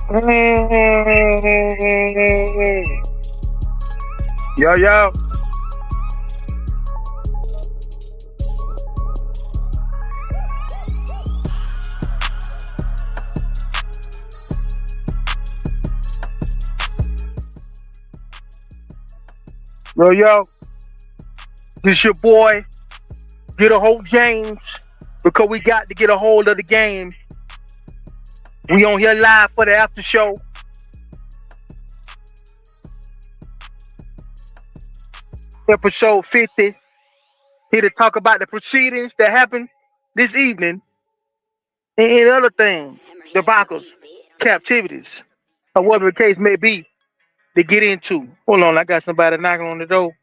Yo, yo. Yo, yo. This your boy. Get a hold James. Because we got to get a hold of the game. We on here live for the after show. Episode 50. Here to talk about the proceedings that happened this evening. And other things. Debacles. Captivities. Or whatever the case may be. To get into. Hold on, I got somebody knocking on the door.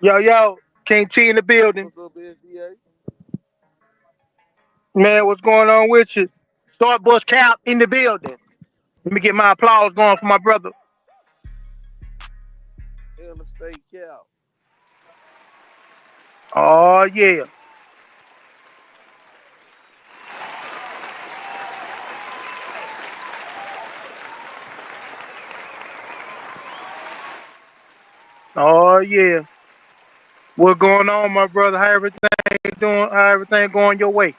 Yo, yo. King T in the building. What's up, SDA? Man, what's going on with you? Starbucks Cap in the building. Let me get my applause going for my brother. Interstate Cap. Oh, yeah. Oh, yeah. What's going on, my brother? How everything doing? How everything going your way?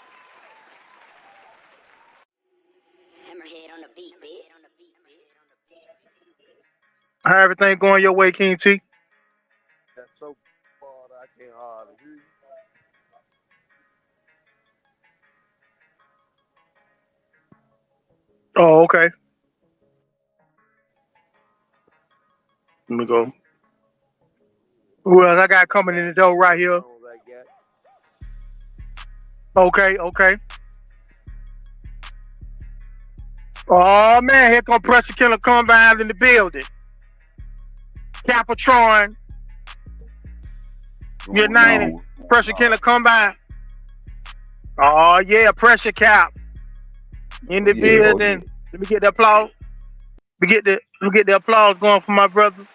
How everything going your way, King T? That's so hard I can't hardly hear you. Oh, okay. Let me go. Who else I got coming in the door right here? Okay, okay. Oh, man, here come Pressure Killer Combine in the building. Capatron. United. Pressure Killer Combine. Oh, yeah, Pressure Cap. In the building. Let me get the applause. Let me get the applause going for my brother.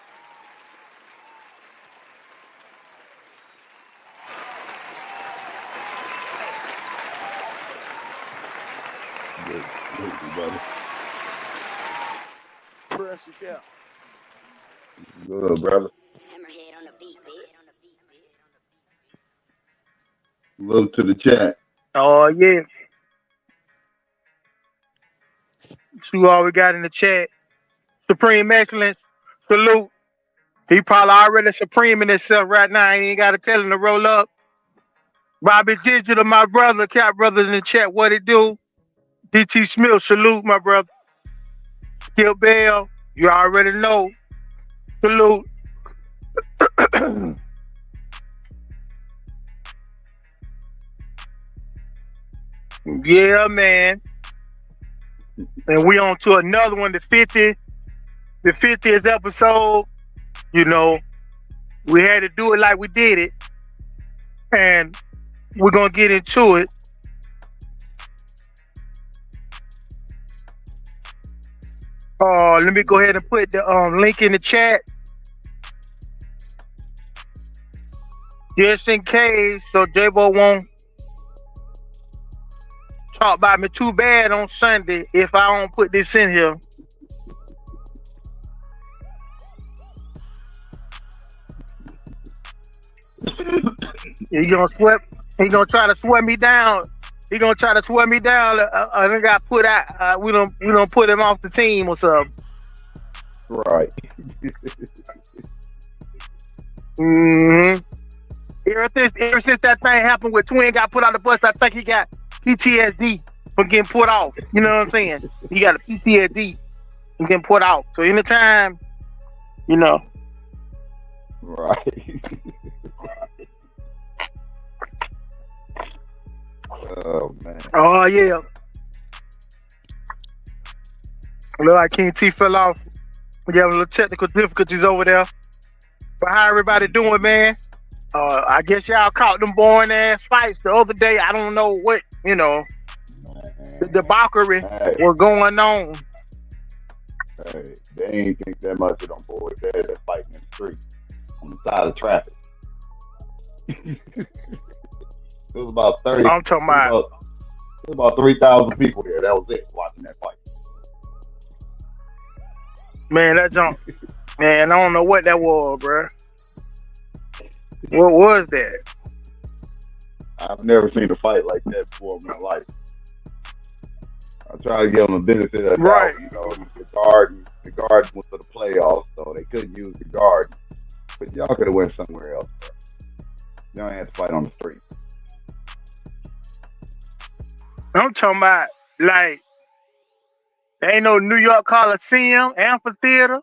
Pressure Cap. Good, brother. Look to the chat. Oh, yeah. See all we got in the chat. Supreme Excellence. Salute. He probably already supreme in himself right now. He ain't got to tell him to roll up. Bobby Digital, my brother. Cap Brothers in the chat. What it do? DT Smith. Salute, my brother. Skip Bell. You already know. Salute. Yeah, man. And we on to another one, the 50th episode. You know, we had to do it like we did it. And we're going to get into it. Let me go ahead and put the link in the chat. Just in case, so J.Bo won't talk about me too bad on Sunday if I don't put this in here. He gonna try to sweat me down. He gonna try to sweat me down. I got put out. We don't put him off the team or something. Right. Ever since that thing happened with Twin got put on the bus, I think he got PTSD from getting put off. You know what I'm saying? He got a PTSD from getting put off. So anytime, you know. Right. Oh, man. Oh, yeah. Look like King T fell off. We have a little technical difficulties over there. But how everybody doing, man? I guess y'all caught them boring ass fights the other day. I don't know what, you know, the debauchery was going on. Hey, they ain't think that much of them boys there that fighting in the street on the side of traffic. It was about 30. I'm talking about. It was about 3,000 people there. That was it watching that fight. Man, that jump. Man, I don't know what that was, bro. What was that? I've never seen a fight like that before in my life. I try to give them a benefit of the doubt. You know, the Garden was for the playoffs, so they couldn't use the Garden. But y'all could have went somewhere else, bro. Y'all ain't had to fight on the street. I'm talking about, like, there ain't no New York Coliseum, amphitheater.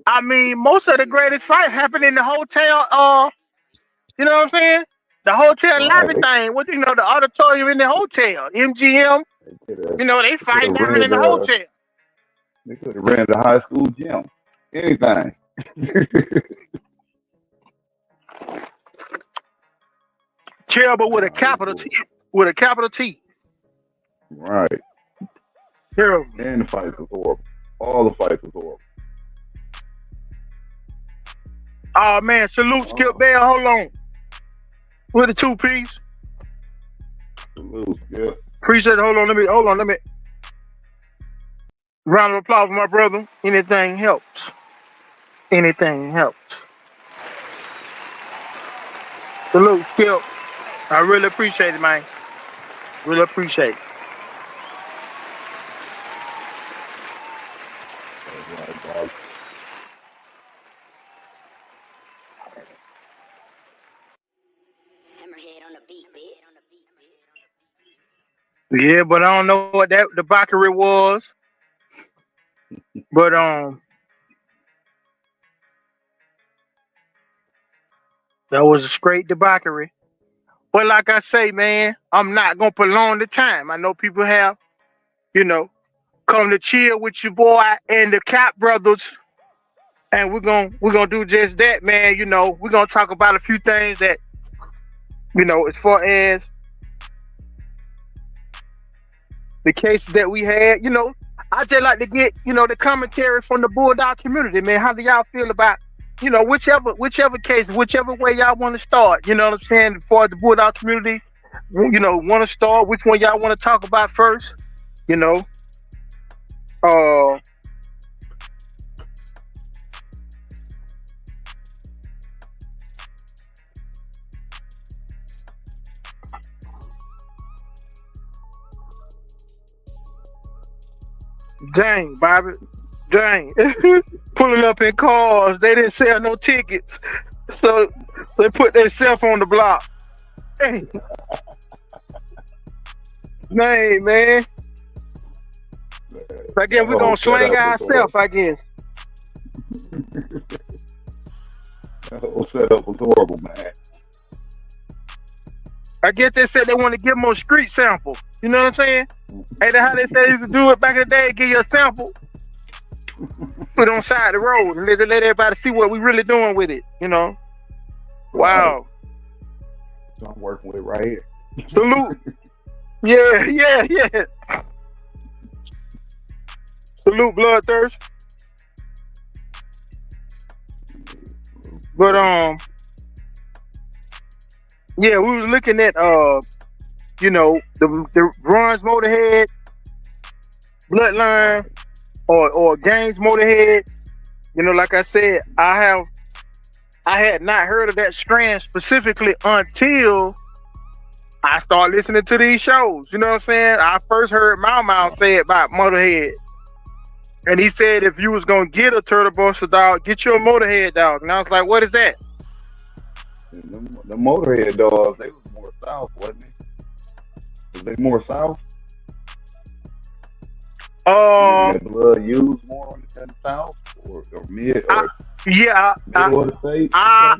I mean, most of the greatest fights happen in the hotel, you know what I'm saying? The hotel lobby thing. What you know, the auditorium in the hotel. MGM. You know, they fight down in the hotel. They could have ran the high school gym. Anything. Terrible with a capital T. With a capital T. Right. Terrible. And the fights was horrible. All the fights was horrible. Oh man, salute Skip Bell. Hold on. With the 2-piece. Salute, Skip. Appreciate it. Hold on, let me. Round of applause for my brother. Anything helps. Anything helps. Salute, Skip. I really appreciate it, man. Really appreciate it. Yeah, but I don't know what that debauchery was. But that was a straight debauchery. But like I say, man, I'm not gonna prolong the time. I know people have, you know, come to chill with your boy and the Cap Brothers, and we're gonna do just that, man. You know, we're gonna talk about a few things that, you know, as far as the cases that we had. You know, I just like to get, you know, the commentary from the Bulldog community, man. How do y'all feel about, you know, whichever case, whichever way y'all want to start? You know what I'm saying? For the Bulldog community, you know, want to start? Which one y'all want to talk about first? You know, dang, Bobby, dang, pulling up in cars. They didn't sell no tickets, so they put their self on the block. Dang, dang, man. I guess we're gonna slang ourselves, I guess. That whole setup was horrible, man. I guess they said they want to give them a street sample. You know what I'm saying? Ain't that how they said they used to do it back in the day? Give you a sample, put it on side of the road, and let everybody see what we really doing with it. You know? Wow. So I'm working with it right here. Salute. Yeah. Salute, Bloodthirst. But yeah, we was looking at you know, the bronze motorhead, bloodline, or Gaines motorhead. You know, like I said, I had not heard of that strand specifically until I started listening to these shows. You know what I'm saying? I first heard Mau say it about motorhead. And he said if you was gonna get a turtle buster dog, get you a motorhead dog. And I was like, what is that? The motorhead dogs, they was more south, wasn't they? Was they more south? Blood used more in the south or mid or yeah, middle of the state? I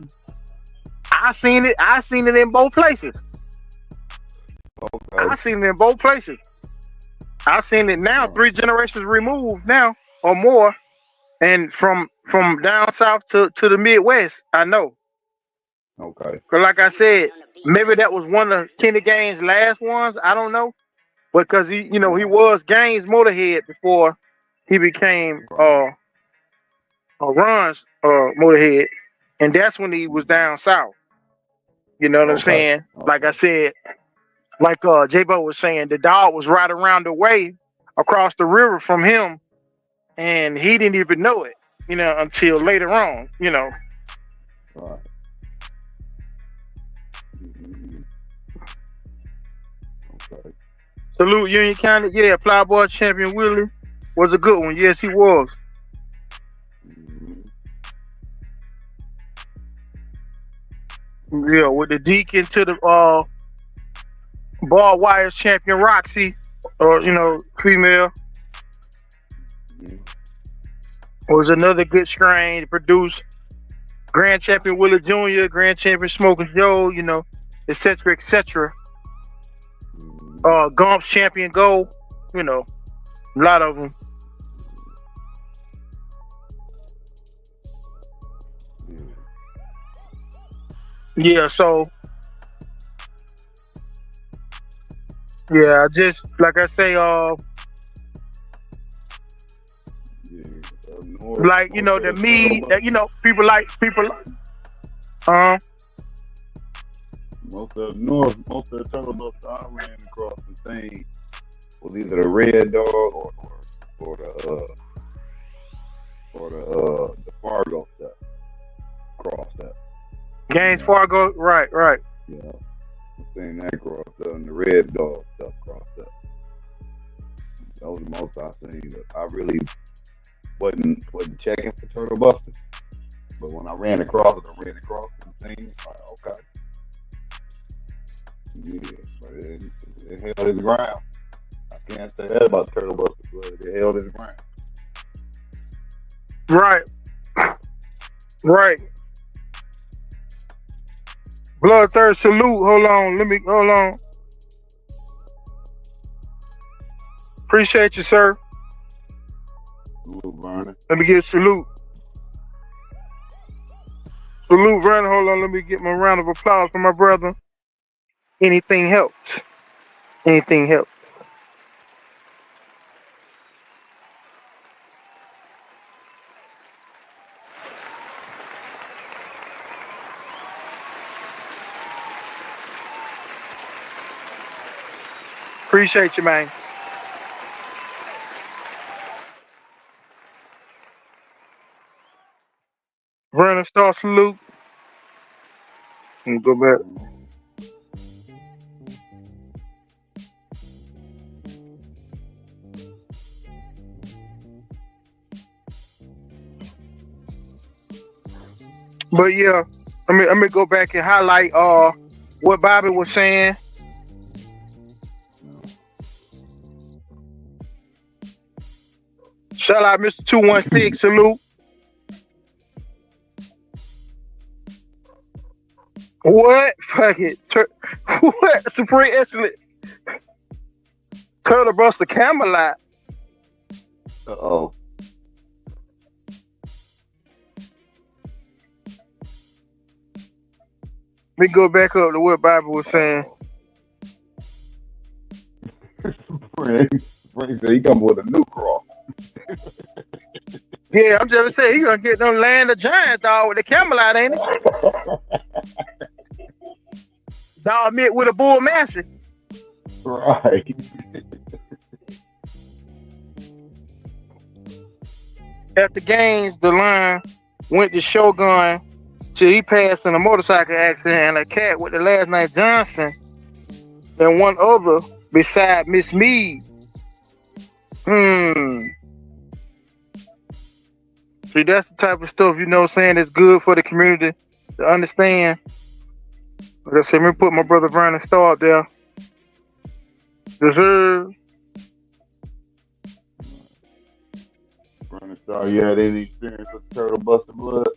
seen it in both places. Okay. I seen it in both places. I've seen it now, 3 generations removed now or more, and from down south to the Midwest. I know. Okay. Cause like I said, maybe that was one of Kenny Gaines' last ones. I don't know, because he was Gaines motorhead before he became Ron's motorhead, and that's when he was down south. You know what I'm saying? Like I said, like J.Bo was saying, the dog was right around the way across the river from him, and he didn't even know it, until later on, Right. Mm-hmm. Okay. Salute Union County. Yeah, Plowboy Champion Willie was a good one. Yes, he was. Mm-hmm. Yeah, with the Deacon to the Ball Wires Champion Roxy, or female, Mm-hmm. was another good strain to produce. Grand Champion Willie Jr., Grand Champion Smoking Joe, etc., etc. Mm-hmm. Gumps Champion Go, a lot of them. Yeah, so yeah, just like I say, North, like the me, people like most of the North, most of the turtle busts I ran across the thing was either the Red Dog or the Fargo stuff. Cross that. Gaines Fargo, right. Yeah, I seen that crossed up, and the Red Dog stuff crossed up. That was the most I seen. I really wasn't checking for turtle busting, but when I ran across it and thing, like, okay. Yeah, but it held its ground. I can't say that about turtle busters, but it held its ground. Right. Bloodthirst salute. Hold on. Appreciate you, sir. Salute, Vernon. Let me get a salute. Salute, Vernon. Hold on. Let me get my round of applause for my brother. Anything helps. Appreciate you, man. Vernon Star salute. Let me go back. But yeah, let me go back and highlight what Bobby was saying. Shout out Mr. 216, salute. What? Fuck it. What? Supreme Excellent. Turtle Buster Camelot. Uh-oh. Let me go back up to what Bobby was saying. Frank said he come with a new cross. Yeah, I'm just saying, he gonna get them Land of Giants, dog, with the Camelot, ain't it? Dog met with a bull massive. Right. After games, the line went to Shogun till he passed in a motorcycle accident and a cat with the last name Johnson and one other beside Miss Mead. See, that's the type of stuff, that's good for the community to understand. Like I said, let me put my brother Vernon Starr up there. Deserve. Vernon Starr, you had any experience with turtle buster blood?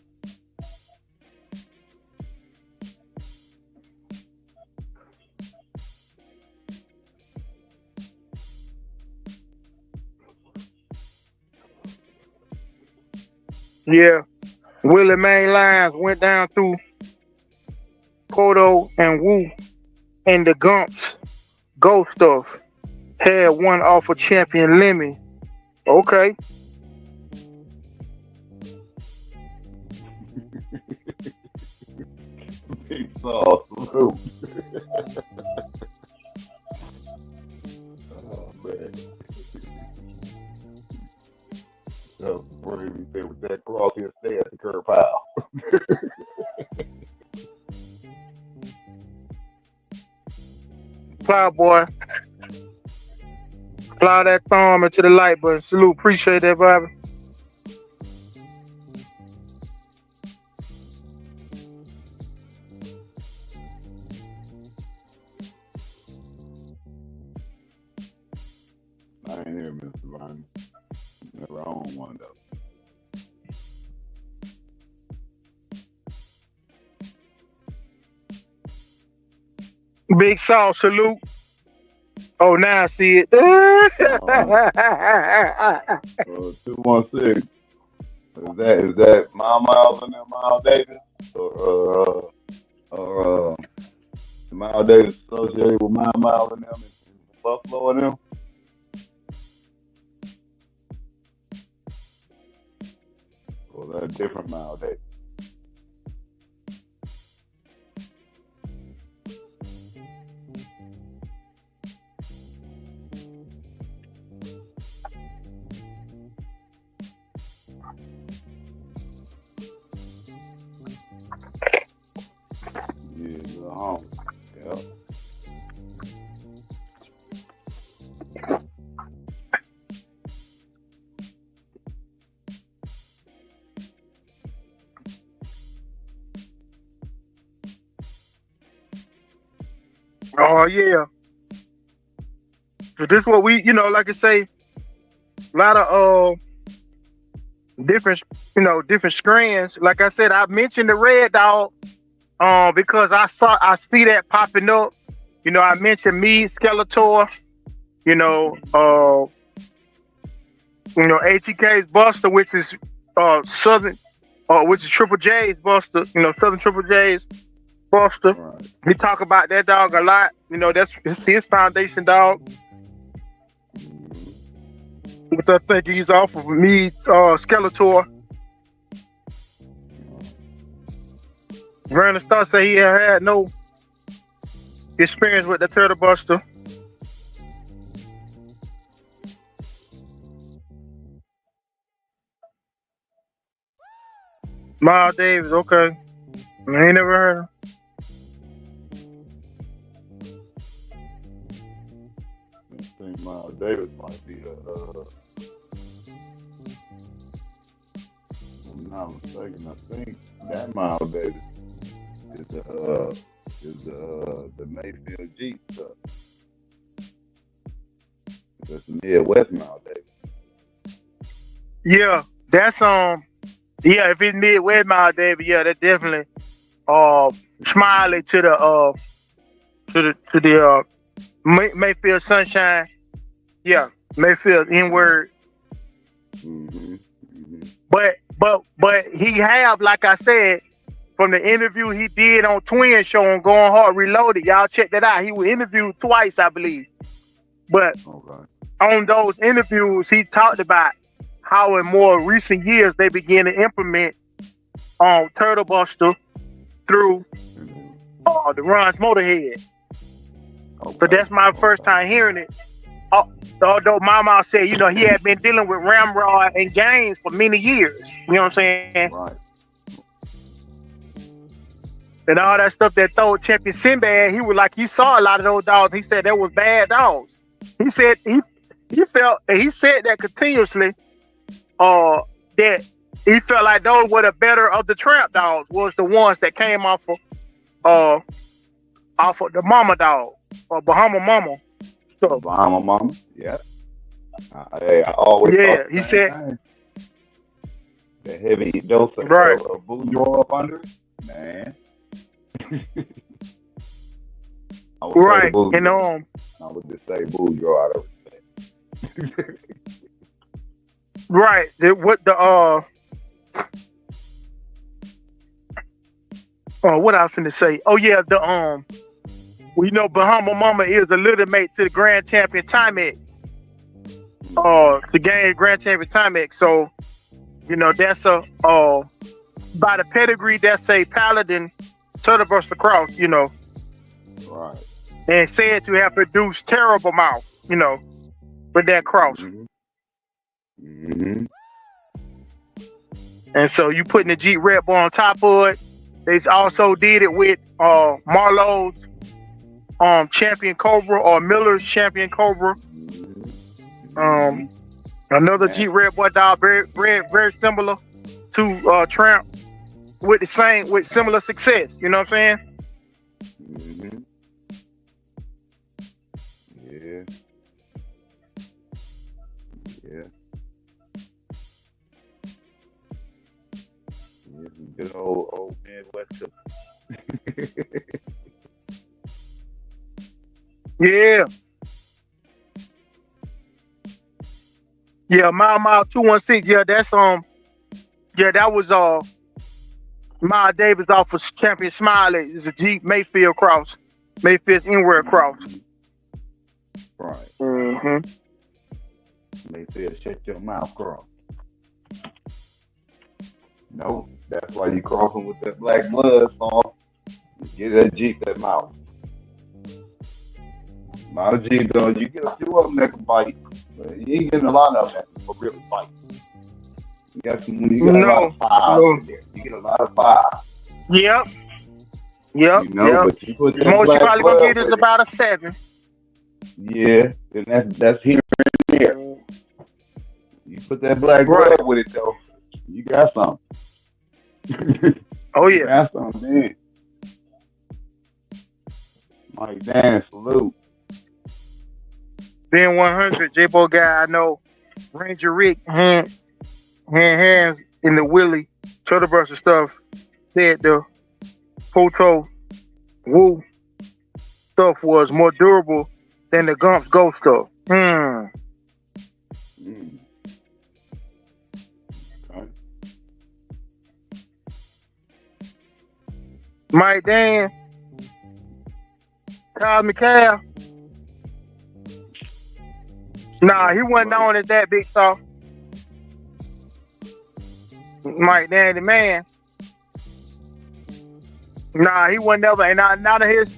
Yeah. Willie main lines went down through Poto and Wu, and the Gumps Ghost stuff had one off of Champion Lemmy. Okay. Big sauce, Salute. Oh man. So Brady said with that cross he'll stay at the curb pile. Plow boy. Plow that thumb into the light button. Salute. Appreciate that, Bobby. I ain't here, Mr. Vine. Never owned one though. Big Saw, salute. Oh, now I see it. 216. Is that Miles and Miles Davis? Or Miles Davis associated with Miles and them in Buffalo and them? Or that different Miles Davis? Yep. Oh yeah. So this is what we, like I say, a lot of different strands. Like I said, I mentioned the Red Dog because I see that popping up. I mentioned Skeletor, ATK's Buster, which is Southern, which is Triple J's Buster, Southern Triple J's Buster. Right. We talk about that dog a lot. That's his foundation dog. Which I think he's off of Skeletor. Brandon Starr said he had no experience with the Turtle Buster. Miles Davis, okay. I ain't never heard of him. I think Miles Davis might be if I'm not mistaken, I think that Miles Davis is the Mayfield Jeep stuff. That's the Midwest Miles Davis. Yeah, that's if it's Midwest Miles Davis, yeah, that's definitely Smiley to the Mayfield Sunshine. Yeah, Mayfield N-word. Mm-hmm. Mm-hmm. But he have, like I said, from the interview he did on Twin Show on Going Hard Reloaded. Y'all check that out. He was interviewed twice, I believe. But on those interviews, he talked about how in more recent years they began to implement Turtle Buster through the Ron's Motorhead. So that's my first time hearing it. Although Mama said, he had been dealing with Ramrod and Gaines for many years. You know what I'm saying? Right. And all that stuff that Thor Champion Sinbad, he was like, he saw a lot of those dogs. He said that was bad dogs. He said he felt, and he said that continuously, that he felt like those were the better of the trap dogs, was the ones that came off of the mama dog, or Bahama Mama. So, Bahama Mama, yeah. I always he said thing. The heavy dose of Bolio up under it, man. Right, and I would just say Bolio out of respect. Right, what I was finna say? Oh yeah, Bahama Mama is a little mate to the Grand Champion Timex. To gain Grand Champion Timex. So, that's by the pedigree, that's a Paladin Turtle Buster Cross, Right. And said to have produced terrible mouth, you know, with that cross. Mm-hmm. And so you putting the Jeep Red Bull on top of it. They also did it with Marlowe's Champion Cobra or Miller's Champion Cobra. Another Jeep Red Bull dog, very similar to Tramp, with similar success. You know what I'm saying? Mm-hmm. Yeah. Yeah. Good old Midwest. Yeah. Yeah, Mile 216. Yeah, that's yeah, that was Miles Davis off of Champion Smiley. It's a Jeep Mayfield cross. Mayfield's inward cross. Right. Mm-hmm. Mayfield, shut your mouth cross. No, that's why you crossing with that black blood song. Get that Jeep that mouth. A lot of Jeeps though, you get a few of them that can bite. But you ain't getting a lot of them that can really bite. You got a lot of fives in there. You get a lot of fives. Yep. You know, but you put that the most you probably blood gonna get is about a 7. Yeah, and that's here and there. You put that black blood with it though, you got something. Oh yeah. You got something, man. Mike Dan, salute. Being 100, J.Bo guy I know, Ranger Rick, hands in the Willie, shoulder brush and stuff, said the photo woo stuff was more durable than the Gump's Ghost stuff. Okay. Mike Dan, Kyle McCall. Nah, he wasn't known as that big soft. Mike Dan, the man. Nah, he wasn't never. And none of his,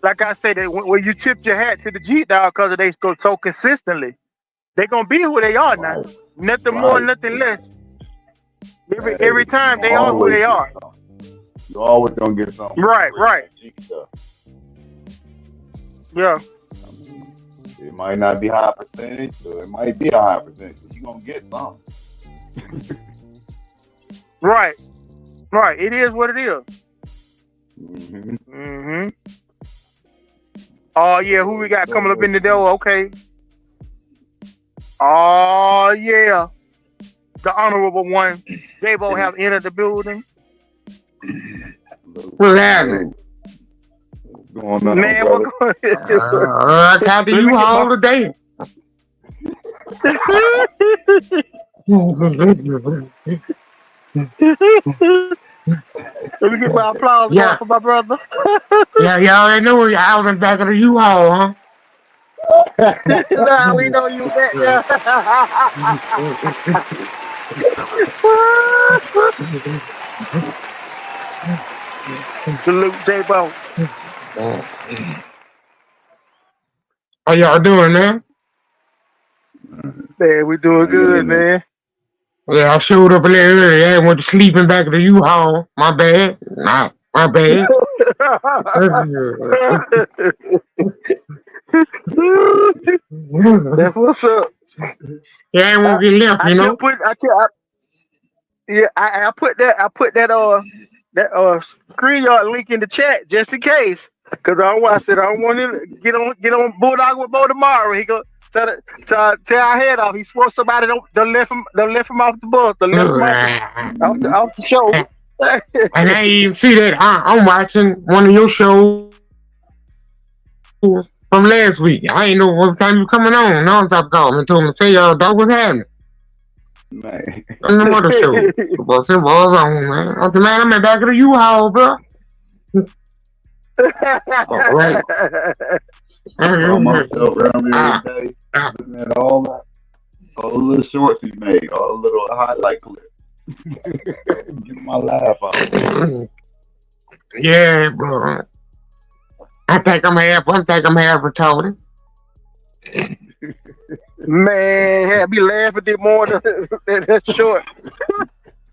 like I said, when you tip your hat to the G dog because they go so consistently, they gonna be who they are now. Nothing more, nothing less. Every time they are who they are. You're always gonna get something. Right. Yeah. It might not be high percentage, or it might be a high percentage, but you're gonna get something. Right. It is what it is. Oh yeah, who we got coming up in the door? Okay. Oh yeah, the honorable one, J.Bo have entered the building. What's happening? Going on, man, what's going I talked to you all today. Let me get my applause for my brother. Yeah, y'all already know I was in back of the U-Haul, huh? Nah, we know you back there. Salute J.Bo. How y'all doing, man? Man, we doing good, man. Yeah, I showed up a little early. I went to sleep in back of the U-Haul. My bad. Nah, my bad. That's what's up. Yeah, I won't get left, you know. I put that ScreenYard link in the chat just in case, cause I don't want to get on Bulldog with Bo tomorrow. He go tear our head off. He swore somebody don't left him off the bus, don't left him off the show. And I didn't even see that. I'm watching one of your shows from last week. I ain't know what time you coming on. Now I'm talking calling and told me to tell y'all dog what's happening. Man. On the mother show. What's on, man? Okay, man, I'm in back of the U-Haul, bro. All right. Myself around here today, looking at all the little shorts he made, all the little highlight clips. Get my laugh out. Yeah, bro. I think I'm half retarded. Man, had me laughing a bit more than that short.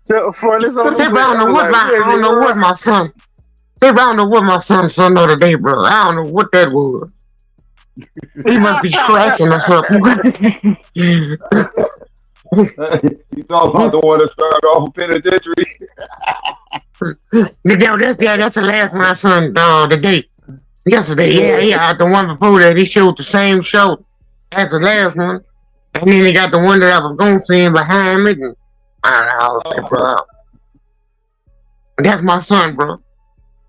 The funniest on the I way. I don't know was what like, what in the world? my son. I don't know what my son the other day, bro. I don't know what that was. He must be scratching or something. You talking about the one that started off Penitentiary? That's the last one I son the date. Yesterday, yeah. The one before that, he showed the same show as the last one. And then he got the one that I was going to see behind me. And I was like, bro, that's my son, bro.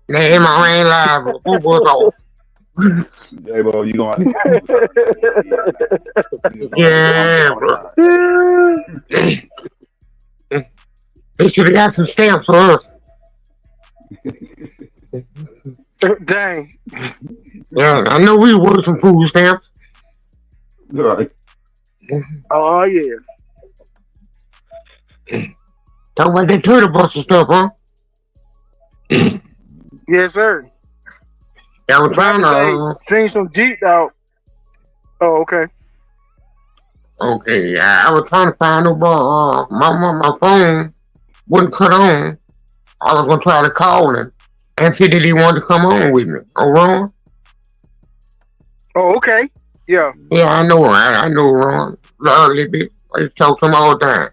Hey, my ain't live, bro. Who was off? J.Bo, you gonna Yeah, bro. They should have got some stamps for us. Dang. Yeah, I know we worth some food stamps. right. Oh yeah. Talk about that turtle buster stuff, huh? Yes, sir. Yeah, I was trying to. Seen some Jeep out. Oh, okay. Okay, yeah, I was trying to find out, but my phone wouldn't cut on. I was gonna try to call him and see that he wanted to come on with me. Oh, Ron? Oh, okay. Yeah. Yeah, I know. I know Ron. A little bit. I talk to him all the time.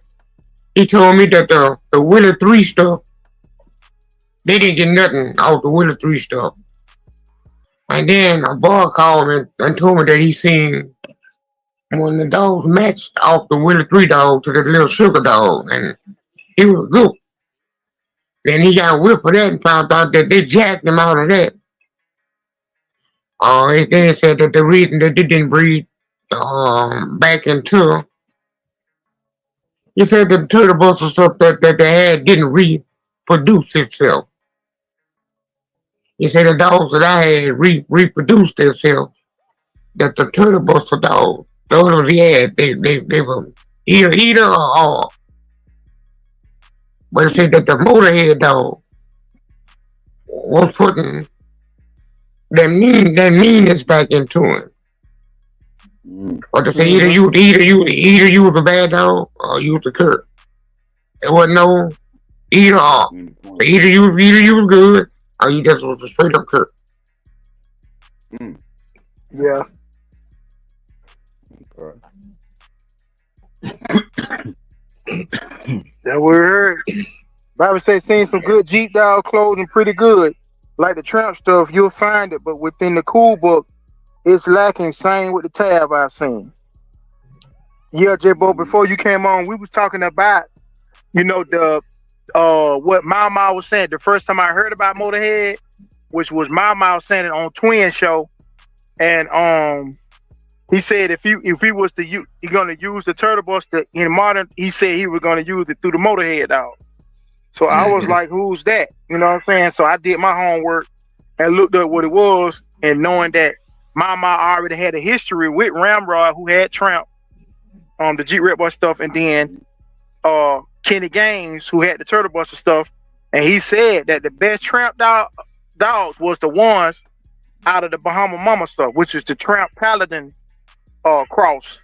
He told me that the Willie 3 stuff, they didn't get nothing off the Willie 3 stuff. And then a boy called me and told me that he seen when the dogs matched off the Willie 3 dog to the little sugar dog, and he was good. Then he got whipped for that and found out that they jacked him out of that. They said that the reason that they didn't breed back into, he said that the turtle buster stuff that they had didn't reproduce itself. He said the dogs that I had reproduced themselves. That the turtle buster dogs, those he had, they were either or all. But he said that the motorhead dog was putting that meanness back into him. Or to say either you was a bad dog or you was a cur. There wasn't no either or. Either you was good or you just was a straight up cur. Yeah. That we heard. Bible say seen some good Jeep dog clothing pretty good. Like the tramp stuff, you'll find it, but within the cool book, it's lacking. Same with the tab I've seen. Yeah, J.Bo, before you came on, we was talking about, the what Mama was saying. The first time I heard about Motorhead, which was Mama saying it on Twin Show, and he said if he was you're gonna use the turtle buster in modern, he said he was gonna use it through the Motorhead dog. So I was like, who's that? You know what I'm saying? So I did my homework and looked up what it was, and knowing that Mama already had a history with Ramrod, who had Tramp, the Jeep Red Bus stuff, and then Kenny Gaines, who had the Turtle Buster stuff, and he said that the best Tramp dogs was the ones out of the Bahama Mama stuff, which is the Tramp Paladin cross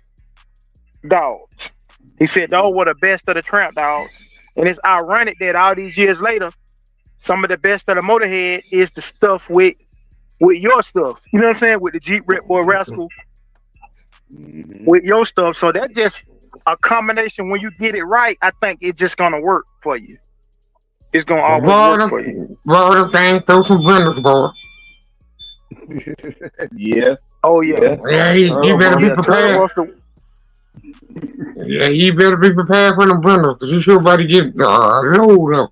dogs. He said those were the best of the Tramp dogs. And it's ironic that all these years later, some of the best of the Motorhead is the stuff with your stuff. You know what I'm saying? With the Jeep Red Boy Rascal, with your stuff. So that's just a combination. When you get it right, I think it's just gonna work for you. It's gonna always work for you. Roll the thing, throw some windows, boy. Yeah. Oh yeah. Yeah, you better be prepared. Yeah, you better be prepared for them brindles, because you sure about to get a load of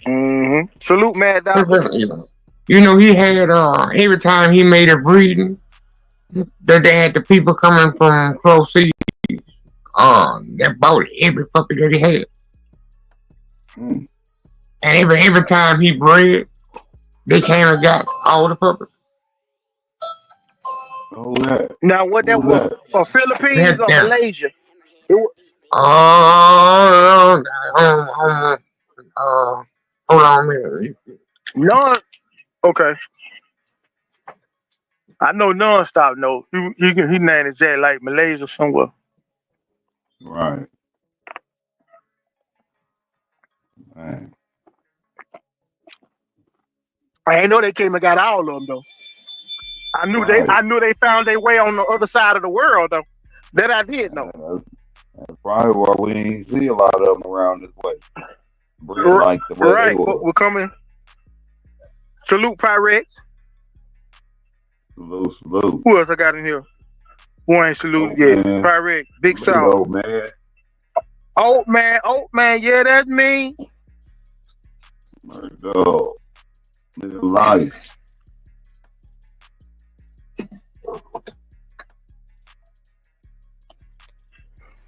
them. Salute, Mad Dog. You know, he had, every time he made a breeding, that they had the people coming from close seas, that bought every puppy that he had. And every time he bred, they came and got all the puppies. Now, what that was? For Philippines or Malaysia? Hold on a minute. No. Okay. I know nonstop. No, he named his Jack like Malaysia somewhere. Right. Man. I ain't know they came and got all of them though. I knew they found their way on the other side of the world though. That I did know. That's probably why we ain't see a lot of them around this way. Like the way right, we're coming. Salute Pyrex. Salute. Who else I got in here? Who ain't salute yet? Pyrex, Big Sound. Old man, yeah, that's me. Let's go. Live life.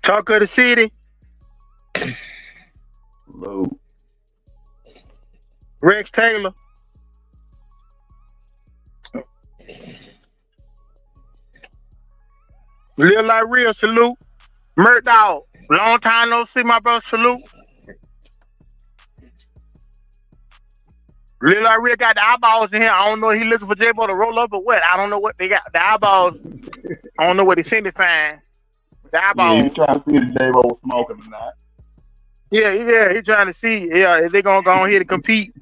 Talk of the city. Salute. Rex Taylor. Live like real, salute. Murk Dog. Long time no see, my brother, salute. Live like real got the eyeballs in here. I don't know if he looking for J.Bo to roll up or what. I don't know what they got. The eyeballs. I don't know what he sent to find. The eyeballs. Yeah, you trying to see if J.Bo was smoking or not. Yeah, he trying to see. Yeah, if they gonna go on here to compete.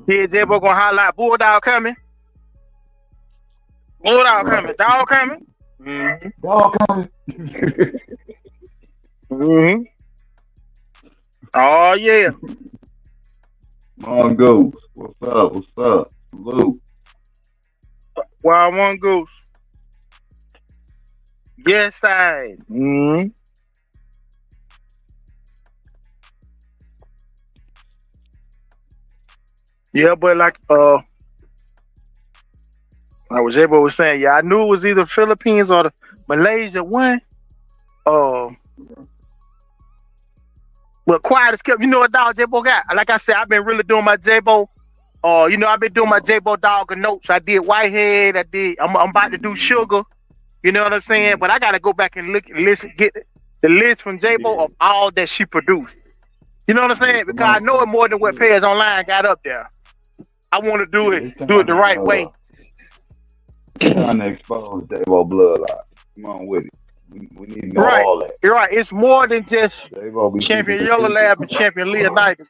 Yeah, J.Bo gonna highlight Bulldog coming. Bulldog coming. Dog coming. Mm-hmm. Dog coming. Mm-hmm. Oh yeah. Mongoose. What's up? Salute. Wild One Goose. Yes, I. Mm-hmm. Yeah, but like J.Bo was saying, yeah, I knew it was either Philippines or the Malaysia one. But quiet as kept. You know what dog J.Bo got? Like I said, I've been really doing my J.Bo. I've been doing my J.Bo dog notes. I did Whitehead. I'm about to do Sugar. You know what I'm saying? But I gotta go back and get the list from J.Bo of all that she produced. You know what I'm saying? Because I know it more than what Payers Online got up there. I want to do it the right way. Trying to expose J.Bo bloodline. Come on with it. We need to know all that. You're right. It's more than just Champion Yellow Lab and Champion Leonidas.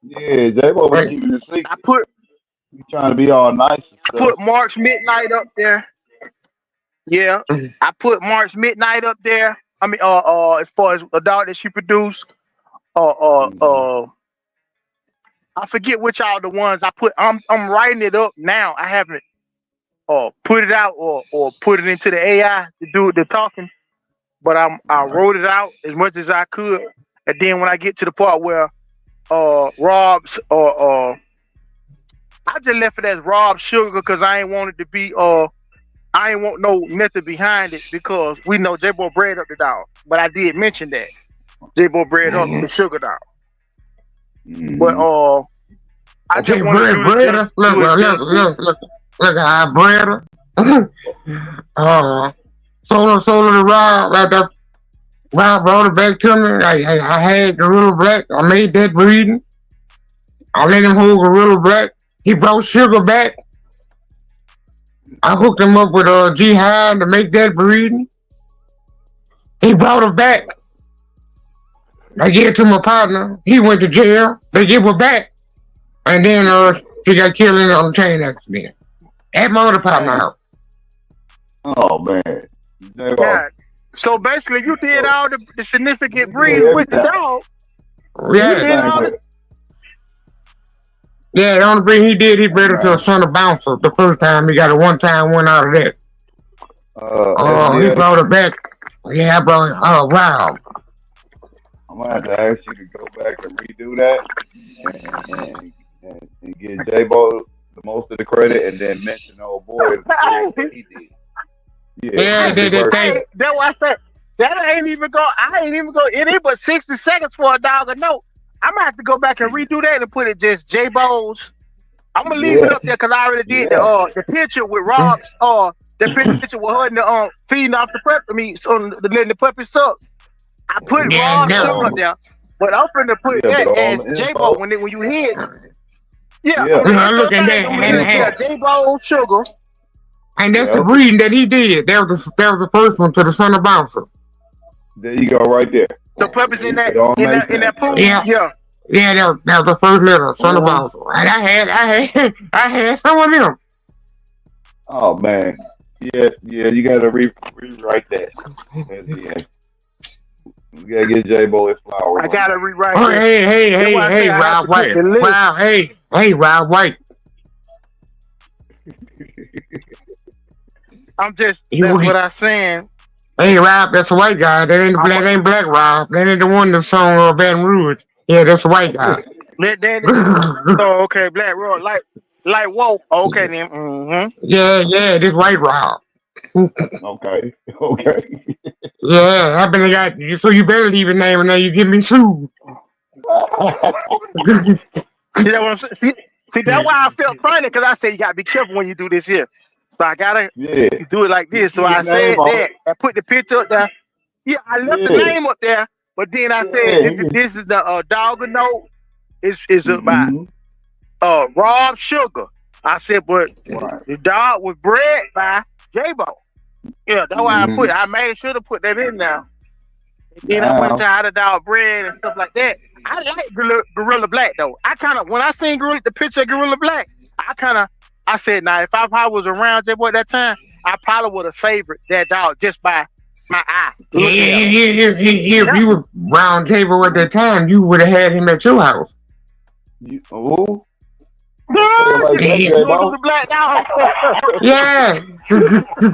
Yeah, J.Bo been keeping it secret. He's trying to be all nice. I put March Midnight up there. Yeah, I put March Midnight up there. I mean, as far as a dog that she produced, I forget which all the ones I put. I'm writing it up now. I haven't put it out or put it into the AI to do the talking, but I wrote it out as much as I could, and then when I get to the part where Rob's I just left it as Rob Sugar because I ain't want it to be I ain't want no nothing behind it because we know J.Bo bred up the dog, but I did mention that J.Bo bred up the Sugar dog. But I just want to look I bred her. Solo the Rob right there. Rob brought it back to me. I had Gorilla Black. I made that breeding. I let him hold Gorilla Black. He brought Sugar back. I hooked him up with Jihad to make that breeding. He brought her back. I gave it to my partner. He went to jail. They give her back. And then she got killed in on a train accident. At my other partner house. Oh, man. Yeah. So basically, you did all the significant breeding with the dog. Yeah. Yeah, the only thing he did, he bred it to a son of Bouncer the first time. He got a one-time win out of that. He brought it back. Yeah, I brought it. Oh, wow. I'm going to have to ask you to go back and redo that and give J.Bo the most of the credit and then mention old boy what he did. Yeah, that's why I said that I ain't even go. It ain't but 60 seconds for a dog a note. I'm gonna have to go back and redo that and put it just J.Bo's. I'm gonna leave it up there because I already did the picture with Rob's. The picture with her and the feeding off the puppy. I mean, letting the puppy suck. I put Rob's up there. But I'm finna put Yeah, that but as on the J.Bo info. when you hit. Yeah, Yeah. on the I look at thing, that, I'm gonna hit J.Bo Sugar. and that's the Yeah. breeding that he did. That was the first one to the Son of Bouncer. There you go, right there. The puppies in that It all makes in that sense. pool. Yeah. Yeah. Yeah, that was the first letter, Son of Bouncer. And I had some of them. Oh man. Yeah, you gotta rewrite that at the end. You gotta get J.Bo his flowers. I gotta rewrite Oh, this. That's why I say hey, I have Rob to get White. the list. Wow, hey, Rob White. I'm just You- that's what I'm saying. Hey, Rob, that's a white guy. That ain't black Rob. That ain't the one that song Baton Rouge. Yeah, that's a white guy. Let that. Oh, okay, Black Road, like whoa. Okay then. Mm-hmm. Yeah, this white Rob. Okay. Yeah, I been got you. So you better leave your name and now you get me sued. See that what I'm saying? See that's why I felt funny because I said you gotta be careful when you do this here. So I gotta do it like this. So I said that I put the picture up there. Yeah, I left the name up there, but then I said this is the dog note. Is about Rob Sugar. I said, but the dog was bred by J.Bo. Yeah, that's why I made sure to put that in now. And then I went to how the dog bred and stuff like that. I like Gorilla Black though. I kind of when I seen the picture of Gorilla Black, I said, now if I probably was around J.Bo at that time, I probably would have favored that dog just by my eye. If you were around J.Bo at that time, you would have had him at your house. Oh. The black dog. Yeah.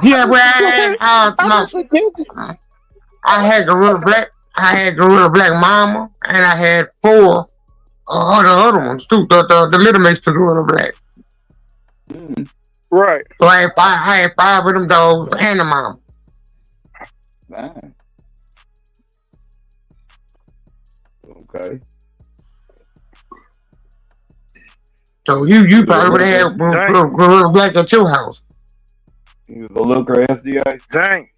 Yeah, well, I had Gorilla Black. I had Gorilla Black Mama, and I had 4 other ones too. The little mix to Gorilla Black. Right. So I had 5 of them dogs and the mama. Man. Okay. So you probably would have had Gorilla Black at your house. He was a looker SDA. Dang.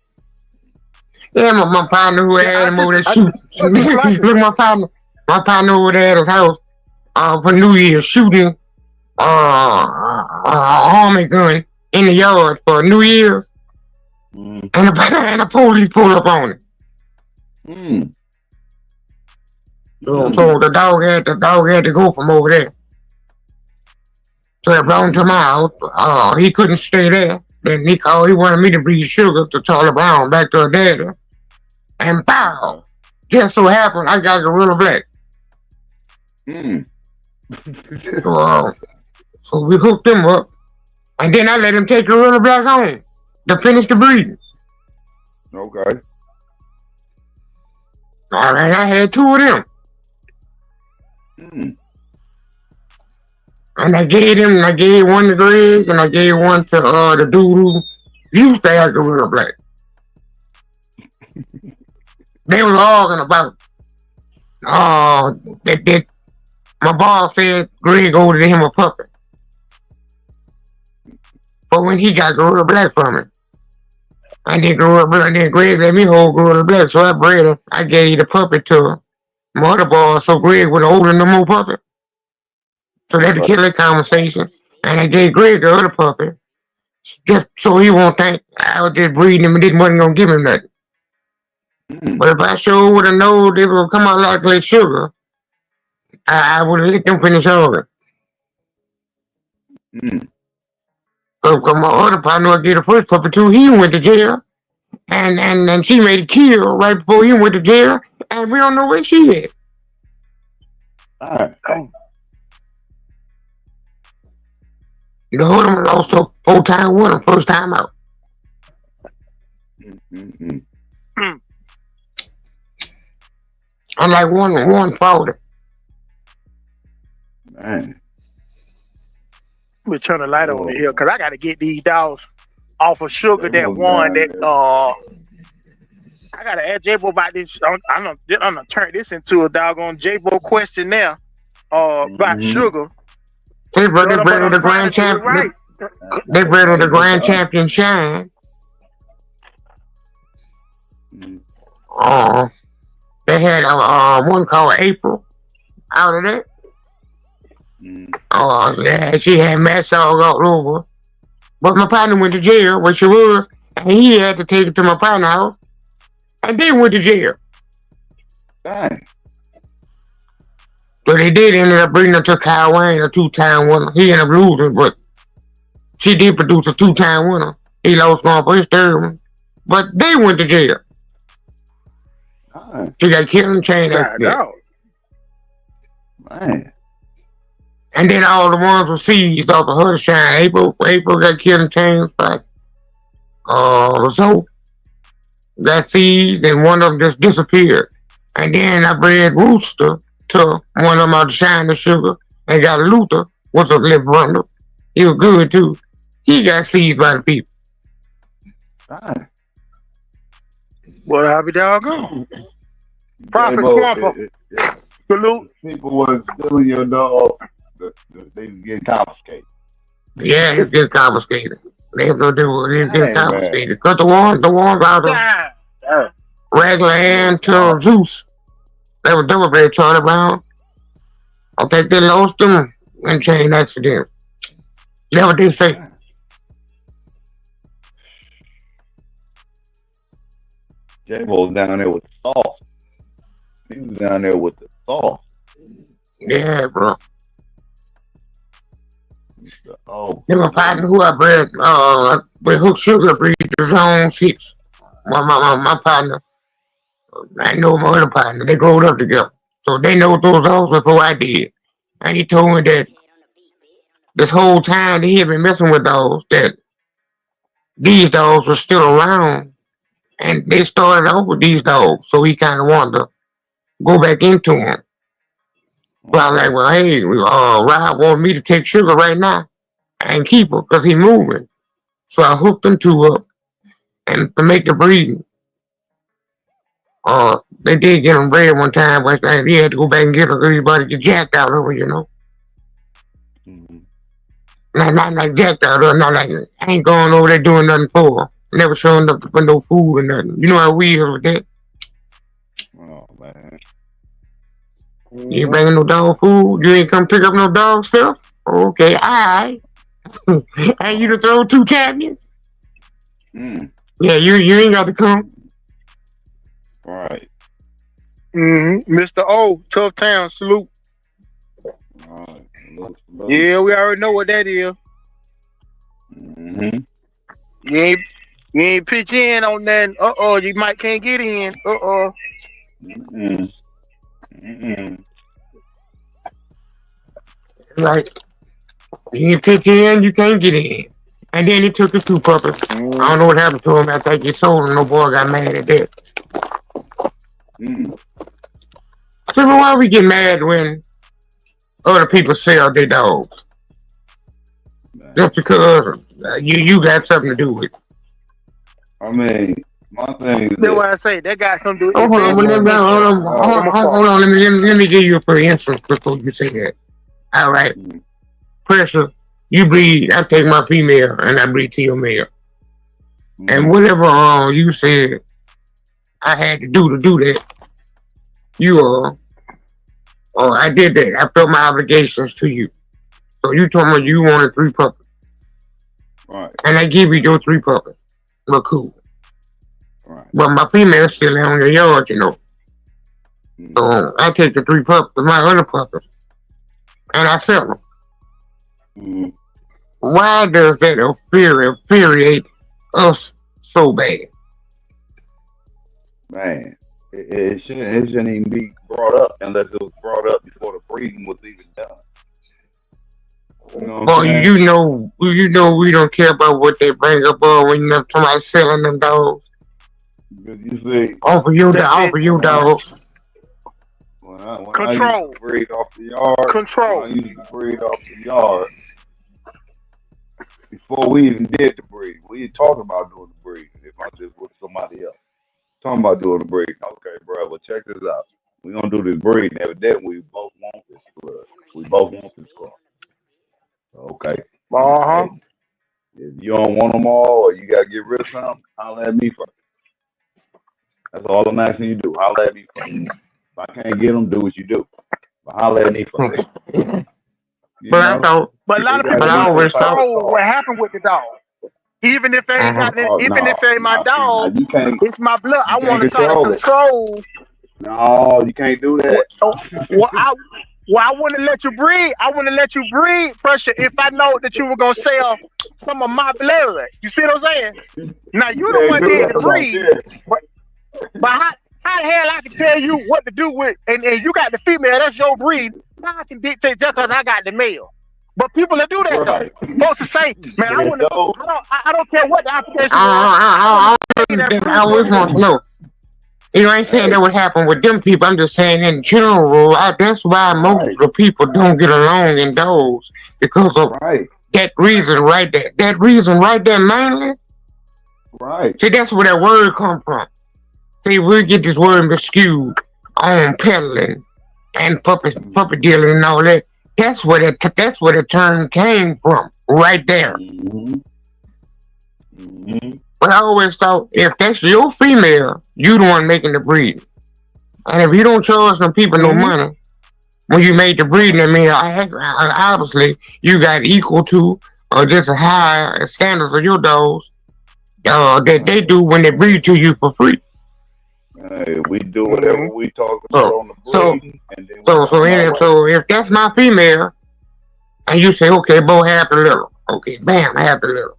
Yeah, my partner who had him over there shoot. Look, my partner over there at his house for New Year's shooting army gun in the yard for New Year's, and the police pulled up on it. So the dog had to go from over there. So I brought him to my house. He couldn't stay there. Then he wanted me to breed Sugar to Charlie Brown back to her daddy. And pow! Just so happened I got Gorilla Black. So we hooked him up. And then I let him take Gorilla Black home to finish the breeding. Okay. Alright, I had 2 of them. And I gave one to Greg, and I gave one to the dude who used to have Gorilla Black. They was arguing about that my boss said Greg ordered him a puppy. But when he got Gorilla Black from him, I did Gorilla Black, and then Greg let me hold Gorilla Black, so I bred him. I gave the puppy to my other boss, so Greg would order no more puppy. So they had to kill that conversation. And I gave Greg the other puppy, just so he won't think I was just breeding him and wasn't going to give him nothing. But if I sure would have known they were going to come out like Sugar, I would have let them finish over. So my other partner who gave the first puppy to, he went to jail. And she made a kill right before he went to jail. And we don't know where she is. All right. The other one lost a 4-time winner, first time out. Unlike one faulty. Man. We'll turn the light on here because I got to get these dogs off of Sugar that one that I got to ask J.Bo about this. I'm gonna turn this into a doggone J.Bo question now about Sugar. They bred the grand champion. They bred the grand champion Shine. That they had one called April out of that. Yeah, she had mess all over. But my partner went to jail, where she was, and he had to take it to my partner's house, and they went to jail. Dang. So they did end up bringing her to Kyle Wayne, a 2-time winner. He ended up losing, but she did produce a 2-time winner. He lost one for his third one. But they went to jail. Dang. She got killed in chain accident. Man. And then all the ones were seized off of her shine. April got killed in chain fight. So got seized, and one of them just disappeared. And then I bred Rooster to one of them out of Shine the Sugar, and got Luther, was a lip runner. He was good too. He got seized by the people. Dang. Well, happy doggone. Prophet J.Bo, Swamper. Salute. People was stealing your dog. They was getting confiscated. Yeah, it's getting confiscated. They have to do it. It's getting confiscated. Because the ones out of regular and to Zeus, they were double bred Charlie Brown. I think they lost them in chain accident. That's what they say. J.Bo was down there with the sauce. He was down there with the sauce. Yeah, bro. Oh. Then my partner who I bred, with Hook Sugar breed his own 6. My partner, I know my other partner, they growed up together. So they know those dogs before I did. And he told me that this whole time that he had been messing with dogs, that these dogs were still around. And they started off with these dogs. So he kind of wanted to go back into them. So I was like, well, hey, Rob wanted me to take Sugar right now and keep her because he's moving. So I hooked them 2 up and to make the breeding. They did get them bred one time, but he had to go back and get her because everybody get jacked out of her, you know. Not like jacked out of her, not like I ain't going over there doing nothing for her. Never showing up for no food or nothing. You know how we is with that. Oh, man. You ain't bringing no dog food? You ain't come pick up no dog stuff? Okay, alright. And you to throw 2 cabinets? Yeah, you ain't got to come. Right. Mr. O, Tough Town, salute. Right. Yeah, we already know what that is. You ain't pitch in on that. You might can't get in. Like, you ain't pitch in, you can't get in. And then he took his 2 puppies. I don't know what happened to him after he sold him. No boy got mad at that. So why we get mad when other people sell their dogs? Just because you got something to do with it. I mean, my thing is that's why I say that got something to do with it. Hold on. Let me give you a for instance before you say that. All right. Pressure, you breed, I take my female and I breed to your male. And whatever you said I had to do that, I did that. I felt my obligations to you. So you told me you wanted 3 puppies. Right. And I give you your 3 puppies. But cool. Right. But my female still in your yard, you know. So I take the 3 puppies, my other puppies, and I sell them. Why does that infuriate us so bad? Man, it shouldn't even be brought up unless it was brought up before the breeding was even done. You know what I'm saying? you know we don't care about what they bring up when somebody's selling them dogs. Because you see, offer you dogs. When Control. I used to breed off the yard. Control. When I used to breed off the yard. Before we even did the breeding, we had talked about doing the breeding. If I just with somebody else, talking about doing the breeding. Okay, bro. Well, check this out. We're gonna do this breeding. Evidently, we both want this blood. We both want this blood. Okay. If you don't want them all, or you gotta get rid of some, holler at me first. That's all I'm asking you to do. Holler at me first. I can't get them, do what you do. But holler at me first. But I thought, but a lot of people don't control what happened with the dog. Even if they ain't got it, even if it ain't my dog, it's my blood. I want to try to control. No, you can't do that. I want to let you breed. I want to let you breed, pressure. If I know that you were gonna sell some of my blood, you see what I'm saying? Now you the one did the breed, but how the hell I can tell you what to do with? And you got the female, that's your breed. How I can dictate just because I got the male? But people that do that though, supposed to say, man, I don't care what the application I always want to know. You know, I ain't saying that would happen with them people. I'm just saying in general, that's why most of the people don't get along in those because of that reason right there. That reason right there, mainly. Right. See, that's where that word come from. See, we get this word skewed on peddling and puppet dealing and all that. That's where the term came from, right there. But I always thought, if that's your female, you the one making the breed. And if you don't charge them people no money, when you made the breeding, I mean, obviously, you got equal to or just as high standards of your dogs that they do when they breed to you for free. Hey, we do whatever we talk about on the breeding. So if that's my female, and you say, okay, Bo, half the little. Okay, bam, half the little.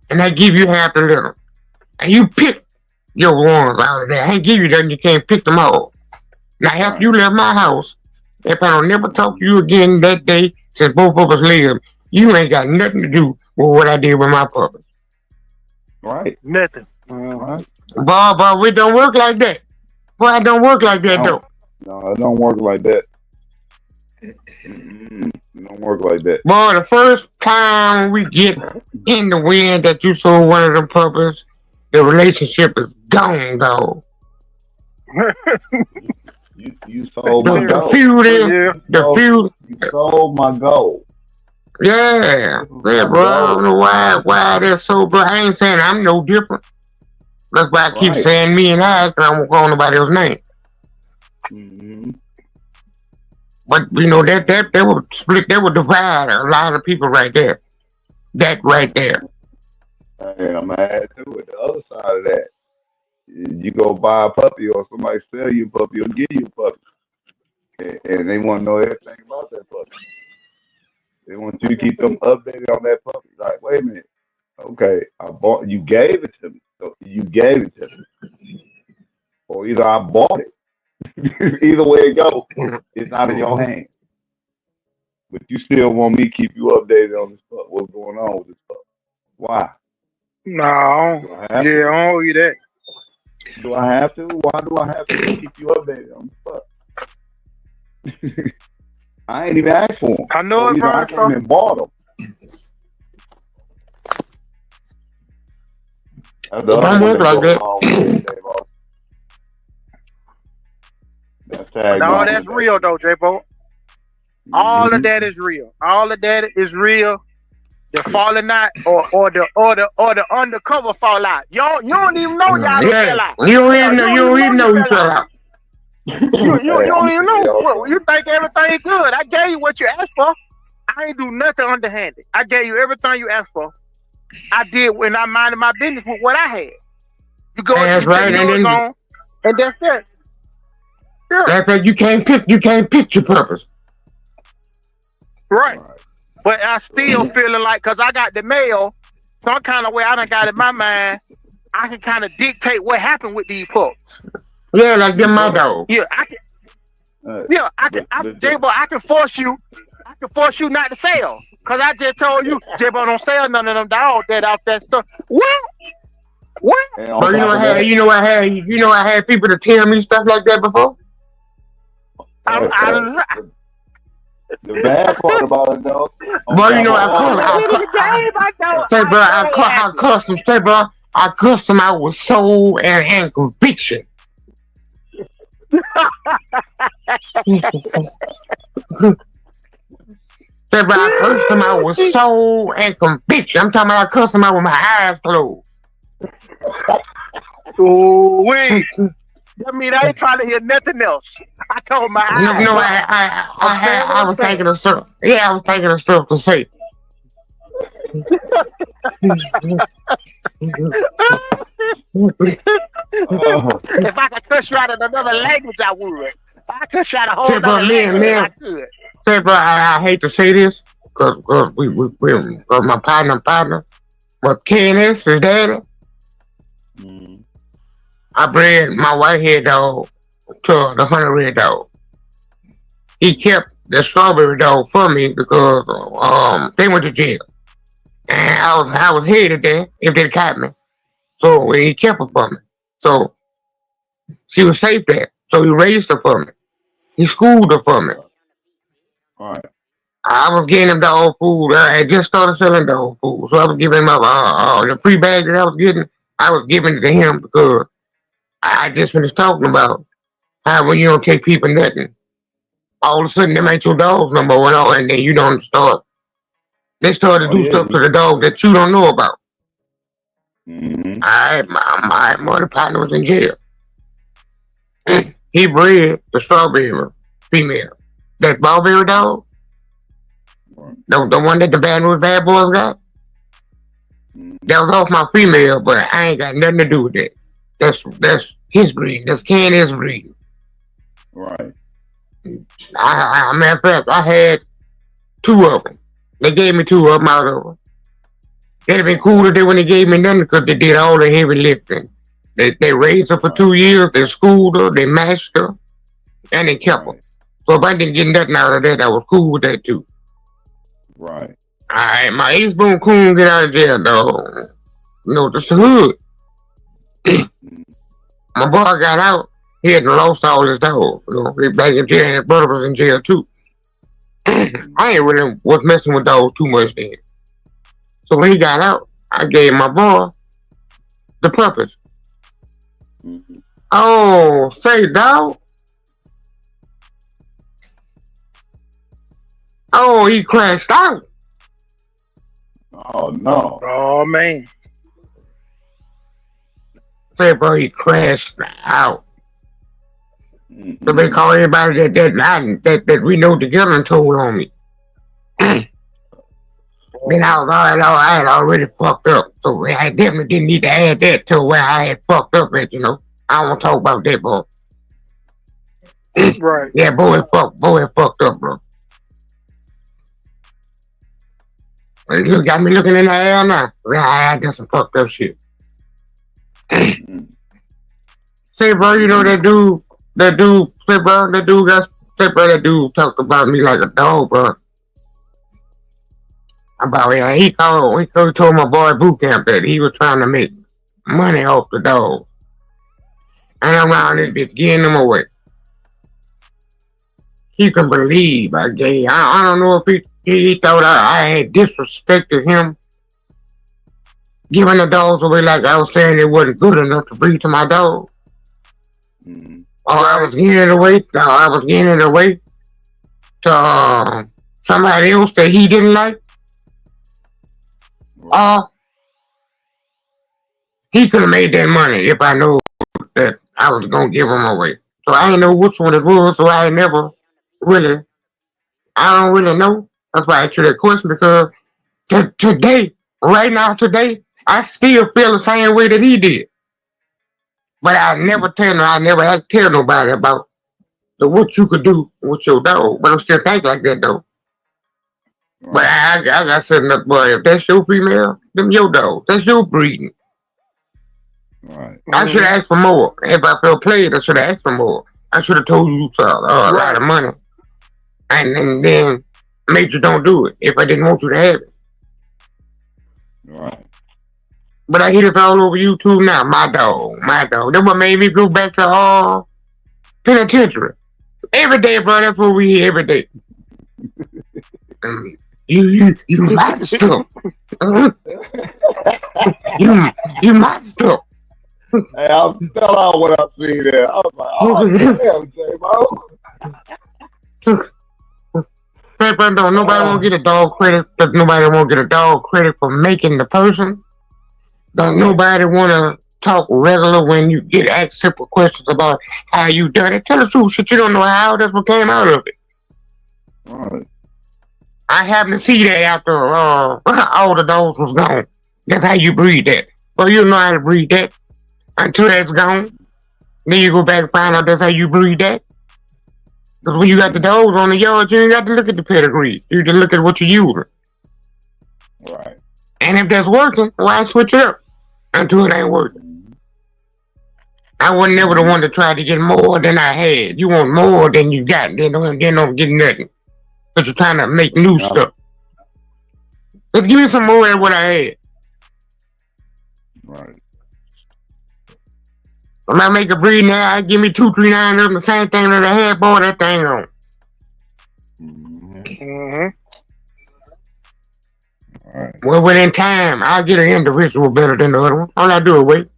And I give you half the little. And you pick your ones out of there. I ain't give you that, you can't pick them all. Now, after you left my house, if I don't never talk to you again that day since both of us live, you ain't got nothing to do with what I did with my puppies. Right. Nothing. But it don't work like that. Boy, it don't work like that, though. No, it don't work like that. It don't work like that. Boy, the first time we get in the wind that you sold one of them puppies, the relationship is gone, dog. You sold my goal. The feud. You sold my goal. Yeah, bro. I don't know why they're so, bro. I ain't saying I'm no different. That's why I keep saying me and I don't call nobody else's name. But you know that would split, that would divide a lot of people right there. That right there. Hey, I'm mad too. At the other side of that, you go buy a puppy or somebody sell you a puppy or give you a puppy, and they want to know everything about that puppy. They want you to keep them updated on that puppy. Like, wait a minute, okay, you gave it to me, so you gave it to me, or either I bought it. Either way it goes, it's out of your hands. But you still want me to keep you updated on this pup. What's going on with this pup? Why? No. I don't owe you that. Do I have to? Why do I have to keep you updated on this pup? I ain't even asked for them. I know it, I came and bought them. Don't work like that. No, that's real though, J.Bo. All of that is real. All of that is real. The falling out or the undercover fall out. You don't even know y'all fell out. You don't even know you fell out. You don't even know. You think everything good. I gave you what you asked for. I ain't do nothing underhanded. I gave you everything you asked for. I did when I minded my business with what I had. You go and that's it. That's right. You can't pick your purpose. Right. But I still feeling like, because I got the mail, some kind of way I done got in my mind, I can kind of dictate what happened with these pups. Yeah, like them my dog. Yeah, I can. J.Bo, I can force you not to sell. Because I just told you, J.Bo, don't sell none of them dogs that out that stuff. What? But you know I had people to tell me stuff like that before. The bad part about it though. Well, you know, I cussed them out with soul and conviction. I cursed them out with soul and conviction. I'm talking about I cussed them out with my eyes closed. Oh wait. That mean I ain't trying to hear nothing else. I told my No, eyes no, up. I'm saying what I I'm was saying. thinking of stuff. Yeah, I was thinking of stuff to say. If I could cuss you out in another language, I would. I cuss you out a whole Say, bro, other language if I man, could. say, bro, I hate to say this, cause my partner, but KNS, his daddy, I bred my white head dog to the hunter red dog. He kept the strawberry dog from me because they went to jail, and I was hated there if they caught me. So he kept her from me. So she was safe there. So he raised her for me. He schooled her for me. All right. I was getting him dog food. I had just started selling dog food, so I was giving him the free bag that I was getting. I was giving it to him because I just finished talking about how when you don't take people nothing, all of a sudden them ain't your dogs no more, and then you don't start. They start to Oh do yeah. stuff to the dog that you don't know about. Mm-hmm. My mother partner was in jail. He bred the strawberry female. That Barbary dog, the one that the Baton Rouge Bad Boys got, that was off my female, but I ain't got nothing to do with that. That's his breed. That's Candace's breed. Right. Matter of fact, I had two of them. They gave me two of them out of them. It'd have been cool today when they gave me nothing because they did all the heavy lifting. They raised her for 2 years, they schooled her, they matched her, and they kept her. So if I didn't get nothing out of that, I was cool with that too. Right. Alright, my Ace Boone Coon get out of jail, though. You know, this the hood. My boy got out, he had lost all his dogs. You know, he back in jail, and his brother was in jail too. I ain't really was messing with dogs too much then. So when he got out, I gave my boy the purpose. Mm-hmm. Oh, say dog. Oh, he crashed out. Oh no. Oh man. Say, bro, he crashed out. Mm-hmm. So they call everybody that we know together and told on me. Then I had already fucked up. So I definitely didn't need to add that to where I had fucked up at, you know. I don't want to talk about that, bro. Right. Yeah, boy had fucked up, bro. You got me looking in the air now. I did some fucked up shit. Say, bro, you know that dude, say, bro, that dude talked about me like a dog, bro. About yeah, he told my boy boot camp that he was trying to make money off the dog. And around it, just getting them away. He can believe I don't know if he thought I had disrespected him, giving the dogs away like I was saying it wasn't good enough to breed to my dog. Or I was getting it away to somebody else that he didn't like. He could have made that money if I knew that I was gonna give them away. So I didn't know which one it was, so I don't really know. That's why I asked you that question, because today, I still feel the same way that he did. But I never tell nobody about what you could do with your dog. But I'm still thinking like that though. Right. But I got something up, boy. If that's your female, them your dog. That's your breeding. Right. I should have asked for more. If I felt played, I should have asked for more. I should have told you a lot of money. And then made you don't do it if I didn't want you to have it. Right. But I hear it all over YouTube now. My dog. That's what made me go back to penitentiary. Every day, bro. That's what we hear every day. You monster. you monster. Hey, I'll spell out what I see there. I was like, oh, damn, J.Bo. Nobody won't get a dog credit. Nobody won't get a dog credit for making the person. Don't nobody want to talk regular when you get asked simple questions about how you done it. Tell the truth, shit. You don't know how. That's what came out of it. Right. I happened to see that after all the dogs was gone. That's how you breed that. Well, you know how to breed that until that's gone. Then you go back and find out that's how you breed that. Because when you got the dogs on the yard, you ain't got to look at the pedigree. You just look at what you're using. Right. And if that's working, why switch it up until it ain't working? I was never the one to try to get more than I had. You want more than you got, then don't get nothing. But you're trying to make new stuff. Let's give me some more than what I had. Right. When I make a breed now, I give me 2, 3, 9 of them, the same thing that I had, boy, that thing on. Right. Well, within time, I'll get an individual better than the other one. All I do is wait.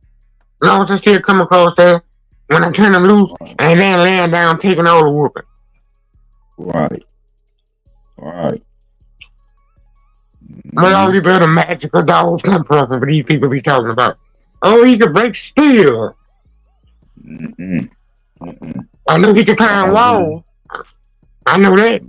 As long as I still come across there, when I turn them loose, and then laying down, taking all the whooping. Right. Right. Where all these other magical dogs come from, for these people be talking about. Oh, he can break steel. I know he can climb walls. I know that.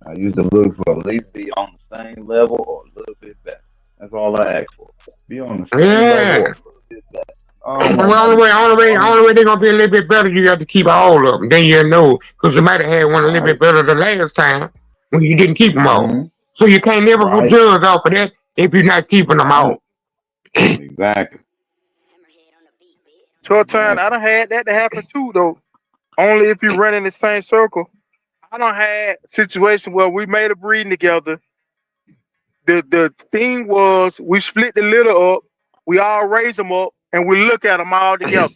I used to look for at least be on the same level or a little bit better. That's all I ask for. Be on the same level or a little bit better. Only way they're gonna be a little bit better, you got to keep all of them. Then you know, because you might have had one a little bit better the last time when you didn't keep them all. So you can't never go judge off of that if you're not keeping them all. Exactly. Short time, I done had that to happen too, though. Only if you run in the same circle. I done had situations where we made a breeding together. The thing was, we split the litter up, we all raise them up, and we look at them all together.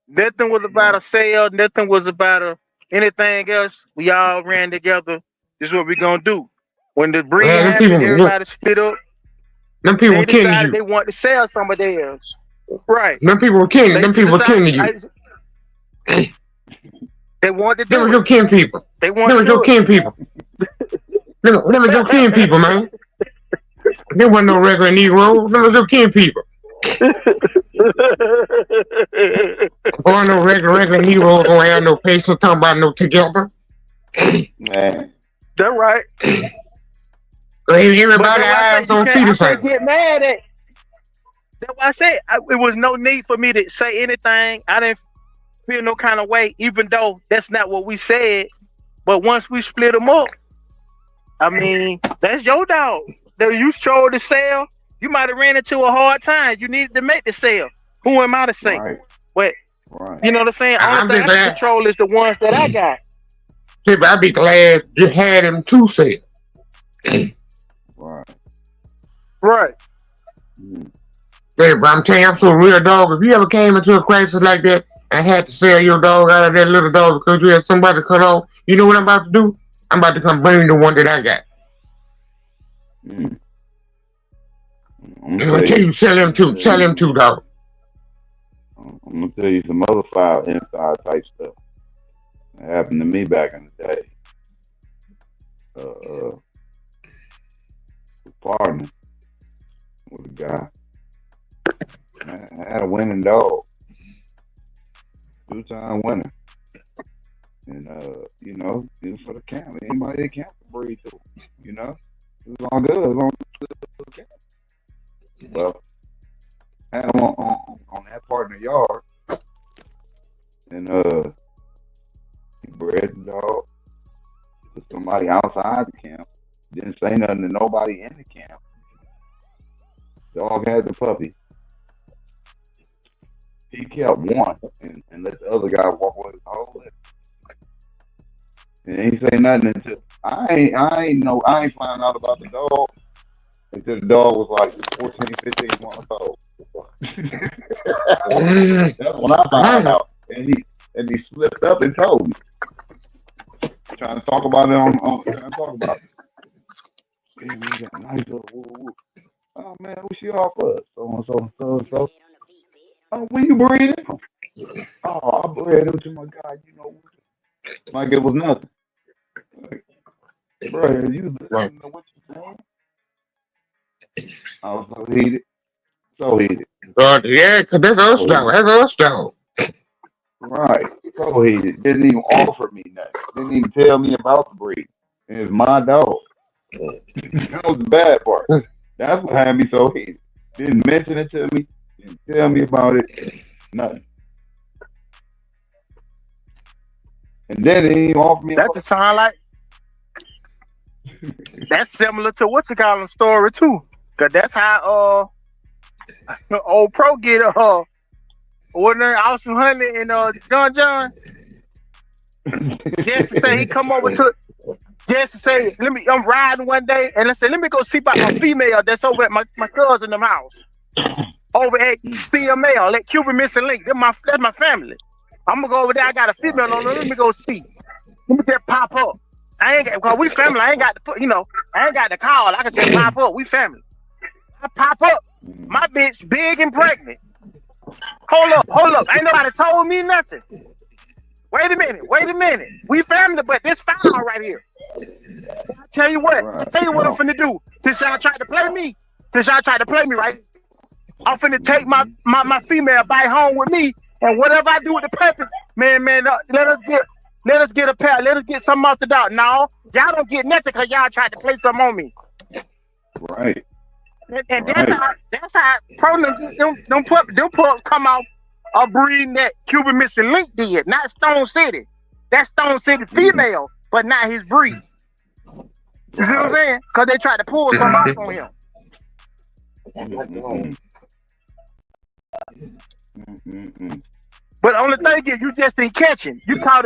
Nothing was about a sale, nothing was about anything else. We all ran together. This is what we gonna do. When the breeding happened, everybody split up. Them people they decided you. They want to sell some of theirs. Right. Them people were kidding. Them people were kidding you. They wanted to do Them was your kin people. They wanted them was your kin people. Them was your kin people, man. There wasn't no regular Negro. Them was your kin people. Or no regular Negro gonna have no patience talking about no together. Man. That's right. Everybody eyes don't see the same. Get mad at. That's why I said it was no need for me to say anything. I didn't feel no kind of way, even though that's not what we said. But once we split them up, I mean, that's your dog. You chose to sell. You might have ran into a hard time. You needed to make the sale. Who am I to say? Right. But right. You know what I'm saying? Only thing I control is the ones that I got. See, but I'd be glad you had him to sell. Right. Right. Yeah, but I'm telling you, I'm so real, dog. If you ever came into a crisis like that and had to sell your dog out of that little dog because you had somebody cut off, you know what I'm about to do? I'm about to come bring the one that I got. I'm gonna tell you, sell him too, dog. I'm gonna tell you some other foul inside type stuff that happened to me back in the day. Partner with a guy. I had a winning dog, 2-time winner, and you know, it was for the camp. Anybody that camp can breed to, you know, it was all good as long as it was for the camp. Well, I had him on that part in the yard, and he bred the dog to somebody outside the camp. Didn't say nothing to nobody in the camp. Dog had the puppy. He kept one and let the other guy walk with his whole lip. And he say nothing until I ain't find out about the dog until the dog was like 14, 15 months old. That's when I found out. And he slipped up and told me. Trying to talk about it Man, we got a nice little woo. Oh man, what's you off us? So. Oh, when you bred him? Oh, I bred him to my guy, you know. Like it was nothing. Like, bro, you know what you saying? I was so heated. So heated. But yeah, cause that's us though. That's us though. Right. So heated. Didn't even offer me nothing. Didn't even tell me about the breed. And it's my dog. That was the bad part. That's what had me so heated. Didn't mention it to me. Didn't tell me about it. Nothing. And then they didn't even offer me. That just sound like that's similar to what you call them story too. Cause that's how old pro get wasn't there Austin Hunter and John just to say he come over to just to say I'm riding one day and let me go see about a female that's over at my cousin them house over at CML at Cuban Missing Link. That's my family. I'm gonna go over there. I got a female on there. Let me go see. Let me just pop up. I ain't got because we family. I ain't got the I ain't got the call. I can just pop up. We family. I pop up. My bitch big and pregnant. Hold up. Ain't nobody told me nothing. Wait a minute. We family, but this foul right here. I tell you what I'm finna do. Since y'all tried to play me, right? I'm finna take my female back home with me, and whatever I do with the purpose, man, let us get a pair. Let us get something off the dog. No, y'all don't get nothing because y'all tried to play something on me. Right. And that's how pro them pups come out of breeding that Cuban Missing Link did, not Stone City. That's Stone City female, but not his breed. You see what I'm saying? Because they tried to pull something off on him. But the only thing is, you just didn't catch him. You caught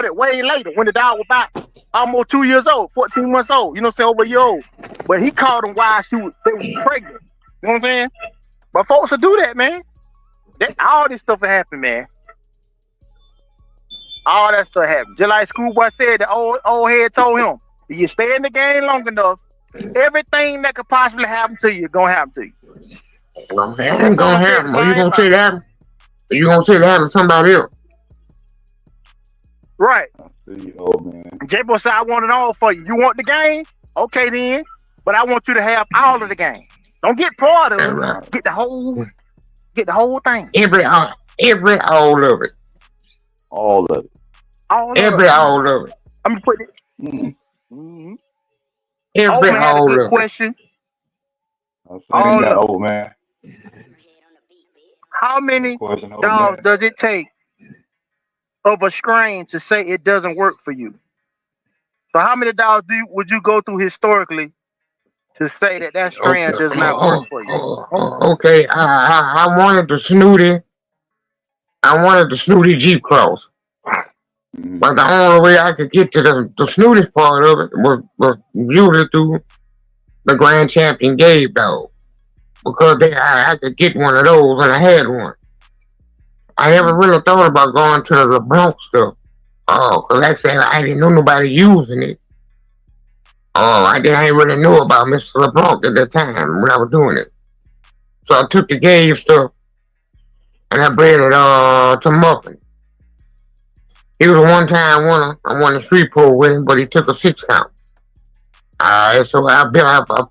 it way later when the dog was about almost 2 years old, 14 months old. You know what I'm saying? Over a year old. But he caught him while they was pregnant. You know what I'm saying? But folks will do that, man. All this stuff will happen, man. All that stuff happened. Just like Schoolboy said, the old head told him, if you stay in the game long enough, everything that could possibly happen to you is gonna happen to you. It's gonna happen. Are you gonna say that? You gonna say that to somebody else? Right. I see, old man. J.Bo said, I want it all for you. You want the game? Okay then. But I want you to have all of the game. Don't get part of it. Right. Get the whole thing. Every all of it. All of it. All of it. I'm gonna put it. Mm-hmm. All of it. Question. All that old man. How many dogs does it take of a strain to say it doesn't work for you? So how many dogs would you go through historically to say that strain does not work for you? Okay, I wanted the snooty. I wanted the snooty Jeep Cross. But the only way I could get to the snooty part of it was usually through the Grand Champion Gabe dog. Because I could get one of those and I had one. I never really thought about going to the LeBlanc stuff. Because like I said, I didn't know nobody using it. I didn't really know about Mr. LeBlanc at that time when I was doing it. So I took the Gabe stuff and I bred it to Muffin. He was a one-time winner. I won the street pole with him, but he took a 6 count. So I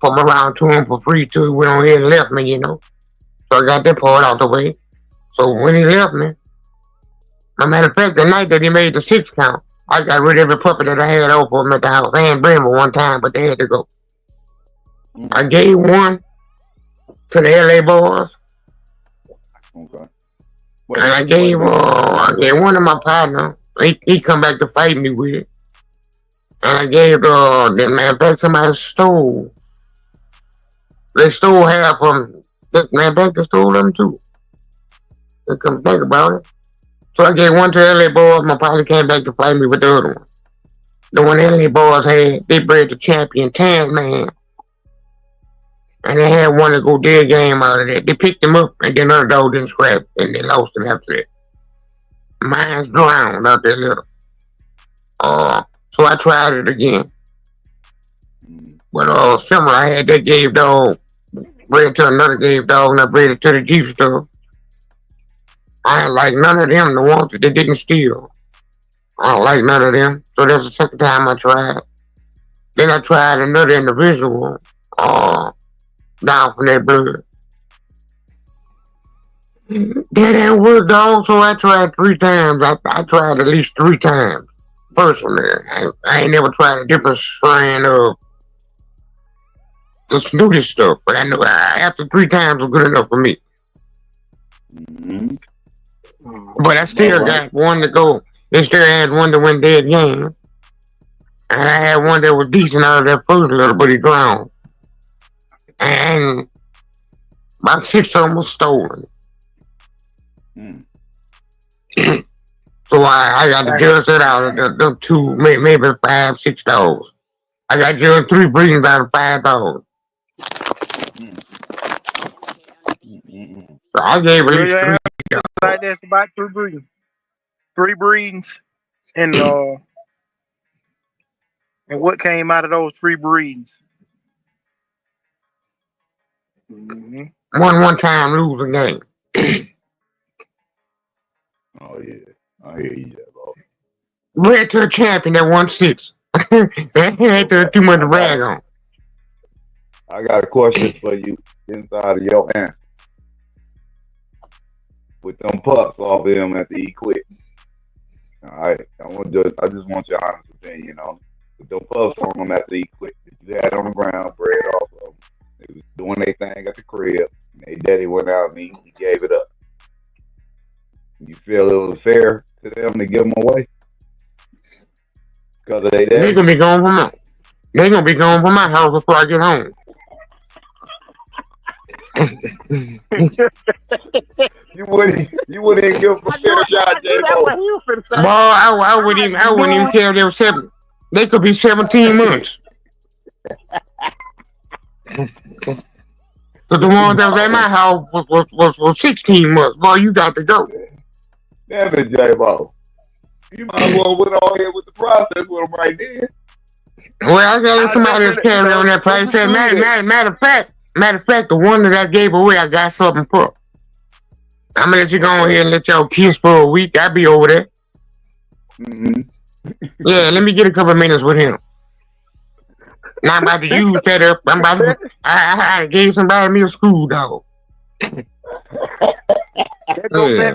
put my round to him for free till he went on here and left me, So I got that part out the way. So when he left me, no matter of fact, the night that he made the 6 count, I got rid of every puppy that I had over him at the house. I ain't bring him one time, but they had to go. I gave one to the LA boys. Okay. And I gave one to my partner. He come back to fight me with it. And I gave that man back somebody stole. They stole half of them. That man back they stole them too. They come think about it. So I gave one to LA boys. My partner came back to fight me with the other one. The one LA boys had, they bred the champion Tan Man. And they had one to go dead game out of that. They picked him up and then another dog didn't scrap and they lost him after that. Mine's drowned out there little. So I tried it again. But similar, I had that Gabe dog, bred to another Gabe dog, and I bred it to the Jeep stuff. I ain't like none of them, the ones that they didn't steal. I don't like none of them. So that's the second time I tried. Then I tried another individual. down from that blood. That ain't work, dog, so I tried 3 times. I tried at least 3 times. Personally, I ain't never tried a different strand of the snooty stuff, but I know after 3 times was good enough for me. Mm-hmm. But I still got one to go. They still had one that went dead game. And I had one that was decent out of that first little, but he drowned. And about 6 of them was stolen. Mm. So I got to judge that out of the 2, maybe 5, 6 dogs. I got judged 3 breeds out of 5 dogs. So I gave at least 3 dogs. Like that's about 3 breeds. 3 breeds, and what came out of those 3 breeds? Mm-hmm. One time lose a game. Oh yeah, I hear you, J.Bo. Bred to a champion that won 6. That ain't too much to brag on. I got a question for you inside of your answer. With them pups off of him at the equip. Alright, I just want your honest opinion, you know. With them pups on them at the equip that you had on the ground, bred off of them. They was doing their thing at the crib. And their daddy went out and he gave it up. You feel it was fair to them to give them away? Because of their daddy? They're gonna be going from my. They're gonna be going from my house before I get home. You wouldn't even give them a fair shot, J.Bo. Boy, I wouldn't even tell they were 7. They could be 17 months. But the ones that was at my house was 16 months. Boy, you got to go. Damn it, J.Bo. You might as well went on here with the process with them right there. Well, I got somebody else carry on that place. Said, matter of fact, the one that I gave away, I got something for. I'm gonna let you go ahead and let y'all kiss for a week. I'll be over there. Mm-hmm. Yeah, let me get a couple of minutes with him. Now I'm about to use that up. I gave somebody me a school dog. Yeah,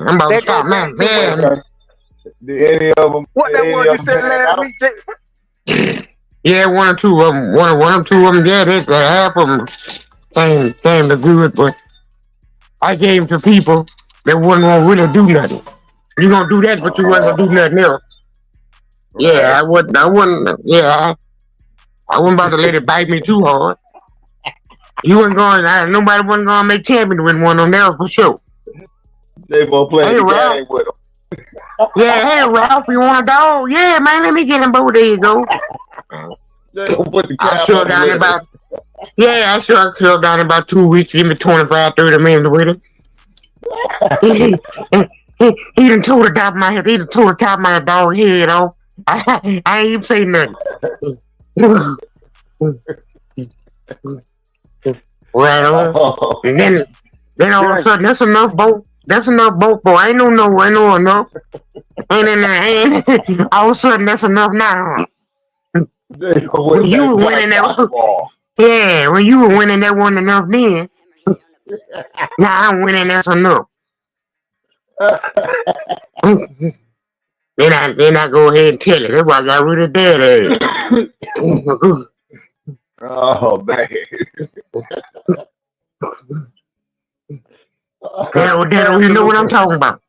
I'm about to stop now. Man. Did any of them? What that one you said last week, Jay? Yeah, 1 or 2 of them. One or 2 of them. Yeah, they half of them came to do it, but I gave them to people that wasn't gonna really do nothing. You gonna do that, but you wasn't gonna do nothing else. Yeah, I wouldn't. Yeah, I wasn't about to let it bite me too hard. You wasn't going. Nobody wasn't gonna make champion with one of them else for sure. J.Bo playing the game with them. Yeah, hey Ralph, you want a dog? Yeah, man, let me get him, boo. There you go. I shut down about. Yeah, I shut down about 2 weeks. Give me 25, 30 minutes with him. He done tore the top of my head. He done tore the top of my dog head off. I ain't even say nothing. Right on. And then all of a sudden, that's enough, Bo. That's enough, Bo. Ain't no enough. And all of a sudden, that's enough now. When you were winning that, yeah, when you were winning that wasn't enough then. Now I'm winning, that's enough. Then I go ahead and tell it. That's why I got rid of that. Oh man. Yeah, you know what I'm talking about.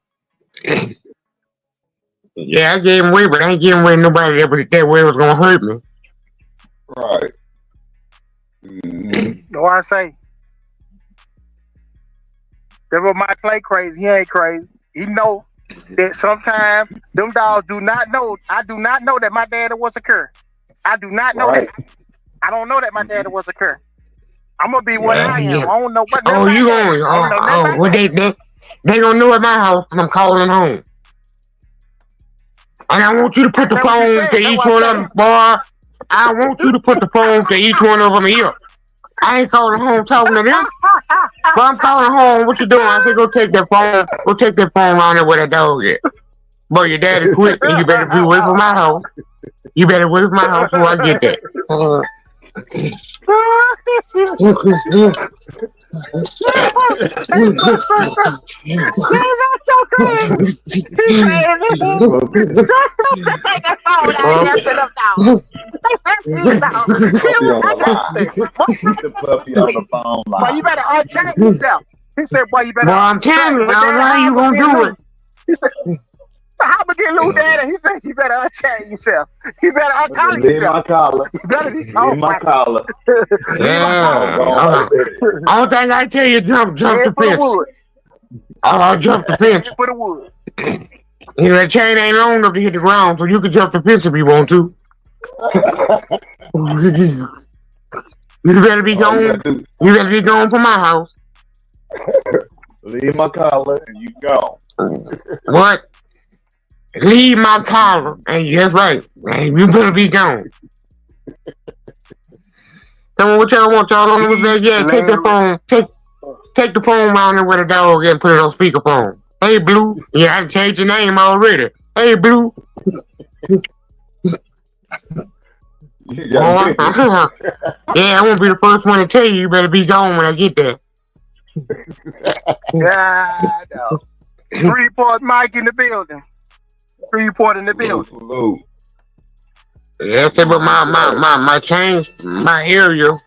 Yeah, I gave him away, but I ain't giving away nobody that way was gonna hurt me. Right. Mm-hmm. No, I say. J.Bo might play crazy. He ain't crazy. He know that sometimes them dogs do not know. I do not know that my daddy was a cur. I do not know that. I don't know that my daddy was a cur. I'm gonna be what I am. Yeah. I don't know what. Oh, you going? Well, they gonna know at my house when I'm calling home. And I want you to put the phone to each one of them, boy. I want you to put the phone to each one of them here. I ain't calling home talking to them. But I'm calling home. What you doing? I said, go take that phone. Go take that phone around there where that dog is. Boy, your daddy quit, and you better be away from my house. You better wait for my house before I get there. so crazy. He said, take that phone out and answer them down. Keep the puppy on the phone line. Boy, you better unchain yourself. He said, boy, you better. Well, I'm telling you, how you gonna do it? He said, how am I get loose, Daddy? He said, you better unchain yourself. You better uncollar yourself. Leave my collar. You better be Leave my collar. Yeah. All thing I tell you, jump the fence. I'll jump the fence. For the wood. You know, that chain ain't long enough to hit the ground, so you can jump the fence if you want to. You better be going. You better be going for my house. Leave my collar and you go. What? Leave my collar, and that's right. And you better be gone. Tell me what y'all want. Y'all on the bed? Yeah, take the phone. Take the phone around there with a dog and put it on speakerphone. Hey, Blue. Yeah, I changed your name already. Hey, Blue. Yeah, I won't be the first one to tell you. You better be gone when I get there. Yeah, no. Report Mike in the building. Report in the building. Yeah, say, but my change, my area,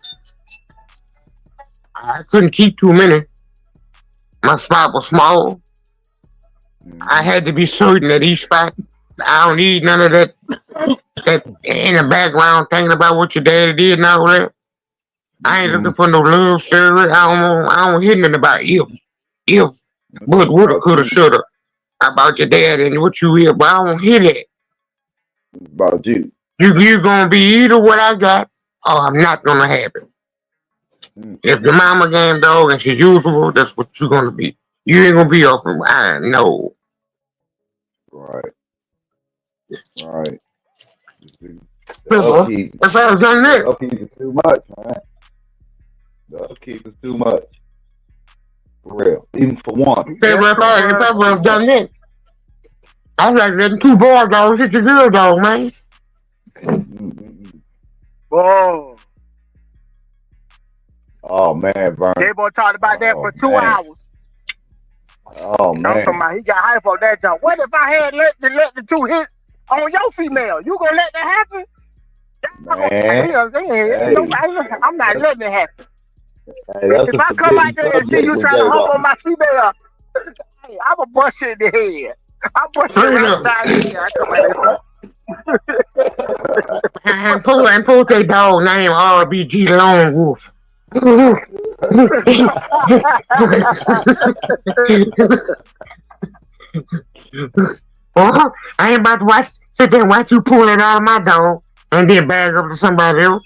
I couldn't keep too many. My spot was small. I had to be certain that each spot. I don't need none of that in the background thinking about what your daddy did and all that. I ain't looking for no love story. I don't hear nothing about if, but woulda, coulda, shoulda about your dad and what you hear, but I don't hear that. About you. You gonna be either what I got or I'm not gonna have it. If your mama game dog and she's usual, that's what you're gonna be. You ain't gonna be open. I know. Right. That's all I've done that. The upkeep is too much, man. The upkeep is too much. For real. Even for one. If I would have done that, I was like letting 2 boy dogs hit the girl dog, man. Whoa. Oh, man, Vern. J.Bo talked about that for 2 hours. Oh, man. I'm talking about he got hype on that jump. What if I had let the 2 hit on your female? You gonna let that happen? Man. I'm not letting it happen. Hey, if I come out there and see you trying to hump on my female, hey, I'm gonna bust you in the head. I'm busting right inside the head. I come out and pull that dog name RBG Lone Wolf. I ain't about to sit there and watch you pull it out of my dog and then bag up to somebody else.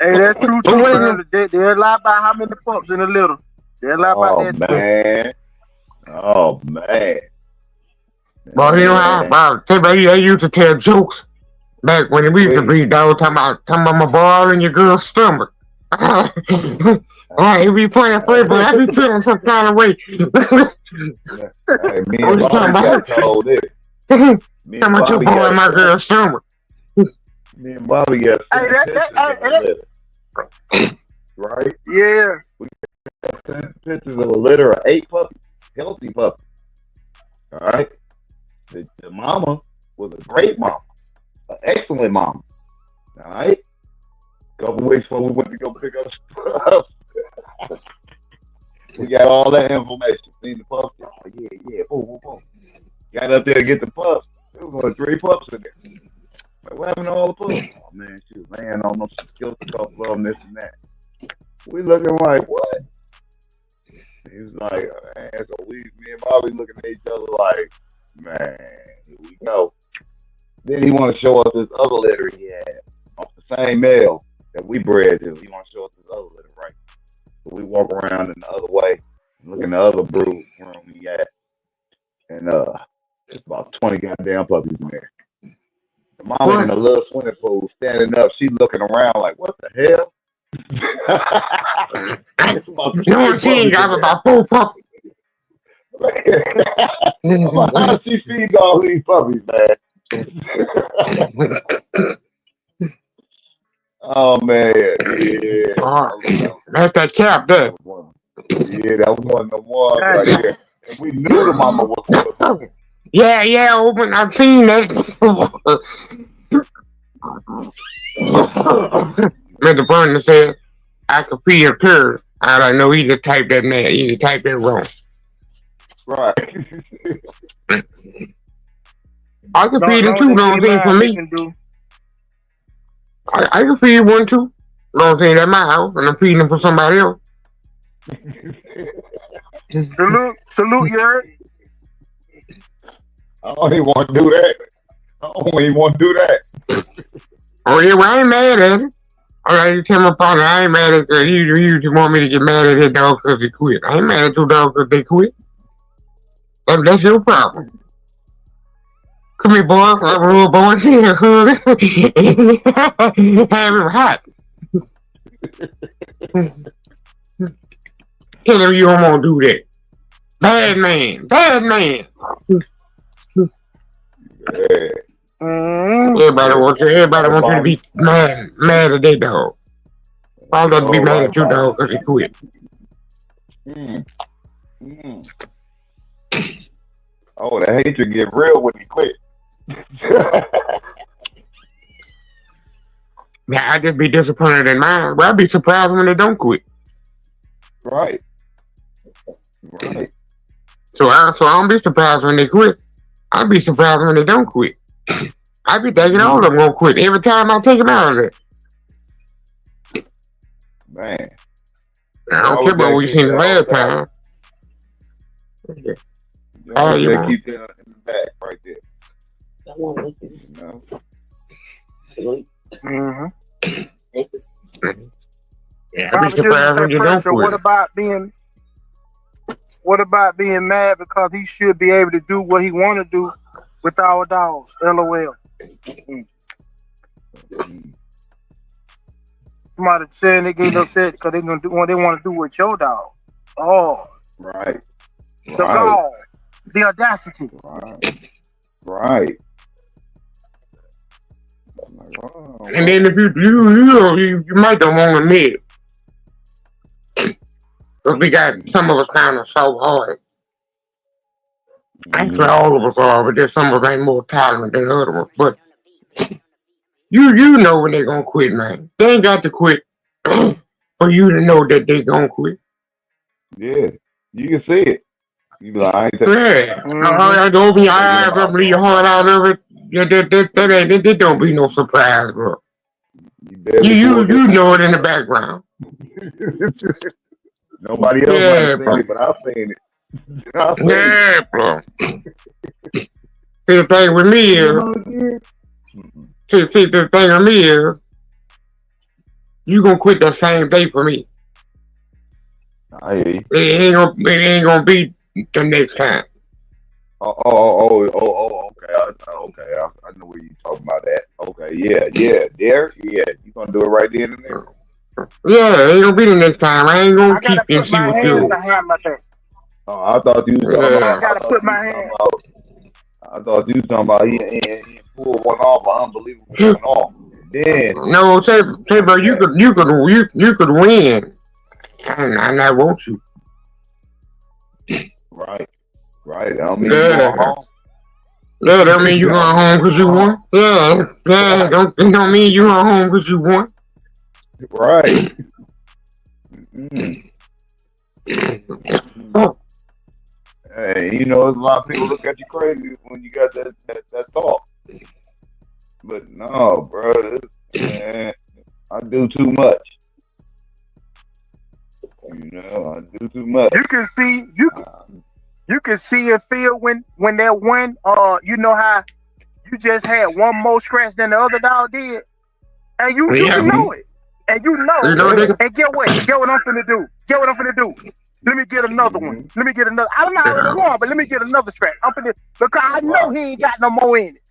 Hey, that's true too. They'll lie about how many pups in a little. They'll lie about that. Man. Oh man. Well, you know how they used to tell jokes back when we used to breed dogs talking about my ball in your girl's stomach. He be playing football. I be feeling some kind of way. Hey, me and Bobby got told it. Talking about your ball in my girl's stomach. Me and Bobby got right? Yeah. We got pictures of a litter of 8 puppies, healthy puppies. All right. The mama was a great mama, an excellent mama. All right. A couple weeks before we went to go pick up stuff, we got all that information. Seen the pups. Like, yeah, boom. Got up there to get the pups. There was only 3 pups in there. Like, what happened to all the pups? Oh man, she was laying on them. She killed a couple of them, this and that. We looking like, what? He was like, man, so me and Bobby looking at each other like, man, here we go. Then he want to show us this other litter he had off the same male that we bred to. He want to show us this other litter, right? So we walk around in the other way, look in the other brood room he had, and there's about 20 goddamn puppies in there. The mama in a little swimming pool, standing up, she looking around like, what the hell? She ain't got about 4 puppies. How she feeds all these puppies, man? Oh man, yeah. That's that cap there. Yeah, that was one of the ones right there. And we knew the mama was gonna do it. Yeah, open. I've seen that. Mr. Burner said, I could feel a curve. I don't know, he just typed that man, he just typed that wrong. Right. I can feed him too, don't think for me. I can feed one too. Don't think at my house, and I'm feeding him for somebody else. Salute, you heard? I don't even want to do that. Oh yeah, well, I ain't mad at it. Alright, you tell my partner, I ain't mad at it. You just want me to get mad at that dog because he quit. I ain't mad at your dog because they quit. That's your problem. Come here, boy. I'm a little boy. Have it hot. Tell him you don't want to do that. Bad man. Yeah. Everybody wants you to be mad at that dog. I got to be mad at your dog because he quit. Oh, the hatred get real when he quit. Yeah, I just be disappointed in mine. Well, I'd be surprised when they don't quit. Right. So I don't be surprised when they quit. I'd be surprised when they don't quit. I be thinking all of them gonna quit every time I take them out of it. Man. I don't care about what you seen the last time. Oh, yeah, keep that in the back right there. Yeah, I be surprised when you don't quit. What about being mad because he should be able to do what he want to do with our dogs? LOL. Somebody saying they get upset because they gonna do what they want to do with your dog. Oh, right. The gall, the audacity. Right. And then if you might don't want to admit, because we got some of us kind of so hard. Actually, all of us are, but there's some of us ain't more tolerant than other ones. But you know when they're gonna quit, man. They ain't got to quit for you to know that they gonna quit. Yeah, you can see it. You be like, I ain't I don't be eyes up, leave your heart out of it. That don't be no surprise, bro. You know it in the background. Nobody else might seen it, but I've seen it. Yeah, bro. See, the thing with me is, you gonna quit the same day for me. It ain't gonna be the next time. Okay. I know where you talking about that. Okay, yeah. There, yeah. You gonna do it right then and there. Yeah, it ain't gonna be the next time. I ain't gonna keep and see what you. Oh, I thought you was talking about. I gotta put my hand. I thought you was talking about he pulled one off, an unbelievable one off. Then no, say, bro, you could win, and I want you. Right. I don't mean you going home. Yeah, that mean you going home because you won. Yeah, don't mean you going home because you won. Right. Hey, you know, there's a lot of people look at you crazy when you got that thought. But no, bro, man, I do too much. You know, I do too much. You can see and feel when that one, you know how you just had one more scratch than the other dog did, and you know it, and you know it. And get what I'm finna do? Let me get another one. I don't know how it won, but let me get another scratch. I'm finna, because I know he ain't got no more in it.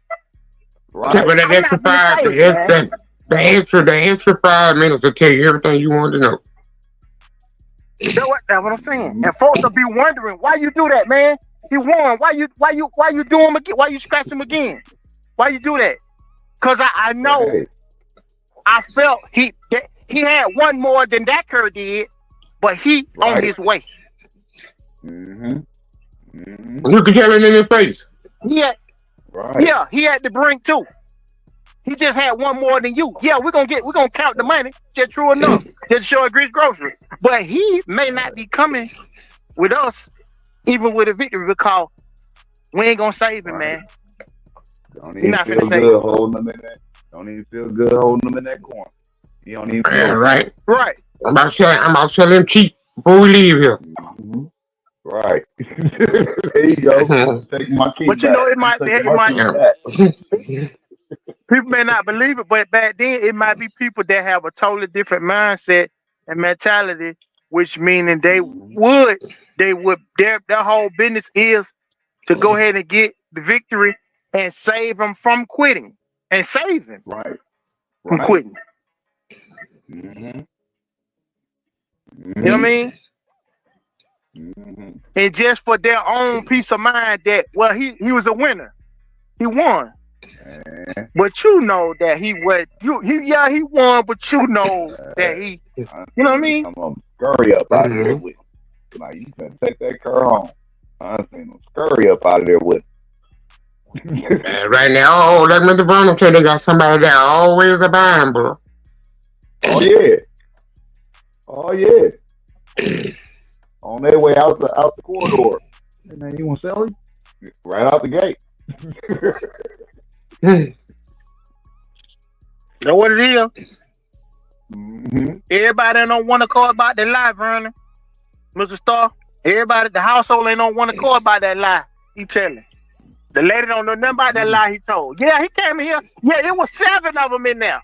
Right. But that extra 5 minutes, the extra 5 minutes will tell you everything you want to know. That's what I'm saying. And folks will be wondering why you do that, man. He won. Why you do him again? Why you scratch him again? Why you do that? Because I know, Hey. I felt he had one more than that Kerr did, but he on Right. his way. Mm-hmm. Mm-hmm. You can tell it in his face. Yeah, Right. he had to bring two. He just had one more than you. Yeah, we're gonna count the money. Just true enough. Just show a Grease grocery. But he may not be coming with us, even with a victory, because we ain't gonna save him, Right. man. Don't You're even not feel finna save good him. holding them in that. Don't even feel good holding them in that corner. You don't even Yeah, feel right. Right. I'm about to sell him cheap before we leave here. Mm-hmm. Right. There you go. Take my key But you back. know, I'm taking my key Yeah. back. people may not believe it, but back then it might be people that have a totally different mindset and mentality, which meaning Mm-hmm. their whole business is to go ahead and get the victory and save them from quitting and save them Right. from Right. quitting. Mm-hmm. You know what I Mm-hmm. mean? Mm-hmm. And just for their own peace of mind that, well, he was a winner. He won. And But you know that he won, but you know that he, I you know what I seen mean? some of them scurry up out of there Mhm. with him. Like, you can take that car home. I seen them scurry up out of there with him. Right now, like Mr. Vernon said, they got somebody that always a buying, bro. Oh, yeah. Oh, yeah. On their way out the corridor. Hey, man, you want to sell him? Right out the gate. You know what it is? Mm-hmm. Everybody ain't on one accord about that lie, Vernon. Mr. Starr. Everybody, the household ain't on one accord about that lie. He telling. The lady don't know nothing about that lie he told. Yeah, he came in here. Yeah, it was 7 of them in there.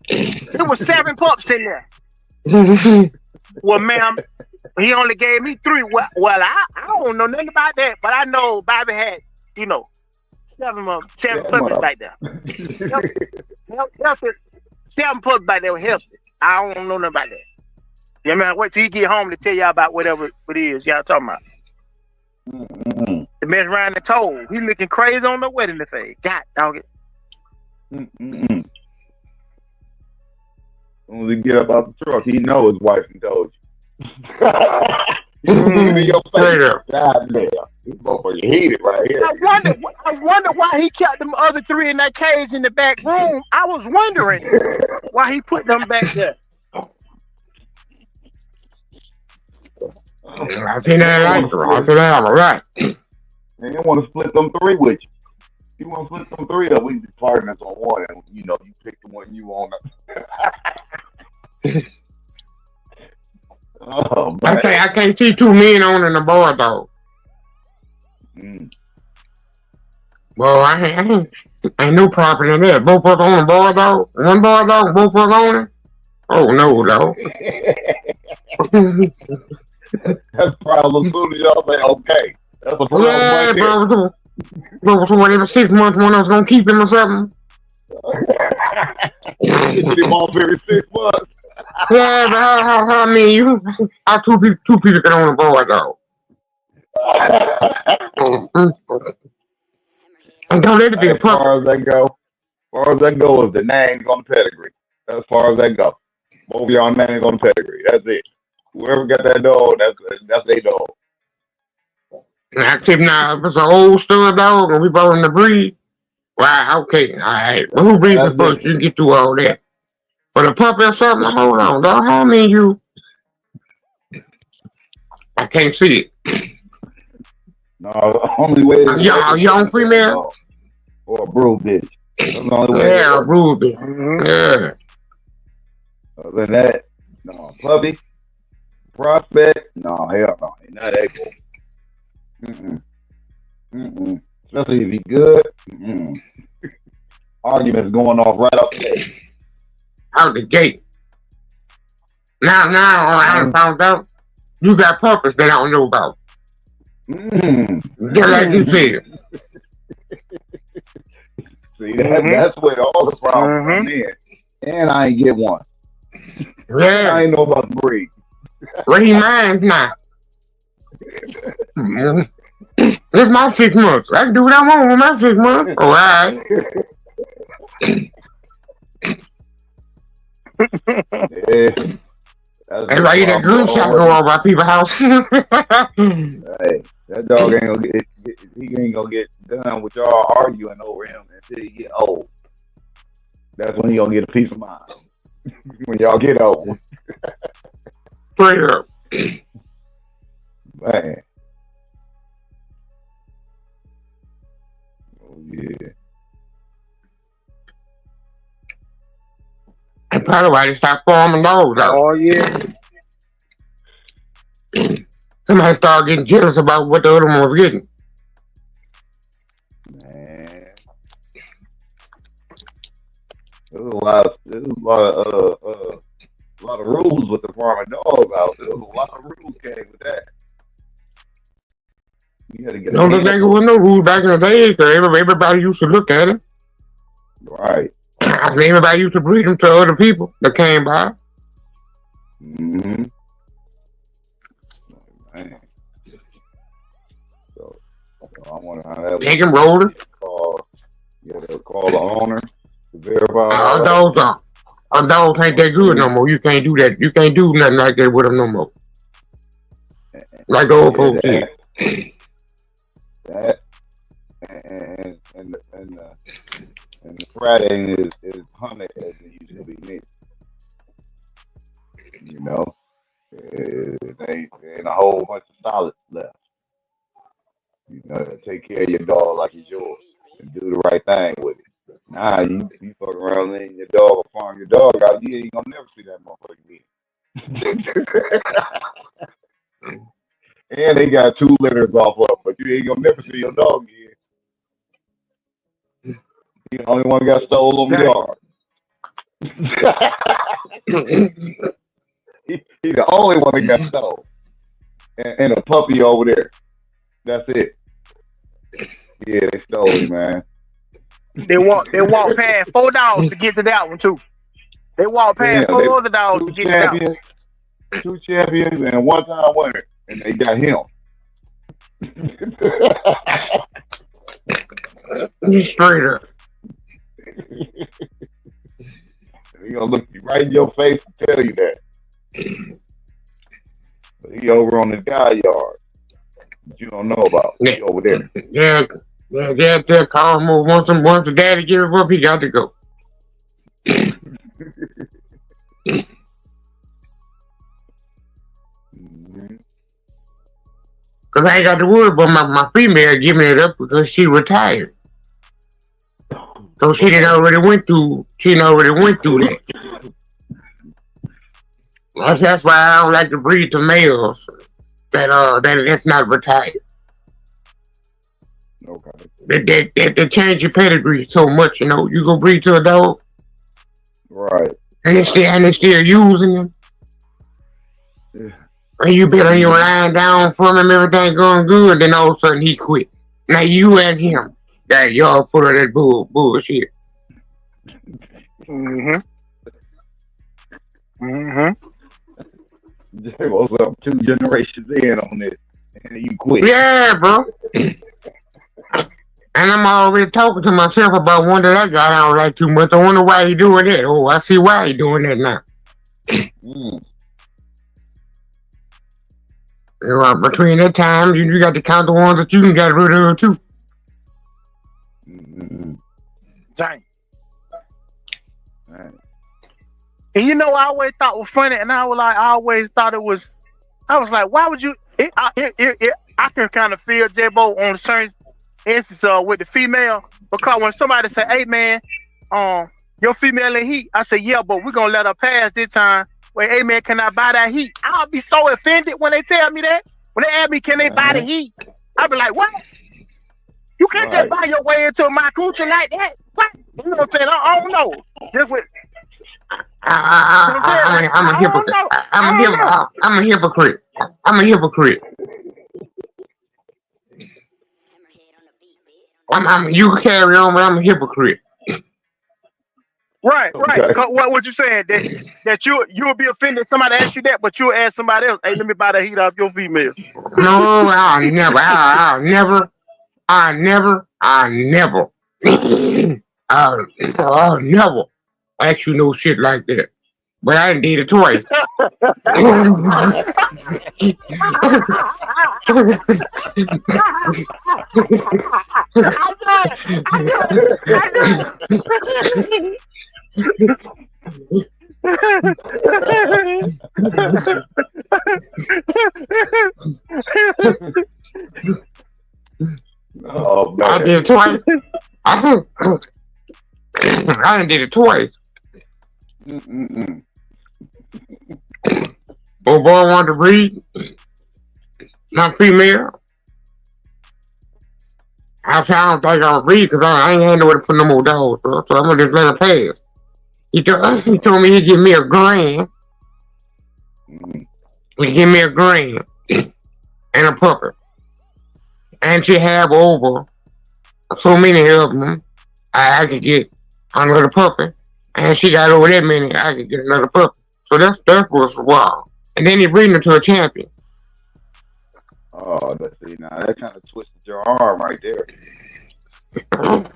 It was 7 pups in there. Well, ma'am, he only gave me 3. Well, I don't know nothing about that, but I know Bobby had, 7 puppies back there. Healthy. 7 pups back there were healthy. I don't know nothing about that. Yeah, man, wait till he get home to tell y'all about whatever it is y'all talking about. Mm-hmm. The man around the toe, he looking crazy on the wedding face. God dog it. Mm-hmm. As soon as he get up out the truck, he know his wife and told you. You in your face. God damn. This motherfucker heated right here. I wonder why he kept them other 3 in that cage in the back room. I was wondering why he put them back there. I think that I'm right. And you want to split them 3 with you. You want to split them 3 up, we can be partners on one, and you pick the one you want. Oh, man. I can't see 2 men on in the bar, though. Mm. Well, I ain't no problem in that. Both of us on the bar, dog. One bar, dog. Both of us on it. Oh no, dog. That's a problem. As soon as y'all say okay, that's a problem right there. Bro, so whatever 6 months, one of us gonna keep him or something. Get him off every 6 months. Yeah, but how many how two people get on the board though? And don't let it be a As far as that go, is the names on the pedigree. As far as that go, both of y'all names on the pedigree. That's it. Whoever got that dog, that's their dog. Except now, if it's an old stud dog and we brought in the breed, well, okay, all right. But who breeds it first? You can get through all that. But a puppy or something, hold on, dog. How many you? I can't see it. No, the only way is a young female or a brood bitch. That's the only way. Yeah, a brood bitch. Mm-hmm. Yeah. Other than that, no. Puppy, prospect, no, hell no. Ain't not that cool. Mm-mm. Especially if he good. Arguments going off right off the gate. Out the gate. Now, I found out you got purpose that I don't know about. Just like you said. See, that's where all the problems come in. And I ain't get one. Yeah. I ain't know about the breed. Well, he mine now. It's my 6 months. I can do what I want with my 6 months. All right. Yeah. That's why you that gunshot go off by people's house. Hey, that dog ain't gonna he ain't gonna get done with y'all arguing over him until he get old. That's when he gonna get a peace of mind. When y'all get old. Straight up. Man. Oh yeah. That's probably why they stopped farming dogs out. Oh yeah. Somebody started getting jealous about what the other one was getting. Man. There's a lot of rules with the farming dog out. There's a lot of rules came with that. You had to get Don't look like it was no rules back in the day, because everybody used to look at it. Right. I mean, everybody used to breed them to other people that came by. Mm-hmm. Man. So I wonder how that Take him rolling. They'll call the owner to verify. Our dogs ain't that good no more. You can't do that. You can't do nothing like that with them no more. Like the old folks did. That and the Friday is hunted as it used to be mixed. You know, there ain't a whole bunch of solids left. You know, take care of your dog like it's yours and do the right thing with it. Nah, you fuck around letting your dog or farm your dog out, you ain't gonna never see that motherfucker again. And they got 2 litters off of, but you ain't gonna never see your dog again. He the only one got stole on the yard. He the only one that got stole. And a puppy over there. That's it. Yeah, they stole him, man. They walk past 4 dogs to get to that one too. They walk past 4 other dogs to get to that one. 2 champions and 1-time winner, and they got him. Straight up. He gonna look you right in your face and tell you that. But he over on the guy yard that you don't know about. He over there. Yeah, call him once the daddy give him up, he got to go. Cause I ain't got to worry about my female giving it up because she retired. So she didn't already went through that. That's why I don't like to breed to males that's not retired. Okay. They change your pedigree so much, you know. You go breed to a dog. Right. And they still using them. Yeah. And you been on your line down from him, everything going good, then all of a sudden he quit. Now you and him, y'all full of that bullshit. Mm-hmm. Mm-hmm. J.Bo's up 2 generations in on this, and you quit. Yeah, bro. And I'm already talking to myself about one that I got I don't like too much. I wonder why he doing that. Oh, I see why he doing that now. Between that time, you got to count the ones that you can get rid of too. Dang. And you know, I always thought it was funny, and I always thought it was. I was like, why would you? I can kind of feel J.Bo on a certain instance with the female, because when somebody say, "Hey man, your female in heat," I say, "Yeah, but we're gonna let her pass this time." Wait, hey man, can I buy that heat? I'll be so offended when they tell me that. When they ask me, can they buy the heat? I'll be like, what? You can't just buy your way into my coochie like that. What? You know what I'm saying? I don't know. Just with. I'm a hypocrite. I'm a hypocrite. You carry on, but I'm a hypocrite. Right. What you saying? That you will be offended if somebody asks you that, but you'll ask somebody else, hey, let me buy the heat off your female. No, I'll never. I'll never ask you no shit like that. But I done did it twice. Oh, man. I did it twice. I done did it twice. Old boy wanted to breed. Not female. I said, I don't think I'll breed because I ain't had nowhere to put no more dogs, bro. So I'm going to just let her pass. He told me he'd give me $1,000. He'd give me $1,000 and a puppy. And she have over so many of them, I could get another puppy. And she got over that many, I could get another puppy. So that was wild. And then he breeding her to a champion. Oh, let's see now. That kind of twisted your arm right there.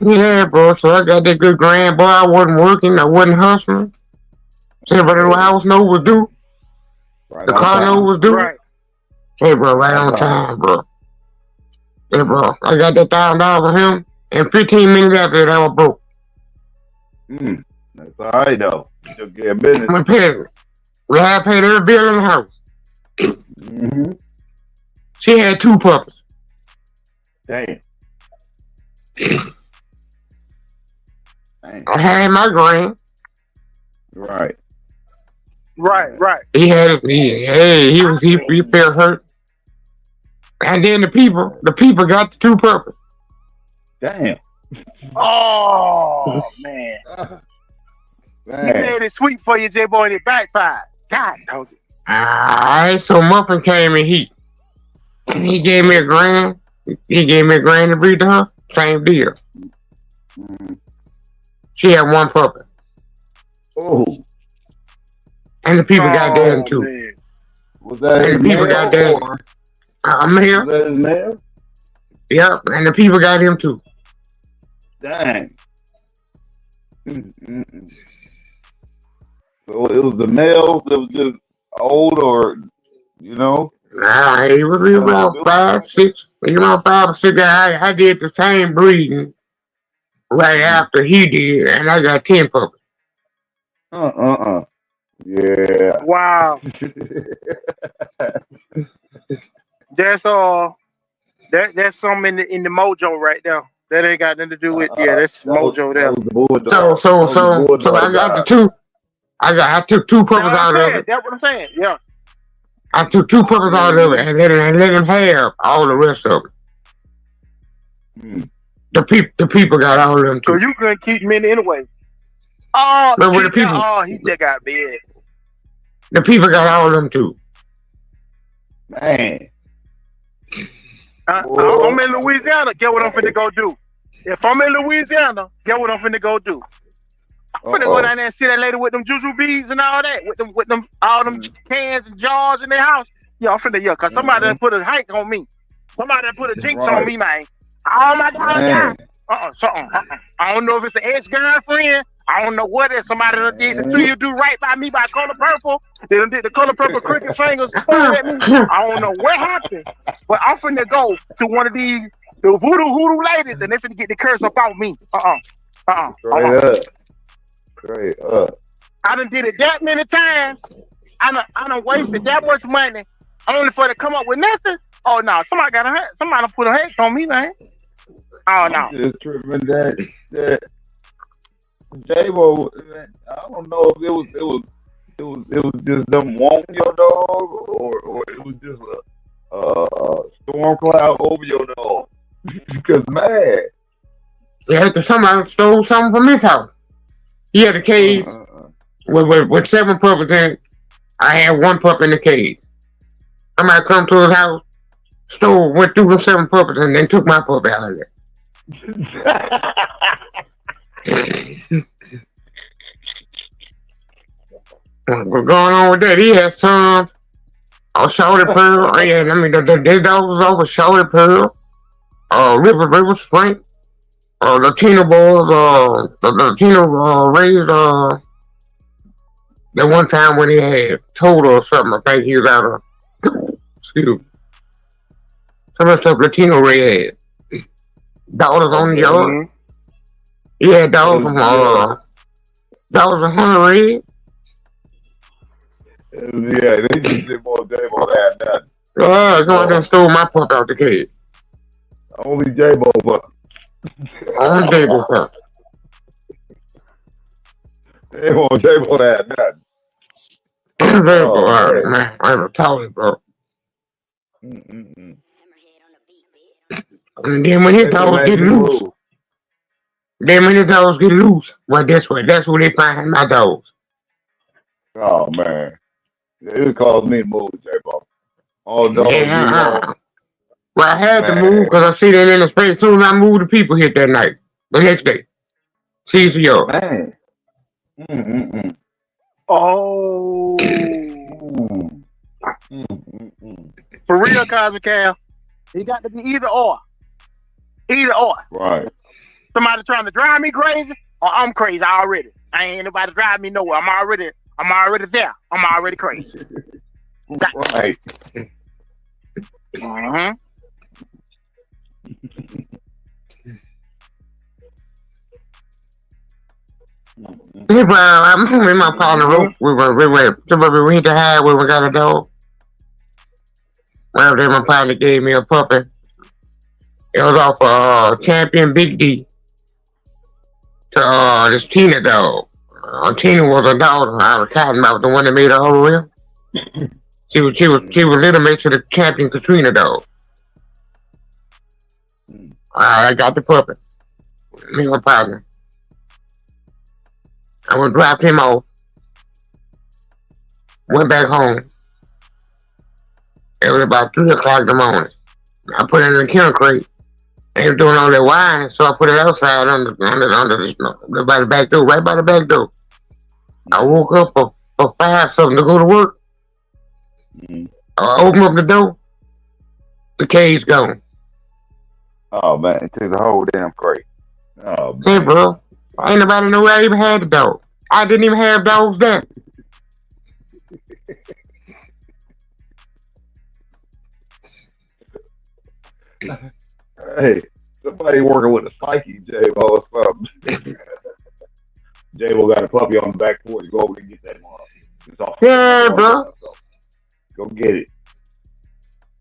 Yeah, bro. So I got that good grand boy. I wasn't working. I wasn't hustling. So everybody in the house know was due. Right the car know was due. Right. Hey, bro, right on time, bro. Hey, bro, I got that $1,000 for him, and 15 minutes after that, I was broke. That's all right, though. You took care of business. I paid it. I paid every bill in the house. She had 2 puppies. Damn. I had my grand. Right. He had it. He felt hurt. And then the people got the 2 puppies. Damn. Oh man. He made it sweet for you, J.Bo, and it backfired. God, dog. Alright, so Muffin came and he gave me $1,000. He gave me $1,000 to breed to her. Same deal. She had 1 puppy. Oh. And the people got them too. Man. Was that and the people got them. I'm here. Was that his male? Yep, and the people got him too. Dang. So it was the male that was just old, or you know? Nah, he was about 5, 6. He was about 5 or 6. I did the same breeding right after he did, and I got 10 puppies. Yeah. Wow. That's that's something in the mojo right there. That ain't got nothing to do with that's mojo there. So I got the 2. I took 2 puppies out of it. That's what I'm saying. Yeah. I took 2 puppies out of it and let him have all the rest of it. The people got all of them too. So you couldn't keep many anyway. Oh, he just got big. The people got all of them too. Man. I'm in Louisiana. Get what I'm finna go do. If I'm in Louisiana, get what I'm finna go do. I'm finna go down there and see that lady with them juju beads and all that, with them all them cans and jars in their house. Yeah, I'm finna cause somebody done put a hike on me. Somebody done put a jinx on me, man. Oh my God. I don't know if it's an ex-girlfriend. I don't know what it is. Somebody done did the 2 you do right by me by Color Purple. They done did the Color Purple cricket fingers at me. I don't know what happened. But I'm finna go to one of the voodoo ladies and they finna get the curse about me. Straight up. I done did it that many times. I done wasted that much money only for it to come up with nothing. Oh no, somebody put a hex on me, man. Oh no. I'm just tripping that J.Bo, I don't know if it was just them wanting your dog or it was just a storm cloud over your dog. Because man. Yeah, somebody stole something from his house. He had a cage with 7 puppies in it. I had 1 pup in the cage. Somebody come to his house, went through the 7 puppies and then took my puppy out of there. What's going on with that? He has sons. Shorty Pearl. This dog was over Shorty Pearl. River Spring. Latino boys, the Latino raised, that one time when he had total or something, I think he was out of, excuse me, some of the stuff Latino Ray had. Daughters on the yard. He had dogs from, dogs of Hunter Red. Yeah, they just did more J-Bo had nothing. Come on and stole my pup out the cage. Only J-Bo, but On J.Bo pup. they want J-Bo had nothing. J.Bo, man, I was telling bro. Mm-mm-mm. And then when his dogs get loose, well, that's where they find my dogs. Oh man, it caused me to move, J-Bo. All dogs. Yeah, well, I had to move because I see that in the space. As soon as I moved, the people hit that night. The next day. CCO. Man. Oh. For real, Cosmic Cal. It got to be either or. Either or. Right. Somebody trying to drive me crazy, or I'm crazy already. I ain't nobody drive me nowhere. I'm already there. I'm already crazy. Right. Hey, bro, I'm with my partner. We hit the highway. We got a dog. Well, then my partner gave me a puppy. It was off Champion Big D to this Tina dog. Tina was a daughter. I was talking about the one that made her over real. She was little mate to the Champion Katrina dog. I got the puppy. Me and my partner. I went drop him off. Went back home. It was about 3 o'clock in the morning. I put it in the kennel crate. They were doing all that whining, so I put it outside under by the back door, right by the back door. I woke up for 5 something to go to work. I opened up the door. The cage gone. Oh man, it took the whole damn crate. Oh man. Hey bro, ain't nobody know I even had the dog. I didn't even have dogs then. Hey, somebody working with a psyche, J-Bo or something. J-Bo got a puppy on the back porch. Go over and get that one. Yeah, bro. Go get it.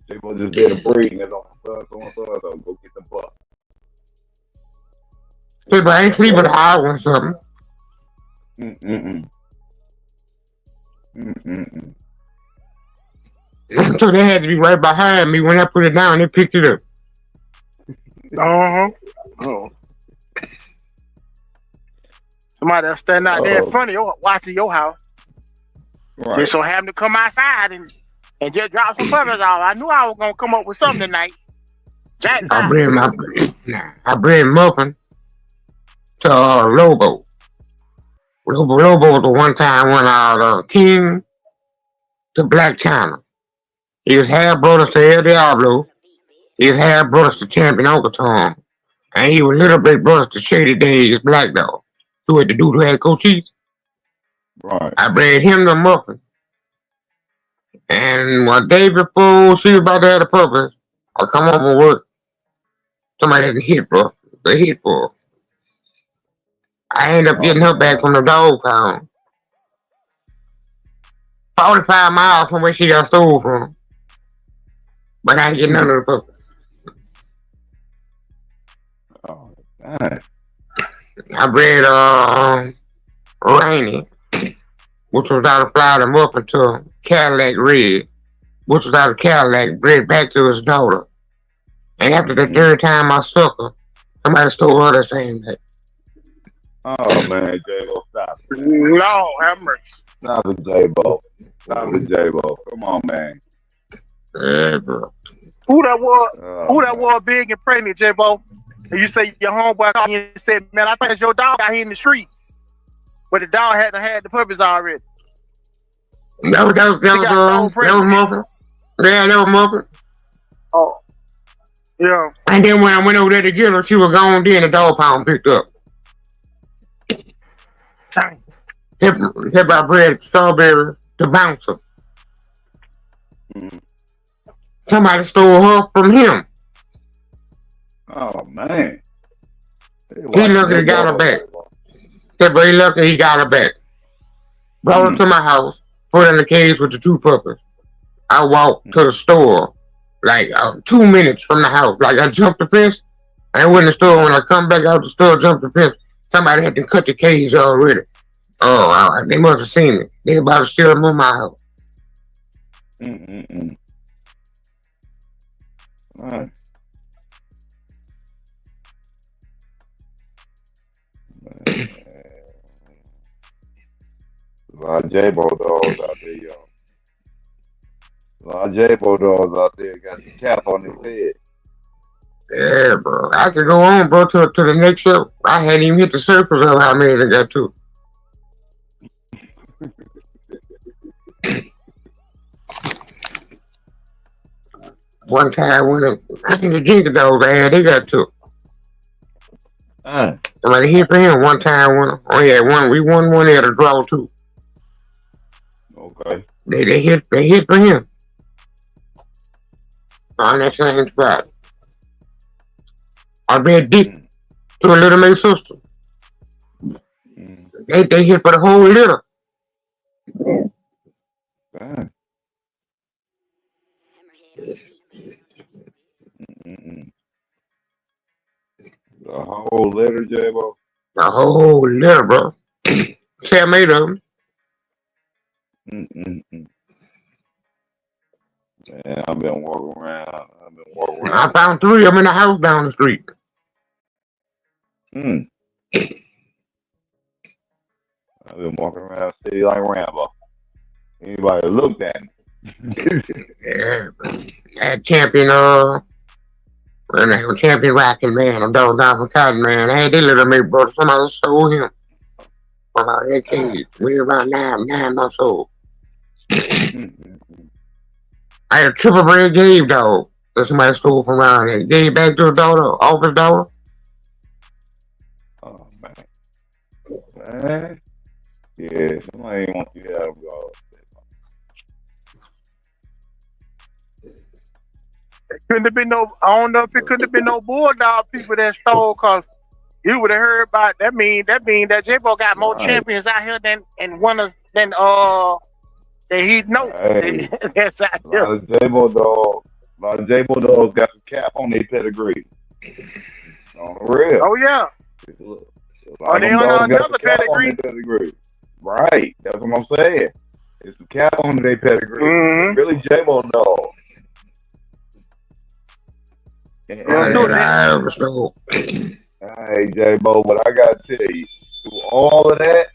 J-Bo just did a breed. That's on so go get the pup. Hey, but I ain't sleeping an hour or something. So they had to be right behind me when I put it down. They picked it up. Oh. Somebody else standing out there in front of you, watching your house. Right. Just so happened to come outside and just drop some puppies off. I knew I was gonna come up with something tonight. Jack, I bring Muffin to Lobo. Lobo was the one time when King to Black China. He was half brothers to El Diablo. He was half brothers to Champion Uncle Tom. And he was little bit brothers to Shady Days Black Dog. Who had the dude who had Cochise. Right. I bred him to Muffin. And one day before she was about to have the puppies, I come home from work. Somebody had a hit, bro. The hit, bro. I ended up getting her back from the dog pound. 45 miles from where she got stole from. But I ain't getting none of the puppies. Oh, God. I bred Rainy, which was out of Florida, Muffin to Cadillac Red, which was out of Cadillac, bred back to his daughter. And after the third time I suck her, somebody stole her the same day. Oh man, J-Bo, stop it. Lord have mercy. Stop it, J-Bo. Stop it, J-Bo. Come on, man. Yeah, bro. Who that was big and pregnant, J.Bo? And you say your homeboy called you and said, man, I think it's your dog out here in the street. But the dog hadn't had the puppies already. That was Muffin. Yeah, that was Muffin. Oh. Yeah. And then when I went over there to get her, she was gone. Then the dog pound picked up. Hip hop bread, strawberry, the bouncer. Somebody stole her from him. Oh man. He lucky he got her back. But he lucky he got her back. Brought her to my house, put her in the cage with the two puppies. I walked to the store, like 2 minutes from the house. Like I jumped the fence. I went in the store. When I come back out the store, jumped the fence. Somebody had to cut the cage already. Oh, they must have seen me. They about to steal them in my house. A lot of J.Bo dogs out there, y'all. A lot of J.Bo dogs out there got the cap on his head. Yeah, bro. I could go on, bro, to the next show. I hadn't even hit the surface of how many they got to. One time when I think the Jingle Dogs they got to. Somebody hit for him one time when we won one at a draw too. Okay. They hit for him. On that same spot. I been deep to a little May sister. They hit for the whole litter. The whole litter, J.Bo? The whole litter, bro. See, I made of them. Man, I've been walking around. I found 3 of them in the house down the street. I've been walking around the city like Rambo. Anybody looked at me? Yeah, that champion, champion rocking man, a dog down from Cotton, man. I had that little mate, brother. Somebody sold him. That cage. We were about 9 months old. I had a triple bred Gabe dog that somebody stole from around there. Gave back to the daughter, office daughter. Oh, man. Yeah, somebody ain't want you to have go. It couldn't have been no, I don't know if it couldn't have been no bulldog people that stole, because you would have heard about that mean that J.Bo got more champions out here than he knows. Hey, That's out there. A lot of J.Bo dogs got some cap on their pedigree. On the real. Oh yeah. Are they on another pedigree? Right. That's what I'm saying. It's some cap on their pedigree. Really J.Bo dogs. Hey, J.Bo, but I gotta tell you, through all of that,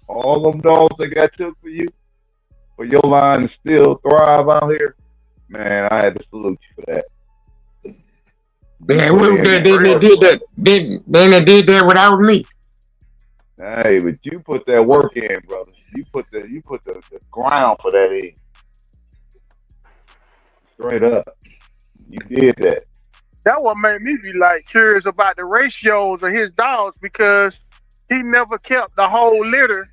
all them dogs that got took for you, for your line to still thrive out here, man, I had to salute you for that. Man, they did that without me. Hey, but you put that work in, brother. You put the ground for that in. Straight up. You did that. That what made me be like curious about the ratios of his dogs, because he never kept the whole litter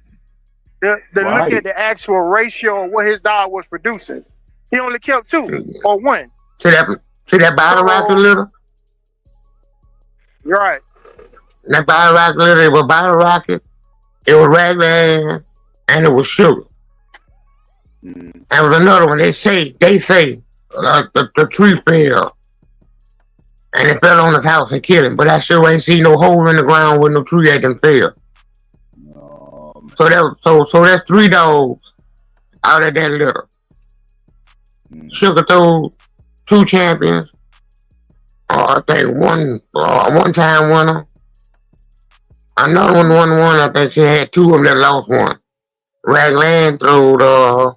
to look at the actual ratio of what his dog was producing. He only kept 2 or 1. See that bottle rocket litter? Right. That bottle rocket litter, it was bottle rocket, it was raglan, and it was sugar. And there was another one, they say the tree fell. And it fell on his house and killed him. But I sure ain't seen no hole in the ground where no tree had them fell. So that's 3 dogs out of that litter. Sugar told 2 champions. I think one time winner. Another one won one. I think she had 2 of them that lost one. Raglan throwed a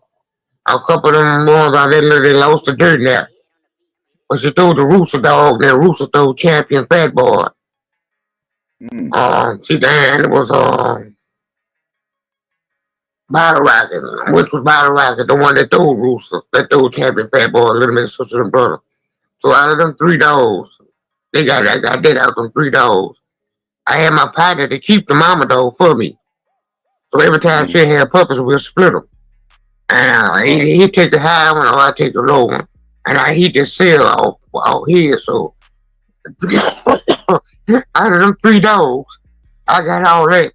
couple of them ones out there that lost the dirt now. But she threw the Rooster dog, and Rooster threw champion Fat Boy. And it was Bottle Rocket, which was Bottle Rocket, the one that threw Rooster, that threw champion Fat Boy, little bit sister and brother. So out of them 3 dogs, I got that out from 3 dogs. I had my partner to keep the mama dog for me. So every time she had puppies, we'll split them. And he take the high one, or I take the low one. And I heat the cell off here. So out of them 3 dogs, I got all that.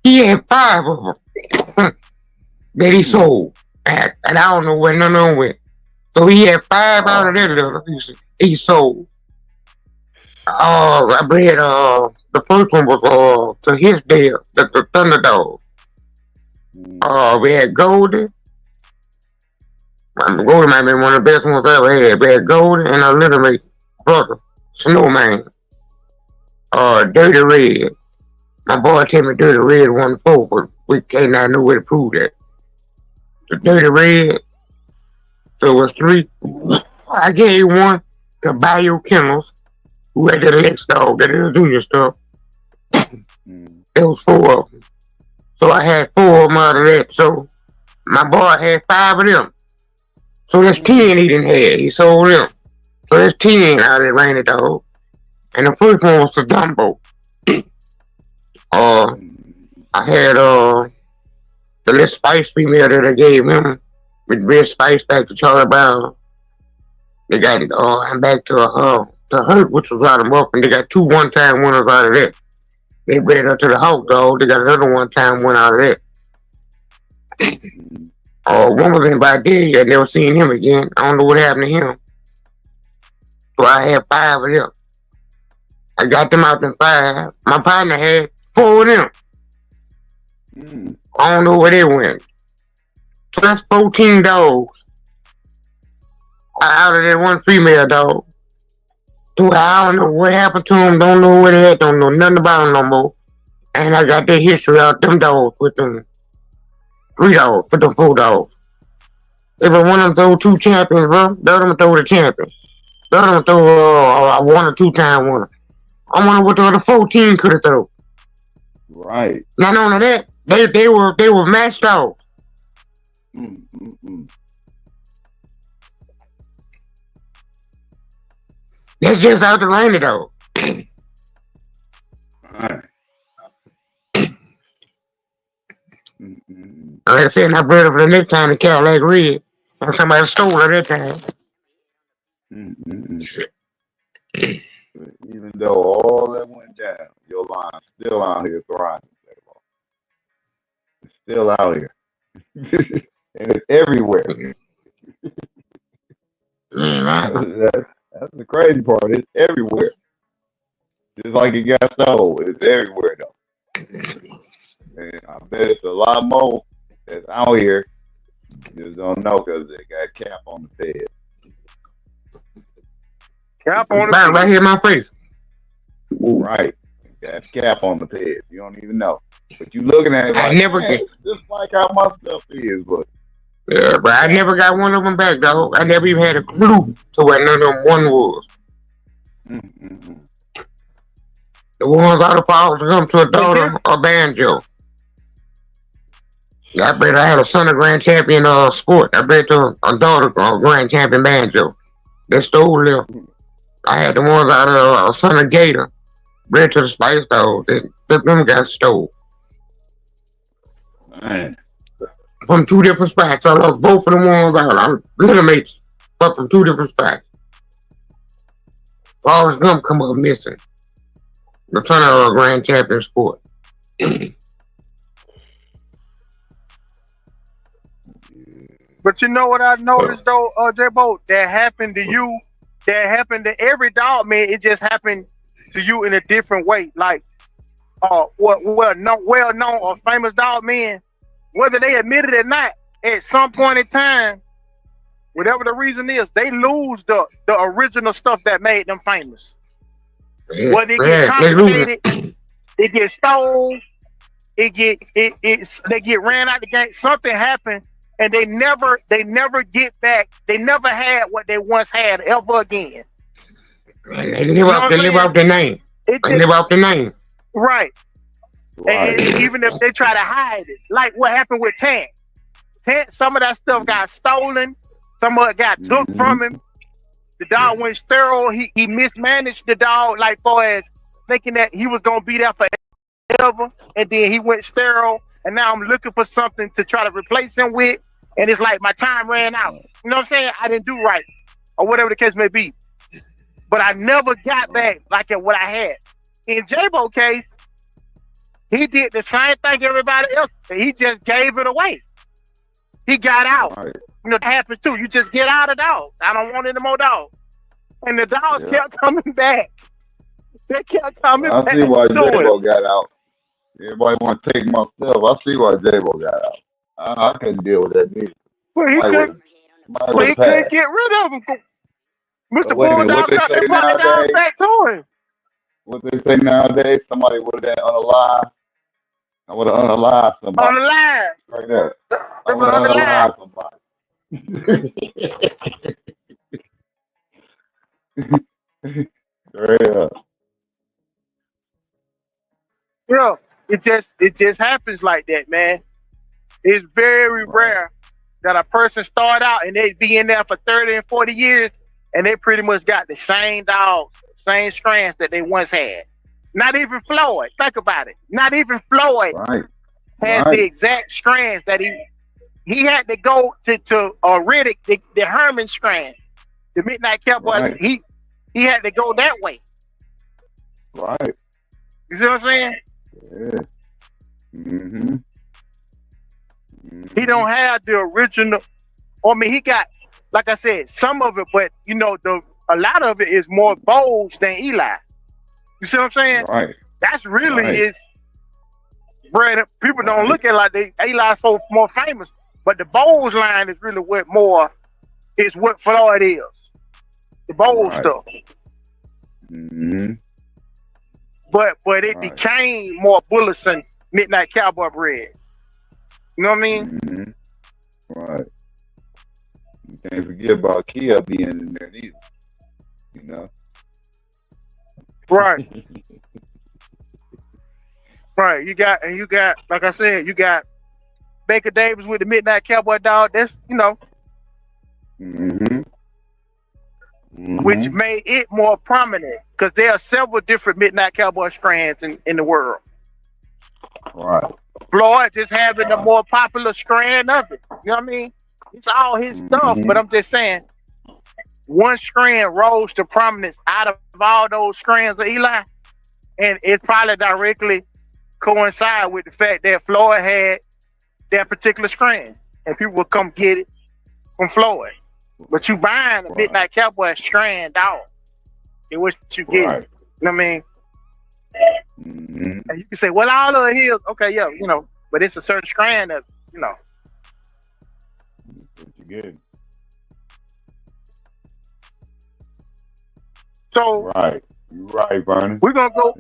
He had 5 of them that he sold. And I don't know where none of them went. So he had 5 out of that little he sold. I bred the first one was to his deal, the Thunder Dog. We had Golden. Golden might be one of the best ones I ever had. We had Golden and our little mate brother, Snowman. Dirty Red. My boy told me Dirty Red won 4, but we can't not know where to prove that. The Dirty Red, so it was 3. I gave one to Bio Kennels, who had the Lex dog, that is junior stuff. There was 4 of them. So I had 4 of them out of that. So my boy had 5 of them. So that's 10 he didn't have. He sold them. So that's 10 out of that Rainy Dog. And the first one was the Dumbo. I had the little Spice female that I gave him with Red Spice back to Charlie Brown. They got it and back to Hurt, which was out of Muffin. They got 2 one-time winners out of that. They bred her to the Hawk Dog. They got another one-time winner out of that. One was in by day. I never seen him again. I don't know what happened to him. So I had 5 of them. I got them out in 5. My partner had 4 of them. I don't know where they went. So that's 14 dogs out of that one female dog. So I don't know what happened to them. Don't know where they at. Don't know nothing about them no more. And I got their history out them dogs with them 3 dogs, with them 4 dogs. Every one of them throw 2 champions, bro. The other one throw the champion. The other one throw a 1 or 2 time winner. I wonder what the other 14 could have thrown. Right. Not only that, they were matched out. That's just out the Rainy Dog. Right. Like I said, I bred her for the next time the Cadillac Red. And somebody stole her that time. Even though all that went down, your line's still out here thriving. It's still out here. And it's everywhere. That's the crazy part. It's everywhere. Just like it got stole. It's everywhere, though. And I bet it's a lot more that's out here. You just don't know because they got cap on the bed. Cap on the bed. Right here in my face. Right. Got cap on the bed. You don't even know. But you looking at it like, I never get just like how my stuff is, but yeah, but I never got one of them back, dog. I never even had a clue to what none of them one was. The ones out of power to come to a daughter or banjo. I bet I had a son of Grand Champion sport. I bet to a daughter Grand Champion banjo. They stole them. I had the ones out of a son of Gator. Bred to the Spice Dog. Them got stole. man. From 2 different spots. I love both of them ones out. I'm little mates, but from 2 different spots. Forrest Gump come up missing. The son of a Grand Champion sport. But you know what I noticed though, J.Bo, that happened to you, that happened to every dog, man. It just happened to you in a different way. Like, well known or famous dog men, whether they admit it or not, at some point in time, whatever the reason is, they lose the original stuff that made them famous. Whether it gets confiscated, it gets stole, they get ran out the game. Something happened, and they never get back. They never had what they once had ever again. They live off the name. They live off the name. Right. And even if they try to hide it, like what happened with Tant, some of that stuff got stolen, some of it got took from him. The dog went sterile. He mismanaged the dog, like far as thinking that he was gonna be there forever, and then he went sterile. And now I'm looking for something to try to replace him with, and it's like my time ran out. You know what I'm saying? I didn't do right, or whatever the case may be. But I never got back like at what I had. In J.Bo case, he did the same thing everybody else. He just gave it away. He got out. Right. You know, that happens too. You just get out of dogs. I don't want any more dogs. And the dogs kept coming back. They kept coming back. I see why J.Bo got out. Everybody want to take my stuff. I see why J.Bo got out. I couldn't deal with that neither. Well, he couldn't get rid of him. Mr. Bulldog got to bring the dogs back to him. What they say nowadays, somebody would have been unalive. I would have unalived somebody. Unalive. Right there. I would have unalived somebody. Yeah, it just happens like that, man. It's very rare that a person start out and they be in there for 30 and 40 years and they pretty much got the same dogs, same strands that they once had. Not even Floyd. Think about it. Not even Floyd has the exact strands that he had to go to Riddick, the Herman strand, the Midnight Cowboy. He had to go that way. Right. You see what I'm saying? Yeah. Mm-hmm. He don't have the original. I mean, he got, like I said, some of it, but you know, a lot of it is more bold than Eli. You see what I'm saying? Right. That's really his bread. People don't look at it like Eli's so more famous, but the Bowles line is really what Floyd is. The Bowles stuff. Mm-hmm. But it became more Bullison Midnight Cowboy bread. You know what I mean? Mm-hmm. Right. You can't forget about Kia being in there either. You know? Right. Right. You got, like I said, you got Baker Davis with the Midnight Cowboy dog. That's, you know, which made it more prominent because there are several different Midnight Cowboy strands in the world. Right. Floyd just having the more popular strand of it. You know what I mean? It's all his stuff, but I'm just saying, one strand rose to prominence out of all those strands of Eli, and it probably directly coincide with the fact that Floyd had that particular strand, and people would come get it from Floyd. But you buying a Midnight Cowboy strand dog, it what you get. You know what I mean? And you can say, well, all of it is okay, yeah, you know, but it's a certain strand of, you know. What you get. So you're right, Vernon. We're gonna go.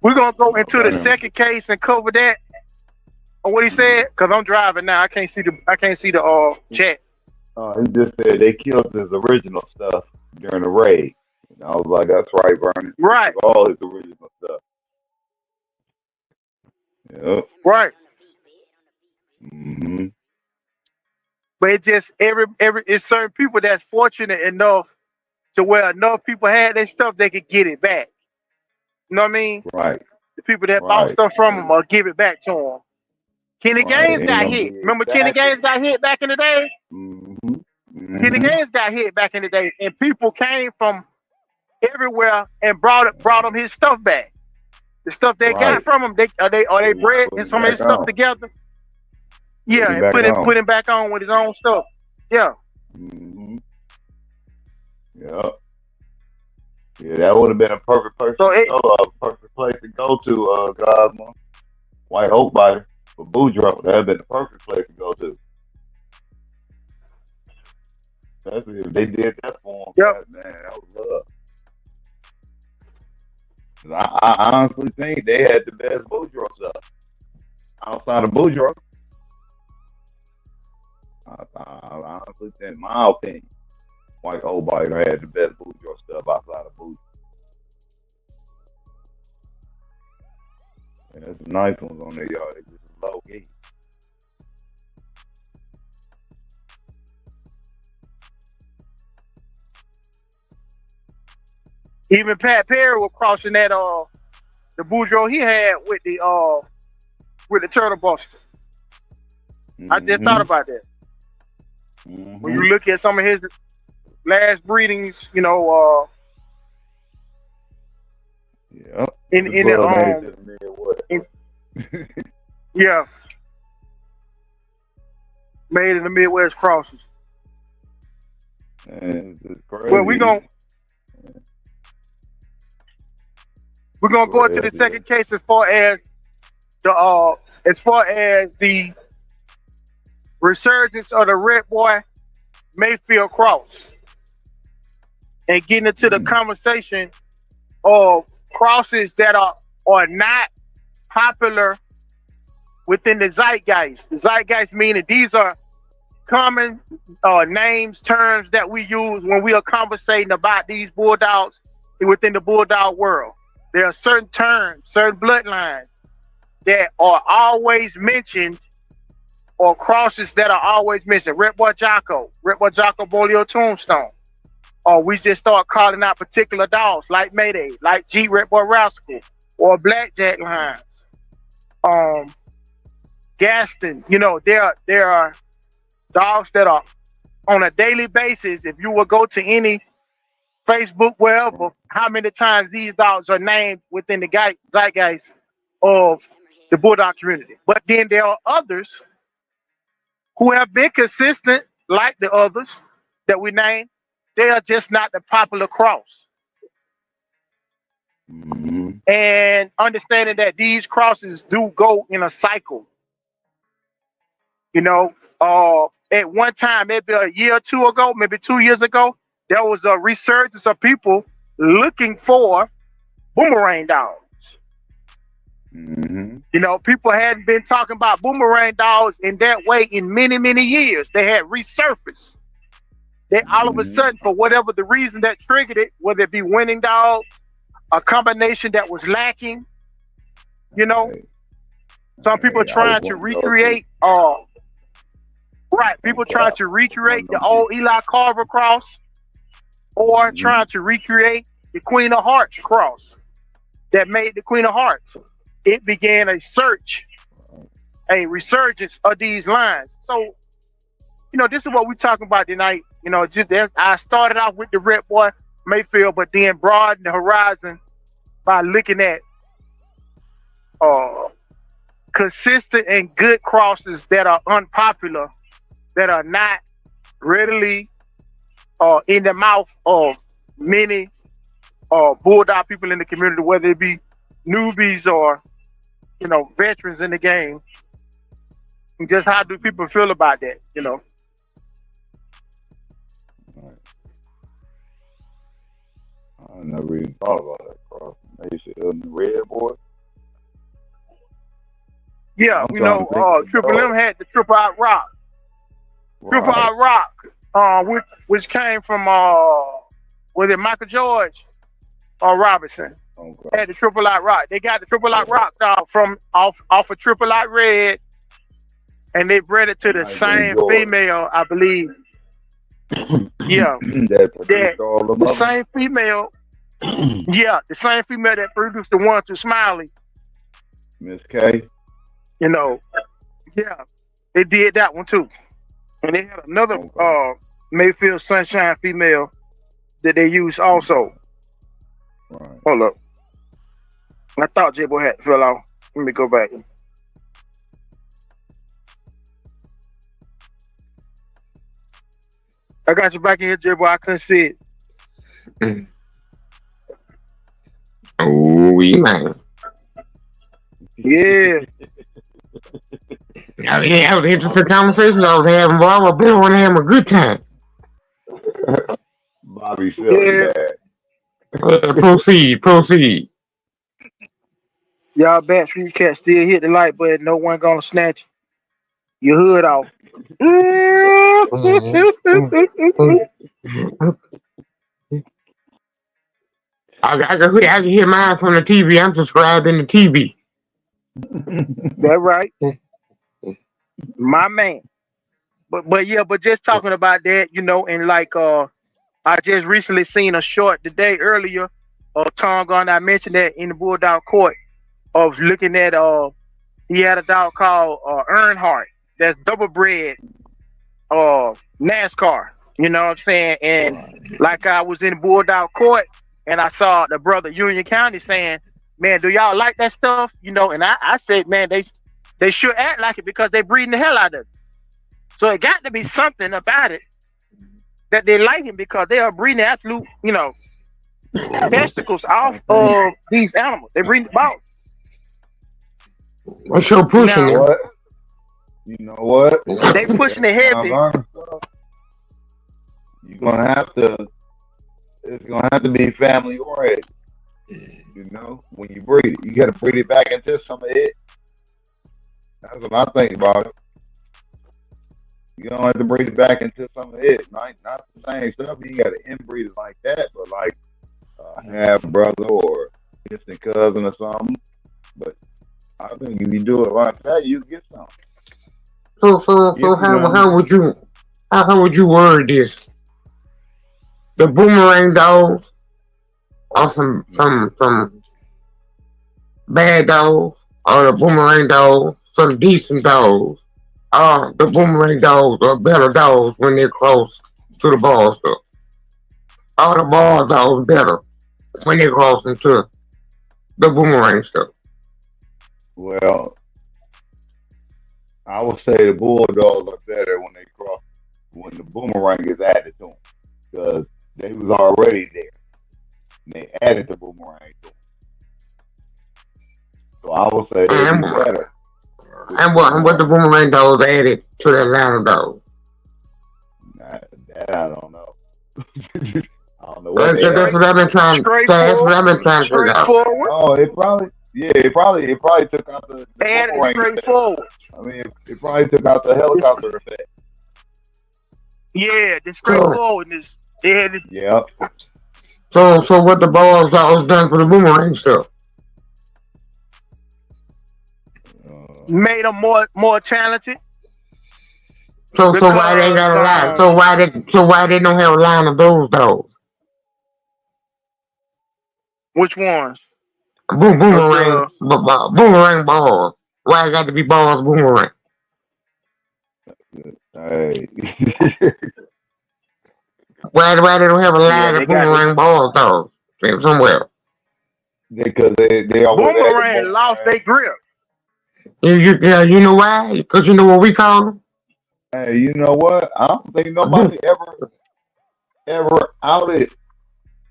We're gonna go into the second case and cover that on what he said, because I'm driving now. I can't see the chat. He just said they killed his original stuff during the raid. And I was like, that's right, Vernon. Right. All his original stuff. Yep. Right. Mm-hmm. But it just it's certain people that's fortunate enough to where enough people had their stuff, they could get it back. You know what I mean? Right. The people that bought stuff from them or give it back to them. Kenny Gaines got hit. Remember Kenny Gaines got hit back in the day? Kenny Gaines got hit back in the day, and people came from everywhere and brought him his stuff back. The stuff they got from him, they bred and some of his stuff together. Yeah, and put him back on with his own stuff. Yeah. Mm-hmm. Yeah. Yeah, that would have been a perfect place to go to, Gosma. White Oak Body for Boudreaux. That would have been the perfect place to go to. Especially if they did that for him. Yep. Man, that was love. I honestly think they had the best Boudreaux stuff. Outside of Boudreaux. I honestly think, in my opinion, White Oak Body had the best Boudreaux stuff outside of Boudreaux. And there's some nice ones on there, y'all. They just low key. Even Pat Perry was crossing that the bourgeois he had with the turtle buster. I just thought about that. When you look at some of his last breedings, you know, in the yeah, made in the Midwest crosses. Well, we're gonna go into the second case as far as the resurgence of the Red Boy Mayfield cross, and getting into the conversation of crosses that are not popular within the zeitgeist. The zeitgeist meaning these are common names, terms that we use when we are conversating about these bulldogs within the bulldog world. There are certain terms, certain bloodlines that are always mentioned, or crosses that are always mentioned. Red Boy Jocko, Bolio Tombstone. Or we just start calling out particular dogs like Mayday, like G Red Boy Rascal, or Blackjack lines. Gaston, you know, there are dogs that are on a daily basis. If you will go to any Facebook, wherever, how many times these dogs are named within the zeitgeist of the bulldog community. But then there are others who have been consistent, like the others that we named. They are just not the popular cross. And understanding that these crosses do go in a cycle. You know, at one time, maybe a year or two ago, maybe 2 years ago, there was a resurgence of people looking for boomerang dogs. You know, people hadn't been talking about boomerang dogs in that way in many, many years. They had resurfaced. They all of a sudden, for whatever the reason that triggered it, whether it be winning dogs, a combination that was lacking, you know, some people trying to recreate, people trying to recreate the old Eli Carver cross, or trying to recreate the Queen of Hearts cross that made the Queen of Hearts. It began a search, a resurgence of these lines. So, you know, this is what we're talking about tonight. You know, I started off with the Red Boy Mayfield, but then broadened the horizon by looking at consistent and good crosses that are unpopular, that are not readily in the mouth of many bulldog people in the community, whether it be newbies or, you know, veterans in the game. And just how do people feel about that, you know? I never even thought about that cross. Mayfield and the Red Boy. Yeah, you know, Triple M had the Triple Out Rock. Triple Out Rock, which came from was it Michael George or Robinson? Had the Triple Out Rock. They got the Triple Out Rock from off of Triple Out Red, and they bred it to the same female, I believe. Yeah, the same female. Yeah, the same female that produced the one to Smiley. Miss K. You know, yeah, they did that one too. And they had another Mayfield Sunshine female that they used also. Right. Hold up. I thought J.Bo had fell off. Let me go back. I got you back in here, J.Bo. I couldn't see it. Oh, yeah. Yeah. Yeah, that was an interesting conversation I was having, boy. I was being want to have a good time. Bobby feeling bad. Proceed. Y'all bet you can't still hit the like button. No one gonna snatch your hood off. I can hear mine from the TV. I'm subscribed in the TV. That's right. My man. But just talking about that, you know, and like I just recently seen a short today earlier Tom Gunn, I mentioned that in the Bulldog Court of looking at he had a dog called Earnhardt that's double bred NASCAR. You know what I'm saying? And like I was in the Bulldog Court and I saw the brother Union County saying, man, do y'all like that stuff? You know, and I said, man, they should act like it because they breeding the hell out of it. So it got to be something about it that they like him because they are breeding absolute, you know, testicles off of these animals. They breeding the balls. What's your pushing? You know what? They pushing it heavy. You're gonna have to. It's gonna have to be family oriented. You know, when you breed it, you gotta breed it back into some of it. That's what I think about it. You don't have to breed it back into some of it. Not the same stuff. You gotta inbreed it like that, but like half brother or distant cousin or something. But I think if you do it like that, you get something. So how would you word this? The Boomerang dogs or some bad dogs, or the Boomerang dogs, some decent dogs, or the Boomerang dogs are better dogs when they're close to the ball stuff. All the ball dogs better when they cross into the Boomerang stuff. Well, I would say the Bulldogs are better when they cross, when the Boomerang is added to them, because they was already there. They added the Boomerang to them. So I would say they're better. And what the Boomerang dogs added to the Atlanta dogs? That I don't know. I don't know what that's what I've been trying to say. That's what I've been trying to figure out. Oh, it probably took out the Boomerang straightforward. I mean, it probably took out the helicopter effect. Yeah, the straightforwardness. Yeah. So what the balls dogs done for the Boomerang stuff? Made them more talented. So why they got a line? So why they don't have a line of those dogs? Which ones? Boomerang balls. Why it got to be balls Boomerang? Hey. Why they don't have a line of Boomerang balls dogs somewhere? Because they always Boomerang lost their grip. You know why? Because you know what we call them? Hey, you know what? I don't think nobody ever outed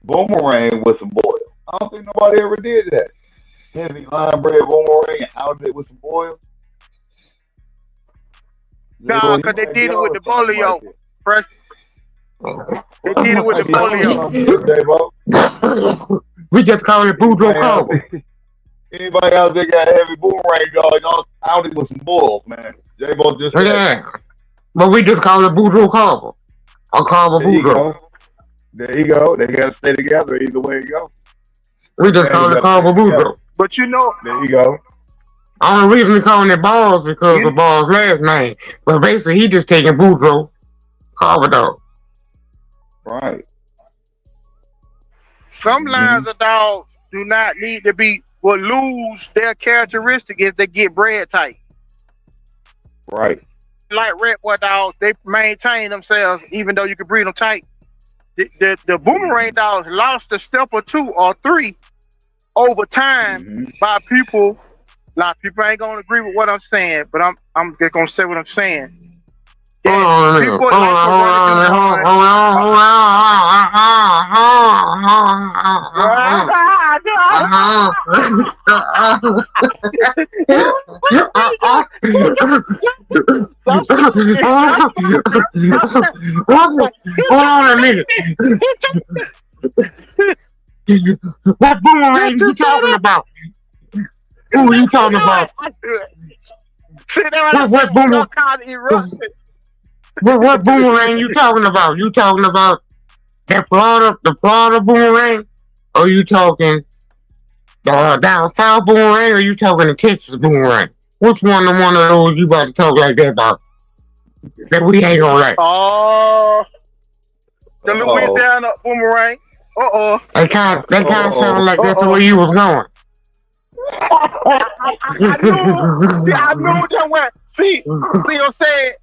Boomerang with some boils. I don't think nobody ever did that. Heavy line bred Boomerang and outed it with some boils. No, because they did it with the Bolio. Fresh. They did it with the Bolio. We just call it Boudreaux Carver. Anybody out there got a heavy Boomerang dog, out it with some boils, man. J.Bo just said. But we just call it Boudreaux Carver. Or Carver Boudreaux. There you go. They got to stay together either way it goes. We just call it Carver Boudreaux. But you know. There you go. Only reason we calling it balls because of Ball's last name. But basically, he just taking Boudreaux Carver dog. Right. Some lines of dogs do not need to be, will lose their characteristic if they get bred tight. Right. Like red boy dogs, they maintain themselves even though you can breed them tight. The Boomerang dogs lost a step or two or three over time by people. A lot of people ain't gonna agree with what I'm saying, but I'm just gonna say what I'm saying. Hold on a minute. What Boomerang you talking about? Who are you talking about? What Boomerang you talking about? You talking about the Florida Boomerang? Or you talking down south Boomerang? Or you talking the Texas Boomerang? Which one of those you about to talk like that about? That we ain't gonna like. The Louisiana Boomerang. That kind of sounded like that's the way you was going. I knew that when see what I'm saying?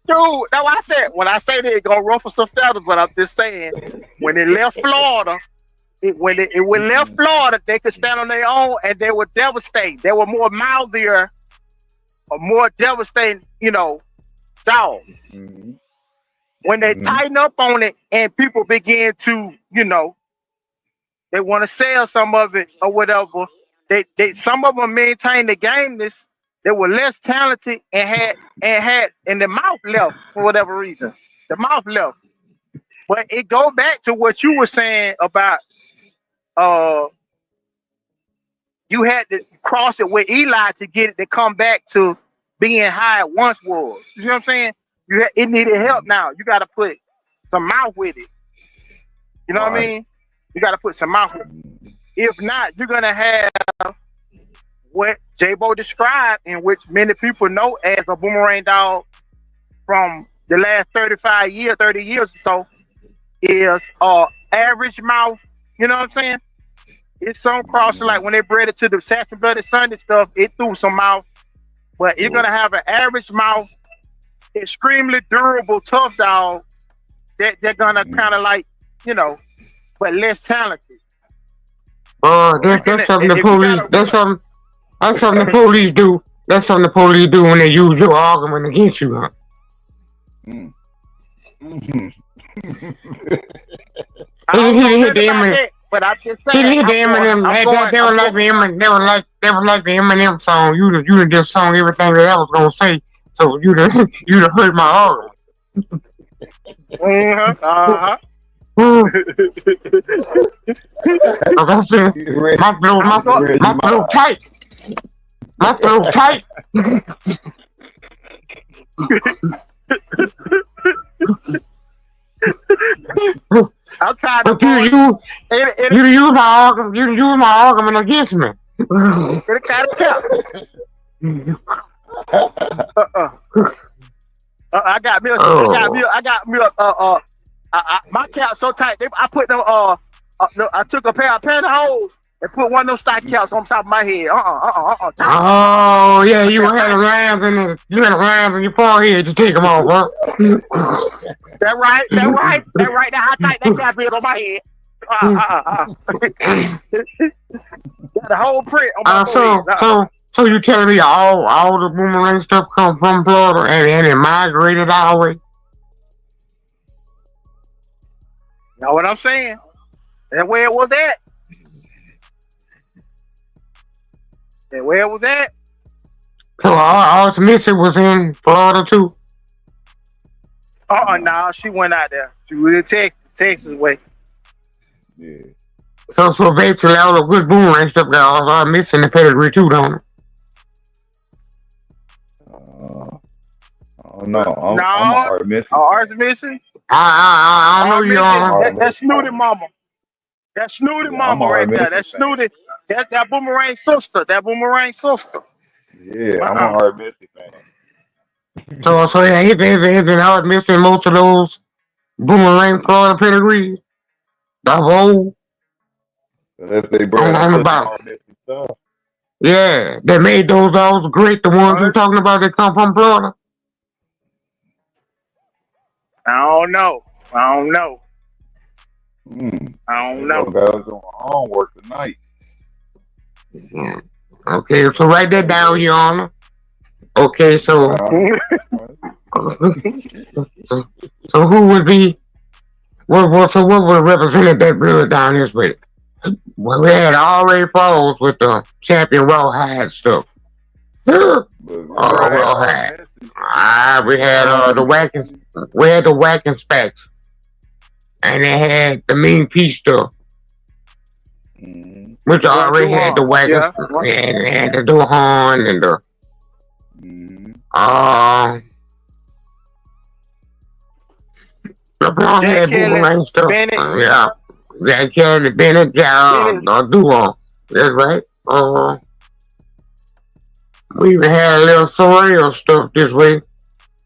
Dude, that's why I said when I say they're gonna ruffle some feathers, but I'm just saying when they left Florida, when left Florida, they could stand on their own and they were devastating. They were more mouthier or more devastating, dogs. Mm-hmm. When they tighten up on it and people begin to, they want to sell some of it or whatever. They some of them maintain the gameness. They were less talented and the mouth left for whatever reason. The mouth left. But it go back to what you were saying about you had to cross it with Eli to get it to come back to being how it once was. You see what I'm saying? It needed help now. You got to put some mouth with it. You know what I mean? You got to put some mouth with it. If not, you're going to have what J.Bo described, in which many people know as a boomerang dog from the last 30 years or so, is average mouth. You know what I'm saying? It's some cross, like when they bred it to the Saxon Blooded Sunday stuff, it threw some mouth. But you're going to have an average mouth, extremely durable, tough dog that they're going to kind of like, but less talented. That's something the police, that's something the police do. That's something the police do when they use your argument against you, huh? Mm-hmm. He hit the Eminem. But I'm just saying. He hit the Eminem. They were like the Eminem song. You done just sung everything that I was gonna say. So you done heard my argument. Like I said, my throat tight. My throat tight. I'm trying to. But you use my argument against me. It kind of count. I got milk. My cap so tight. I put them. I took a pair of pantyhose and put one of those stock caps on top of my head. Oh yeah, you had the lines in your forehead to take them off, huh? That right. That how tight that cap is on my head. The whole print on my forehead. So you telling me all the boomerang stuff come from Florida and it migrated our way? Know what I'm saying? That's where it was at. So all missing was in Florida too? No, she went out there. She was in Texas way. Yeah. So basically all the good boomerang stuff got all missing the pedigree too, don't it? No, I'm already missing. Ours missing? I know you are. That's Snooty Mama. That's Snooty Mama right there. That's Snooty. That's that Boomerang sister. Yeah, I'm a hard missing fan. So yeah, he's been hard missing most of those Boomerang Florida pedigree. The whole. If they brought hard missing stuff. Yeah, they made those dogs great. The ones you're talking about that come from Florida. I don't know. I don't know. Guys doing homework tonight. Okay, so write that down, Your Honor. Okay, so so who would be what would represent that bloodline is with? Well, we had already falls with the champion rawhide stuff. Rawhide. We had the whacking. We had the whacking specs, and they had the mean peace stuff, which already had the whacking and had the Duhan and the LeBron had Boomerang stuff. Jack Kelly, Bennett, Duhan. That's right. We even had a little surreal stuff this way.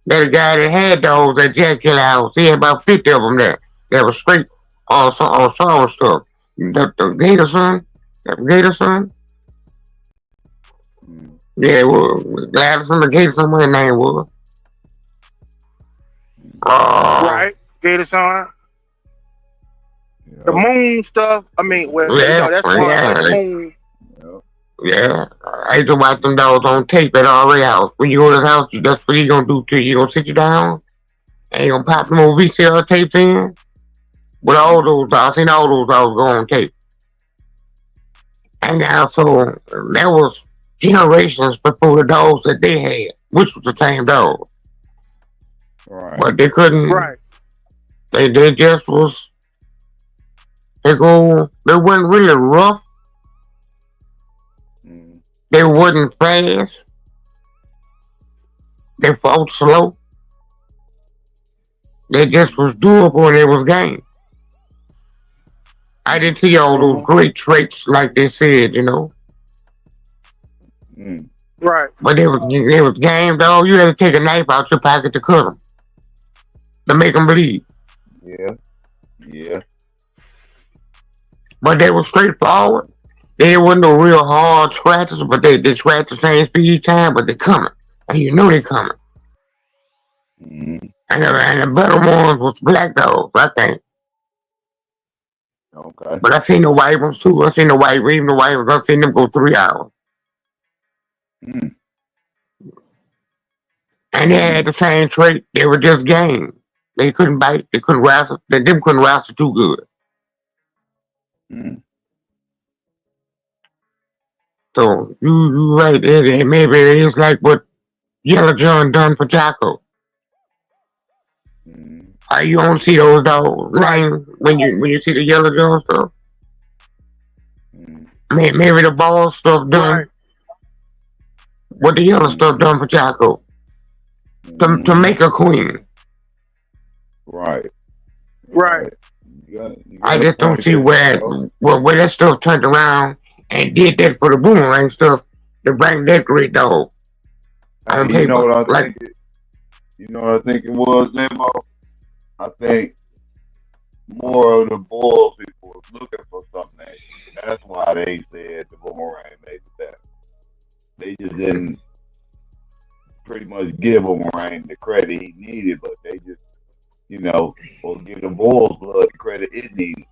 That guy that had those at Jack Kelly house, he had about 50 of them there. They were straight sorrow stuff. The Gator son, that Gator son. Yeah, well, Gladys and the Gator son, what her name was. Right, Gator son. The moon stuff. I mean, well, that's part of the moon. Yeah, I used to watch them dogs on tape at our house. When you go to the house, that's what you gonna do to you. You gonna sit you down and you gonna pop them old VCR tapes in. With all those, I seen all those dogs go on tape. And also, that was generations before the dogs that they had, which was the same dog. Right. But they couldn't. Right. They just was. They weren't really rough. They wasn't fast. They fought slow. They just was doable and it was game. I didn't see all those great traits like they said, you know. Right. But it was game, dog. You had to take a knife out your pocket to cut them. To make them bleed. Yeah. But they were straightforward. They wasn't no real hard scratches, but they scratch the same speed each time, but they coming. And you know they coming. And the better ones was black dogs, I think. Okay. But I seen the white ones too. I seen the white, even the white ones, I seen them go 3 hours. And they had the same trait. They were just game. They couldn't bite. They couldn't wrestle. Them couldn't wrestle too good. So you right. Maybe it is like what Yellow John done for Jocko. You don't see those dogs when you see the Yellow John stuff. Maybe the ball stuff done. What the yellow stuff done for Jocko. To make a queen. Right. I just don't see where that stuff turned around and did that for the Boomerang stuff to bring that great dog. You know what I think? You know what I think it was, J.Bo? I think more of the Bulls people was looking for something. That's why they said the Boomerang made that. They just didn't pretty much give Boomerang the credit he needed, but they just, or give the Bulls blood the credit it needed.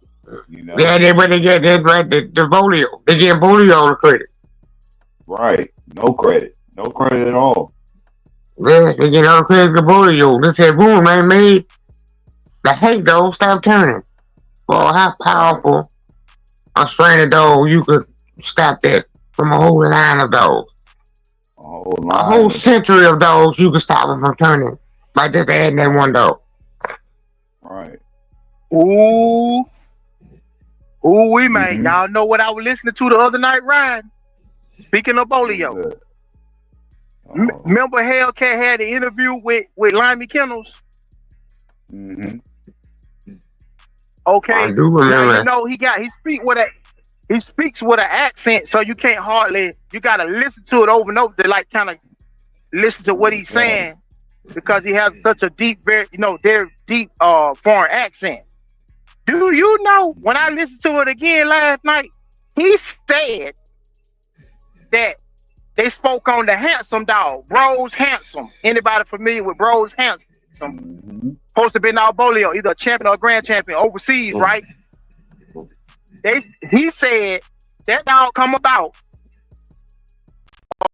Yeah, they get the Bolio. They give Bolio all the credit. Right. No credit at all. Yeah, they get all the credit to Bolio. They said Boomerang made the hate dog stop turning. Well, how powerful a strain of dog you could stop that from a whole line of dogs. A whole century of dogs you could stop them from turning by just adding that one dog. Right. Ooh, man. Y'all know what I was listening to the other night riding? Speaking of Bolio. Remember Hellcat had an interview with Limey Kennels? Okay. I do remember. Now, he speaks with an accent, so you can't you gotta listen to it over and over to kind of listen to what he's saying, because he has such a deep, very deep foreign accent. Do you know, when I listened to it again last night, he said that they spoke on the handsome dog, Bros Handsome. Anybody familiar with Bros Handsome? Supposed to be now Bolio, either a champion or a grand champion overseas, right? He said that dog come about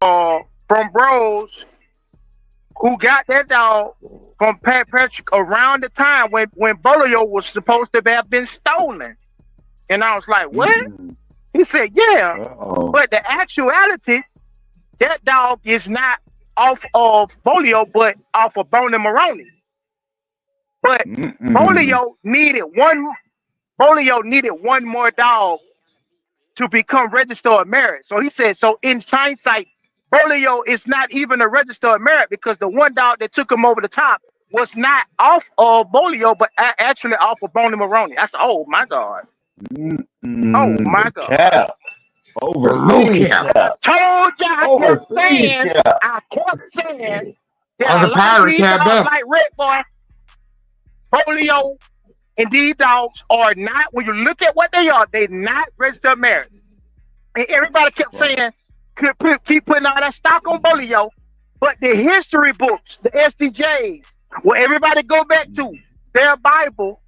from Bros who got that dog from Pat Patrick around the time when Bolio was supposed to have been stolen. And I was like, what? He said, yeah. But the actuality, that dog is not off of Bolio, but off of Bone and Maroney. But Bolio needed one more dog to become Register of Merit. So he said, so in hindsight, Bolio is not even a Register of Merit, because the one dog that took him over the top was not off of Bolio, but actually off of Bone and Maroney. I said, oh my God. Oh my God. Yeah. Overseas. Told you I kept saying that a lot of these dogs like Red Boy, Bolio, And these dogs are not, when you look at what they are, they're not registered married. And everybody kept saying, keep putting all that stock on Bolio. But the history books, the SDJs, where everybody go back to, their Bible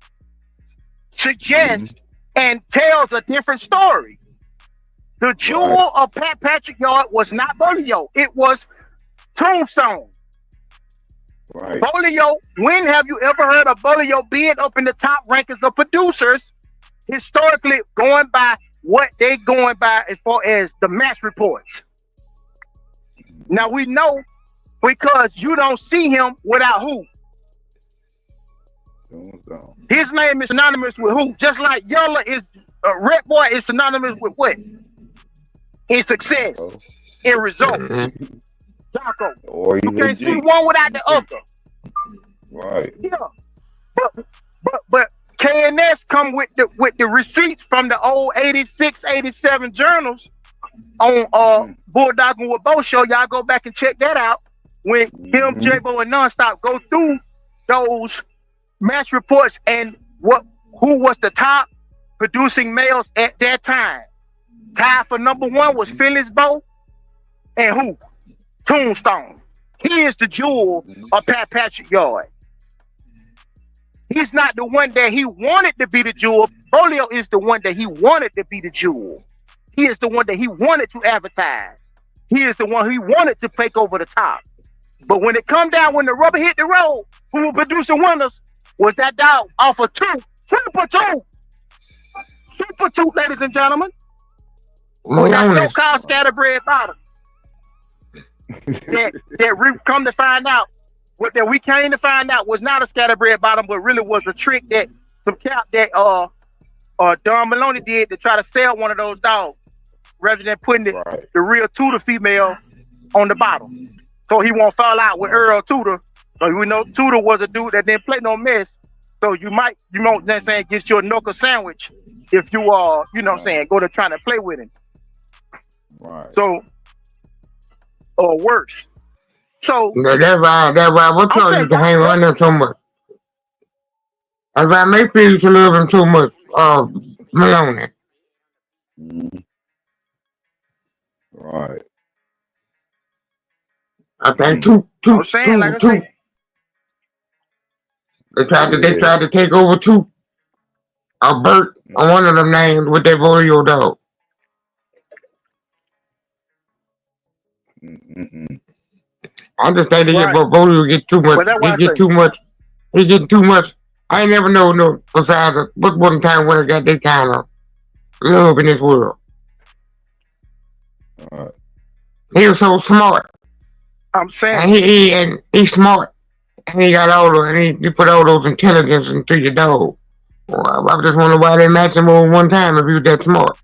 suggests and tells a different story. The jewel of Pat Patrick Yard was not Bolio. It was Tombstone. Right. Bolio, when have you ever heard of Bolio being up in the top rankings of producers, historically going by what they going by as far as the match reports? Now we know because you don't see him without who? His name is synonymous with who? Just like Yola is, Red Boy is synonymous with what? In success, in results. Jocko. You can't see one without the other. Right. Yeah. But KNS come with the receipts from the old 86, 87 journals on Bulldogging with Bo show. Y'all go back and check that out. When him, J.Bo, and Nonstop go through those match reports and who was the top producing males at that time. Tied for number one was Phyllis Bo and who? Tombstone. He is the jewel of Pat Patrick Yard. He's not the one that he wanted to be the jewel. Bolio is the one that he wanted to be the jewel. He is the one that he wanted to advertise. He is the one he wanted to take over the top. But when it come down, when the rubber hit the road, who were producing winners was that dog off of Super 2, ladies and gentlemen. Or that so-called scatterbread bottom. that we come to find out, that we came to find out was not a scatterbread bottom, but really was a trick that some cap that Don Maloney did to try to sell one of those dogs, rather than putting the real Tudor female on the bottom. So he won't fall out with Earl Tudor. So we know Tudor was a dude that didn't play no mess. So you know what I'm saying, get you a knuckle sandwich if you you know what I'm saying, go to trying to play with him. Right. So or worse. So that's why what told you to hang around them so much. That's why Mayfield used to love him so much, Maloney. Right. I think two. They tried to take over two. Bert on one of them names with that Bolio dog. I just think Bolio get too much. He get too much. He get too much. I ain't never know no besides but one time when I got that kind of love in this world. He was so smart. I'm saying and he's smart. And he got all those, and he put all those intelligence into your dog. Well, I just wonder why they matched him over one time if he was that smart.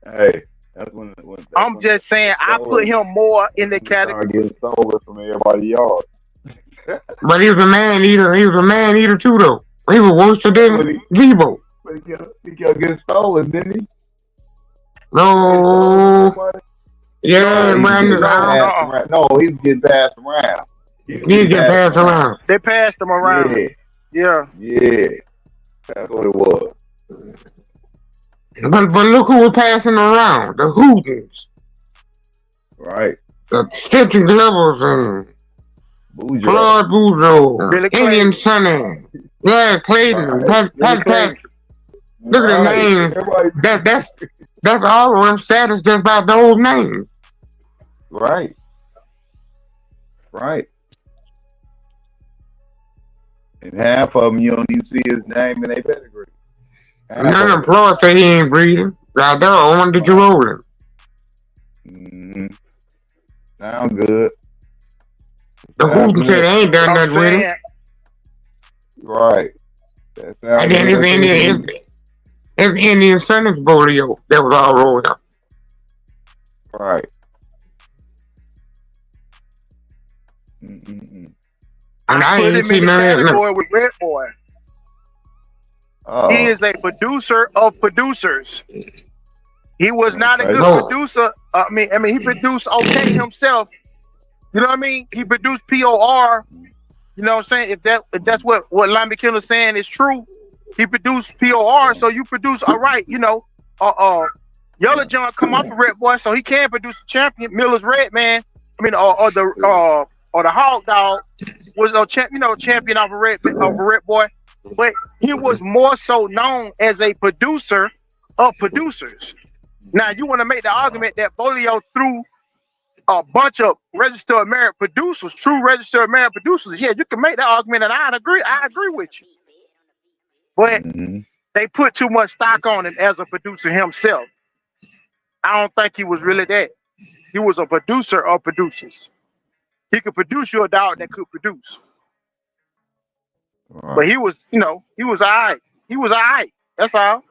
Hey, that's when I'm just saying I put him more in the category. Getting stolen from everybody else. But he was a man eater. He was a man eater too, though. He was worse than J.Bo. But he kept getting stolen, didn't he? No. Yeah, man. No, he was getting passed around. He was getting passed around. They passed him around. Yeah. That's what it was. But look who was passing around. The Hootens. Right. The Stitching Glovers and Claude Boudreaux. Indian Sonny. Yeah, Clayton. Pat. Look at the name. That's all of them status just by those names. Right. And half of them you don't even see his name in a pedigree. None of them plots say he ain't breeding. I don't want to roll him. Sound good. The Hooten said they ain't done nothing with him. Right. That sounds and then it's Indian Sonny's Bolio that was all rolled up. Right. And I ain't seen none of that. With Red Boy. He is a producer of producers. He was not a good producer. I mean, he produced okay himself. You know what I mean? He produced POR. You You know what I'm saying? If that's what Lamby Killer's saying is true, he produced POR, so you produce all right. You know, Yellow John come off a Red Boy, so he can produce a champion. Miller's Red Man, I mean, or the Hog Dog was a champion of a Red Boy, but he was more so known as a producer of producers. Now you want to make the argument that Bolio threw a bunch of registered American producers, true registered American producers. Yeah, you can make that argument, and I agree with you. But they put too much stock on him as a producer himself. I don't think he was really that. He was a producer of producers. He could produce you a dog that could produce. But he was, he was all right. He was all right. That's all.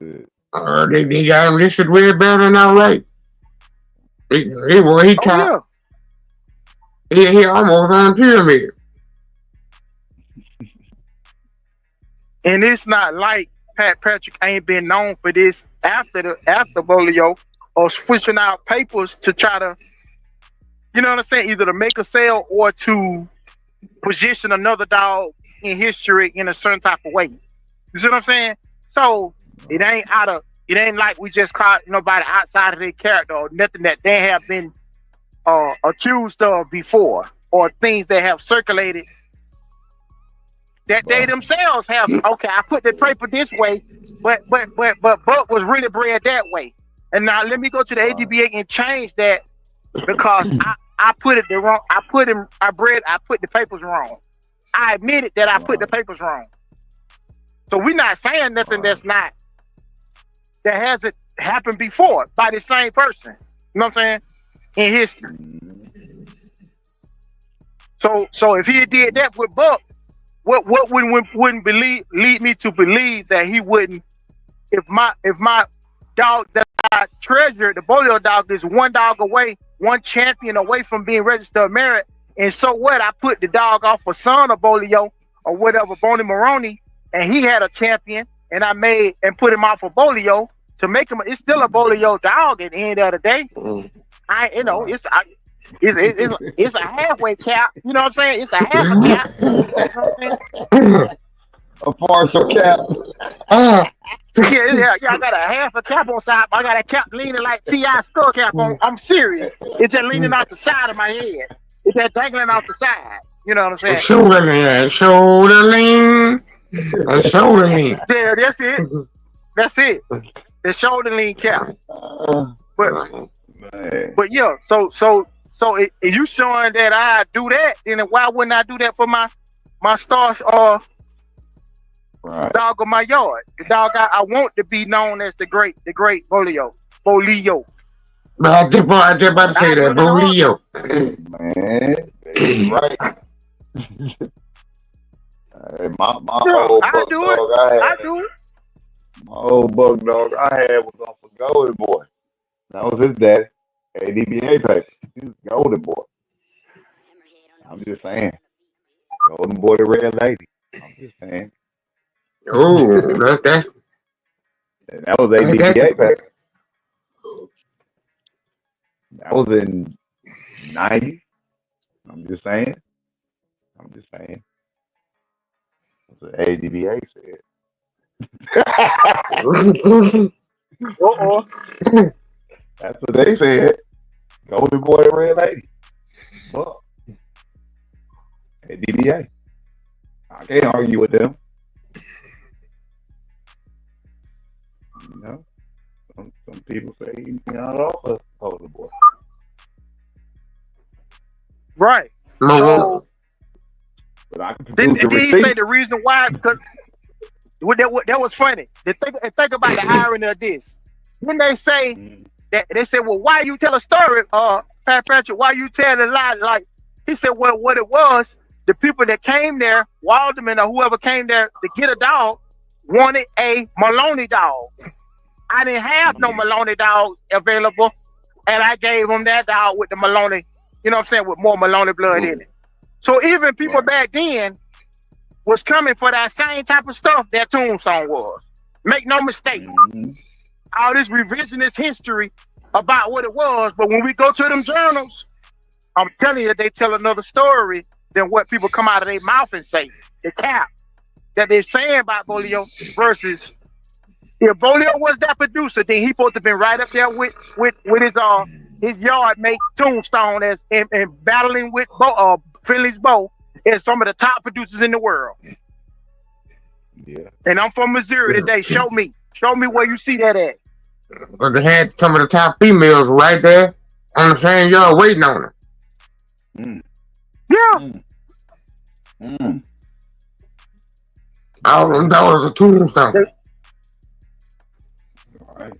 They got him listed way better than all right. He top. He almost on pyramid. And it's not like Pat Patrick ain't been known for this after Bolio or switching out papers to try to, you know what I'm saying, either to make a sale or to position another dog in history in a certain type of way. You see what I'm saying? So it ain't like we just caught nobody outside of their character or nothing that they have been accused of before, or things that have circulated that they themselves have. Okay, I put the paper this way, but Buck was really bred that way. And now let me go to the ADBA and change that because I put it the wrong. I put the papers wrong. I admitted that I put the papers wrong. So we're not saying nothing that hasn't happened before by the same person. You know what I'm saying? In history. So if he did that with Buck, what wouldn't lead me to believe that he wouldn't? If my dog that I treasure, the Bolio dog, is one dog away, one champion away from being registered merit, and so what? I put the dog off for son of Bolio or whatever, Boney Maroney, and he had a champion, and I made and put him off for Bolio to make him. It's still a Bolio dog at the end of the day. It's a halfway cap. You know what I'm saying? It's a half a cap. You know what I'm saying? A partial cap. Yeah. I got a half a cap on side. I got a cap leaning like T.I. skull cap on. I'm serious. It's just leaning out the side of my head. It's just dangling out the side. You know what I'm saying? Shoulder lean. Yeah, that's it. That's it. The shoulder lean cap. But yeah, so if you showing that I do that, then why wouldn't I do that for my star dog of my yard? The dog I want to be known as the great Bolio. I just about to say that, Bolio. Man, that's right. My old buck dog I do it. My old buck dog I had was off a Golden Boy. That was his daddy. ADBA paper. He was Golden Boy. I'm just saying. Golden Boy the Red Lady. I'm just saying. Oh, that's that was ADBA paper. That was in 90. I'm just saying. That's what ADBA said. That's what they said. Golden Boy, Red Lady. Well, ADBA. I can't argue with them. You know, some people say he's not also Golden Boy. Right. So, but I can did he say the reason why? Because that was funny. Think about the irony of this. When they say that, they say, "Well, why you tell a story, Pat Patrick? Why you tell a lie?" Like he said, "Well, what it was, the people that came there, Waldman or whoever came there to get a dog, wanted a Maloney dog. I didn't have no Maloney dog available, and I gave them that dog with the Maloney. You know what I'm saying? With more Maloney blood in it. So even people back then was coming for that same type of stuff that Tombstone was. Make no mistake. All this revisionist history about what it was, but when we go to them journals, I'm telling you, they tell another story than what people come out of their mouth and say. The cap that they're saying about Bolio versus if Bolio was that producer, then he supposed to have been right up there with his yard mate Tombstone as and battling with Finley's Bo as some of the top producers in the world. Yeah. And I'm from Missouri today. Show me where you see that at. But they had some of the top females right there on the same yard waiting on them. Yeah. All them dollars are Tombstone. Right.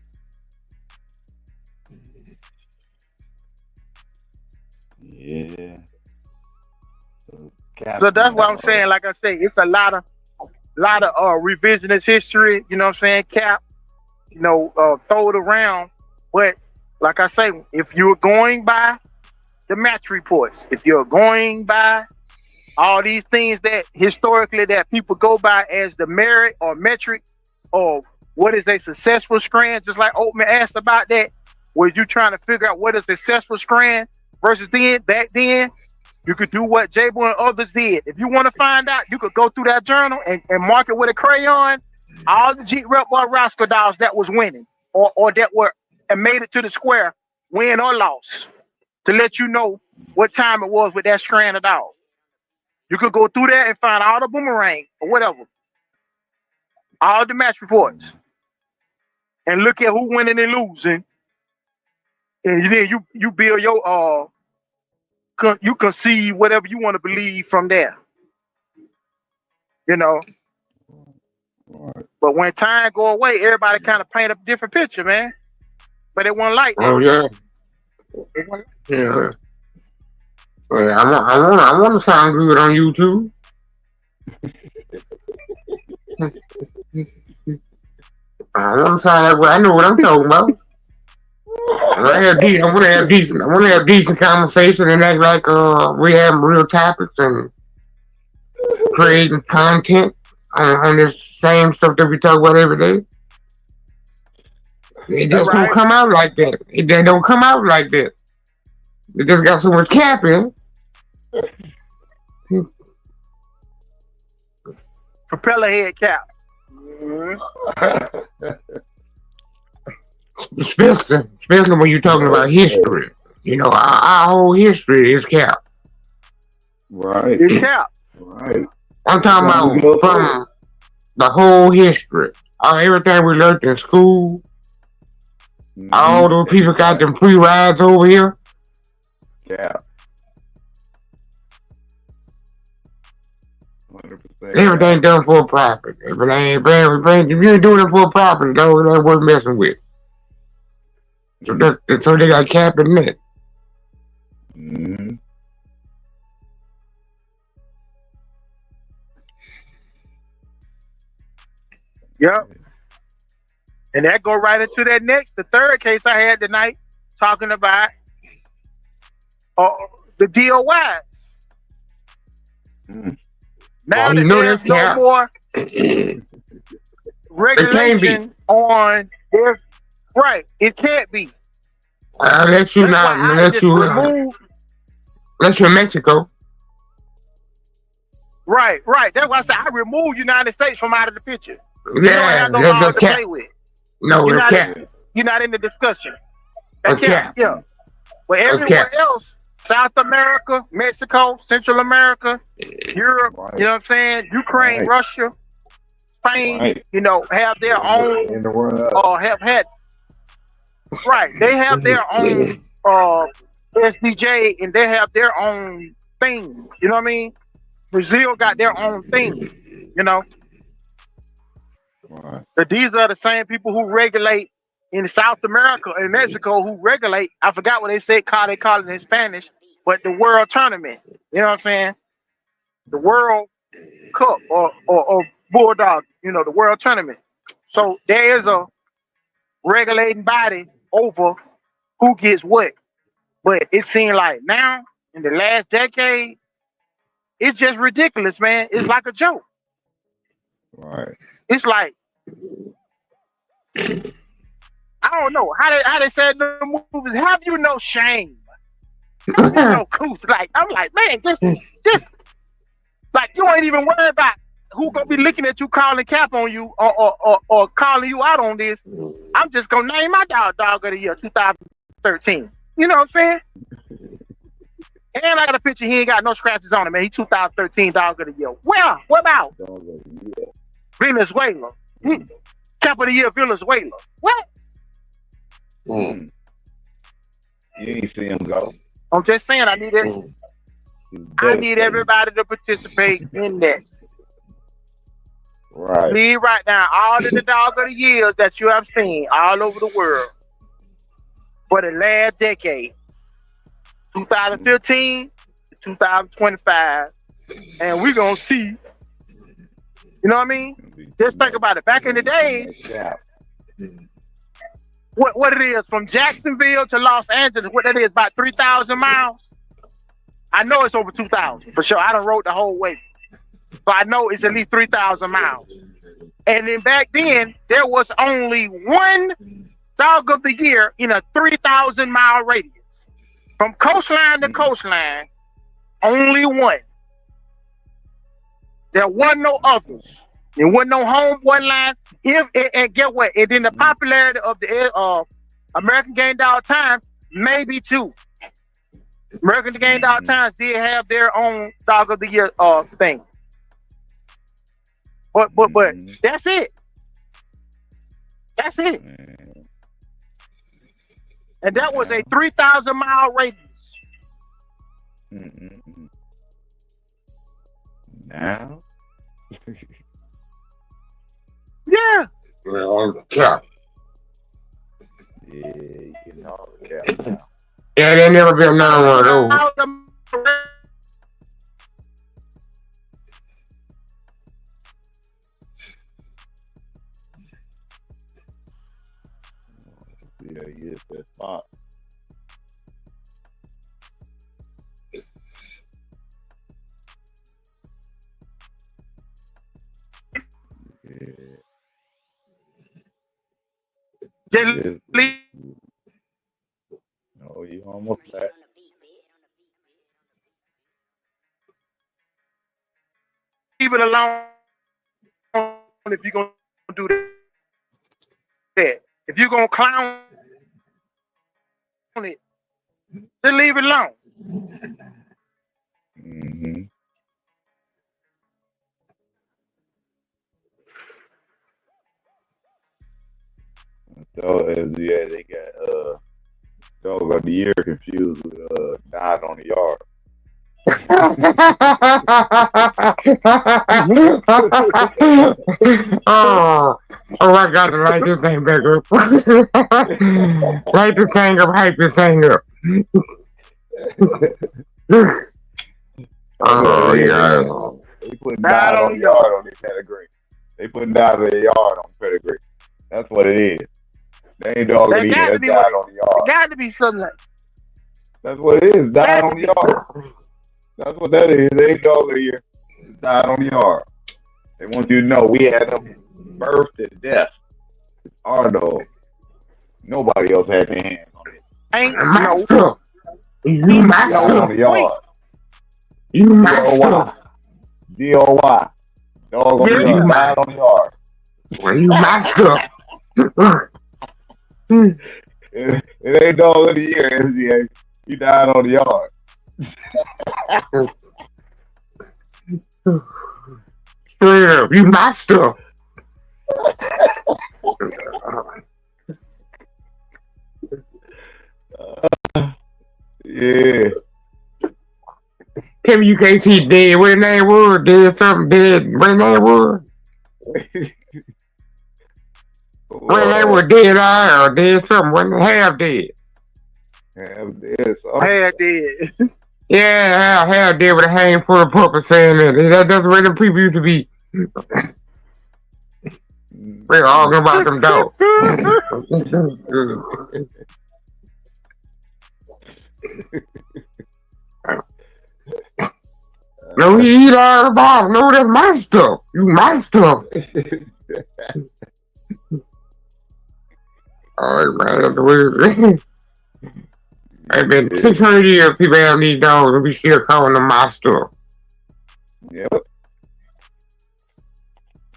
Yeah. So that's what I'm saying. Like I say, it's a lot of revisionist history. You know what I'm saying? Cap. Throw it around. But like I say, if you're going by the match reports, if you're going by all these things that historically that people go by as the merit or metric or what is a successful strand, just like Oatman asked about that, was you trying to figure out what a successful strand versus back then, you could do what J.Bo and others did. If you want to find out, you could go through that journal and mark it with a crayon, all the G-Rep or Rascal dolls that was winning or that were and made it to the square, win or loss, to let you know what time it was with that strand of dolls. You could go through that and find all the Boomerang or whatever, all the match reports, and look at who winning and losing, and then you build your you can see whatever you want to believe from there. Right. But when time go away, everybody kind of paint a different picture, man. But it wasn't like that. Oh yeah. Yeah. Well, I want to sound good on YouTube. I want to sound like I know what I'm talking about. I want to have decent conversation and act like we have real topics and creating content on this same stuff that we talk about every day. It just don't come out like that. It don't come out like that. It just got so much cap in. Propeller head cap. Especially when you're talking about history. Our whole history is cap. Right. It's cap. Right. I'm talking about from the whole history. Everything we learned in school. All those people got them free rides over here. Yeah. 100%. Everything done for a profit. If you ain't doing it for a profit, though, it ain't worth messing with. So they got cap in that. Yep. And that go right into that the third case I had tonight, talking about the DOIs. Now that there's no more regulation on this, right? It can't be. Unless you're in Mexico. Right. That's why I said I removed United States from out of the picture. Yeah, you don't have no laws to play with. No, you're you're not in the discussion. That's cap. Yeah. But everywhere else, South America, Mexico, Central America, Europe, you know what I'm saying? Ukraine, Russia, Spain, have their own in the world. Have had they have their own SDJ and they have their own thing. You know what I mean? Brazil got their own thing, But these are the same people who regulate in South America and Mexico who regulate. I forgot what they call it in Spanish, but the World Tournament. You know what I'm saying? The World Cup or Bulldog. The World Tournament. So there is a regulating body over who gets what. But it seems like now in the last decade, it's just ridiculous, man. It's like a joke. Right. It's like I don't know how they said in the movies. Have you no shame? so cool. Like I'm like, man, just like you ain't even worried about who gonna be looking at you, calling cap on you, or calling you out on this. I'm just gonna name my dog of the year 2013. You know what I'm saying? And I got a picture. He ain't got no scratches on him, man. He 2013 dog of the year. Well, what about Venezuela? Cap of the year, Venezuela. What? You ain't see him go. I'm just saying, I need it. I need everybody to participate in that. Right. Leave right now all of the dog of the years that you have seen all over the world for the last decade, 2015 to 2025, and we're gonna see. You know what I mean? Just think about it. Back in the days, what it is from Jacksonville to Los Angeles, what that is, about 3,000 miles. I know it's over 2,000 for sure. I done rode the whole way. So I know it's at least 3,000 miles. And then back then, there was only one dog of the year in a 3,000 mile radius. From coastline to coastline, only one. There wasn't no others. There wasn't no home bloodline. And get what? And then the popularity of the American Game Dog Times, maybe two. American Game Dog Times did have their own dog of the year thing. But that's it. That's it. And that was a 3,000 mile radius. Now? Yeah. Yeah. Yeah, you getting all the cap now. Yeah, there never been another one of those. Yeah, yes, that spot. Yeah. Just leave Oh, you almost back. it alone if you're going to do that. If you're going to clown it, then leave it alone. So, yeah, they got dog of the year confused with died on the yard. Oh, I got to light this thing back up. Light this thing up, hype this thing up. Oh, yeah. They put died on the yard on their pedigree. They put died on the yard on pedigree. That's what it is. They ain't dog of the year. That's died on the yard. It got to be something like that's what it is. Died on the yard. That's what that is. They ain't dog of the year. Died on the yard. They want you to know we had them birth to death. It's our dog. Nobody else had their hands on it. Ain't no. You master. On the yard. You master. D-O-Y. Dog on the yard. Died on the yard. Well, you master. It ain't dog of the year, SGA. He died on the yard. Straight up, you master. Yeah. Tell me you can't see dead. What the name was? Dead something dead. What the name was? What the name was? Dead eye or dead something? Wasn't half dead? Half dead. Half dead. Yeah, half dead with a hang full of puppets saying that. That's where the people used to be. We're arguing about them dogs. No, he eat all the bottom. No, that's my stuff. You my stuff. All right, man. It's been 600 years people have these dogs and we still calling them my stuff. Yep.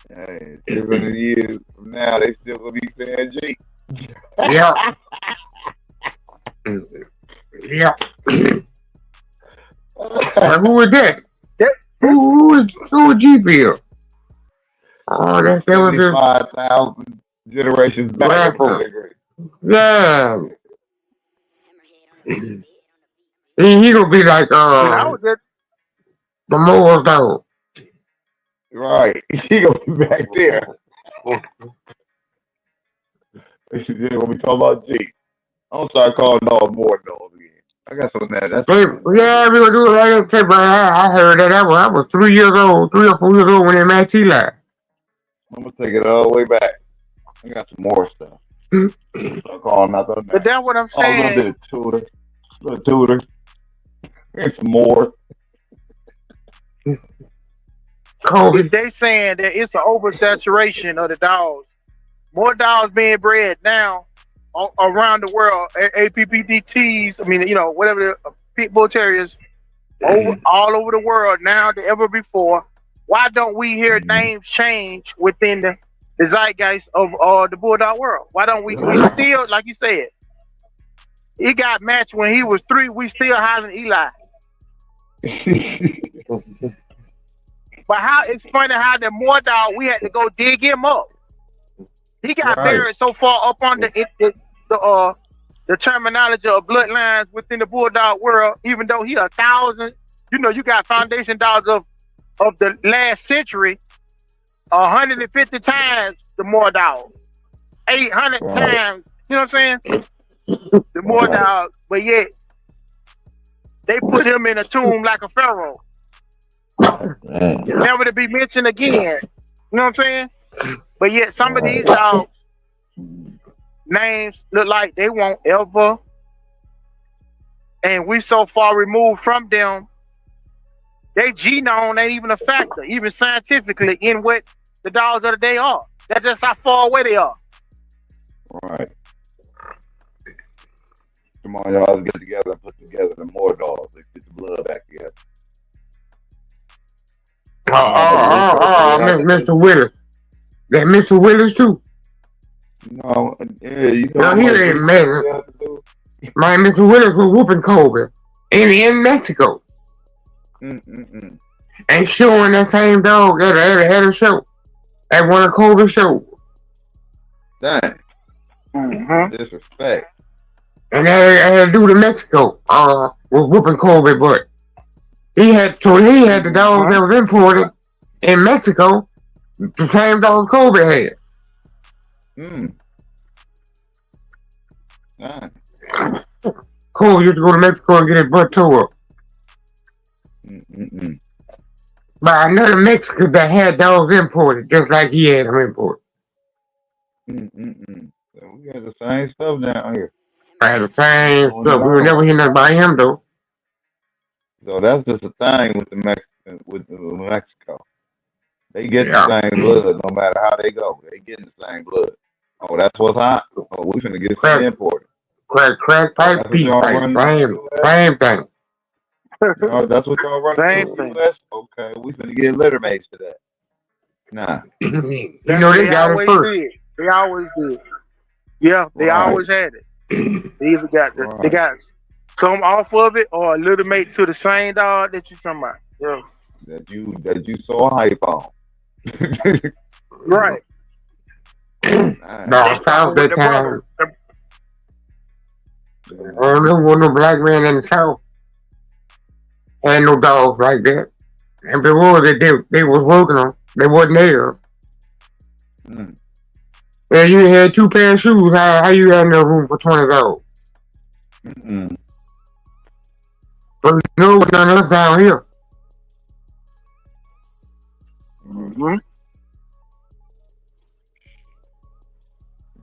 Hey, 600 years from now, they still gonna be saying G. Yep. Yep. Who is that? Who is G Bill? Oh, that's 75,000 generations back from Pedigree. Yeah. He gonna be like the Moors dog. Right. He gonna be back there. They're gonna be talking about G. I'm gonna start calling dogs more dogs again. I got some of that. Yeah, we gonna do it like that. But I heard that I was 3 years old, 3 or 4 years old when they matched Eli. I'm gonna take it all the way back. I got some more stuff. I'm calling nothing. But that's what I'm saying. A little tutor. And some more. If they saying that it's an oversaturation of the dogs. More dogs being bred now around the world. APPDTs, I mean, whatever the pit bull terriers, all over the world now than ever before. Why don't we hear names change within the zeitgeist of the bulldog world? Why don't we still, like you said, he got matched when he was 3, we still hollering Eli. But it's funny how the more dog, we had to go dig him up. He got buried so far up on the terminology of bloodlines within the bulldog world, even though he 1,000, you got foundation dogs of the last century, 150 times the more dog, 800 times, you know what I'm saying? The more dog, but yet they put him in a tomb like a pharaoh. Never to be mentioned again. You know what I'm saying? But yet some of these dogs names look like they won't ever, and we so far removed from them, their genome ain't even a factor, even scientifically, in what the dogs of the day are. That's just how far away they are. Right. Come on, y'all, let's get together and put together the more dogs. Let's get the blood back together. Mr. Willis. That Mr. Willis too. No, yeah, you know. He ain't man. My Mr. Willis was whooping Kobe in Mexico. And showing that same dog at a show. At one of Kobe's shows. Dang. Disrespect. And that had to do to Mexico. Was whooping Kobe, but he had the dog that was imported in Mexico, the same dog Kobe had. Kobe used to go to Mexico and get his butt tore up. By another Mexican that had dogs imported, just like he had them imported. So we got the same stuff down here. I had the same stuff. We would never hear nothing about him though. So that's just a thing with Mexico. They get the same blood no matter how they go. They getting the same blood. Oh, that's what's hot. Oh, we finna get some imported. Crack pipe, beef pipe, same thing. That's what y'all running same thing. Okay, we finna get litter mates for that. Nah. They got it first. They always did. Yeah, they always had it. They either got they got some off of it or a little mate to the same dog that you talking about. Yeah. That you saw hype on. Right. No, South that time. There wasn't no black man in the South. Had no dogs like that. And before they was working on, they wasn't there. Yeah, you had 2 pairs of shoes. How you had no room for 20 dogs? But no, none of us down here.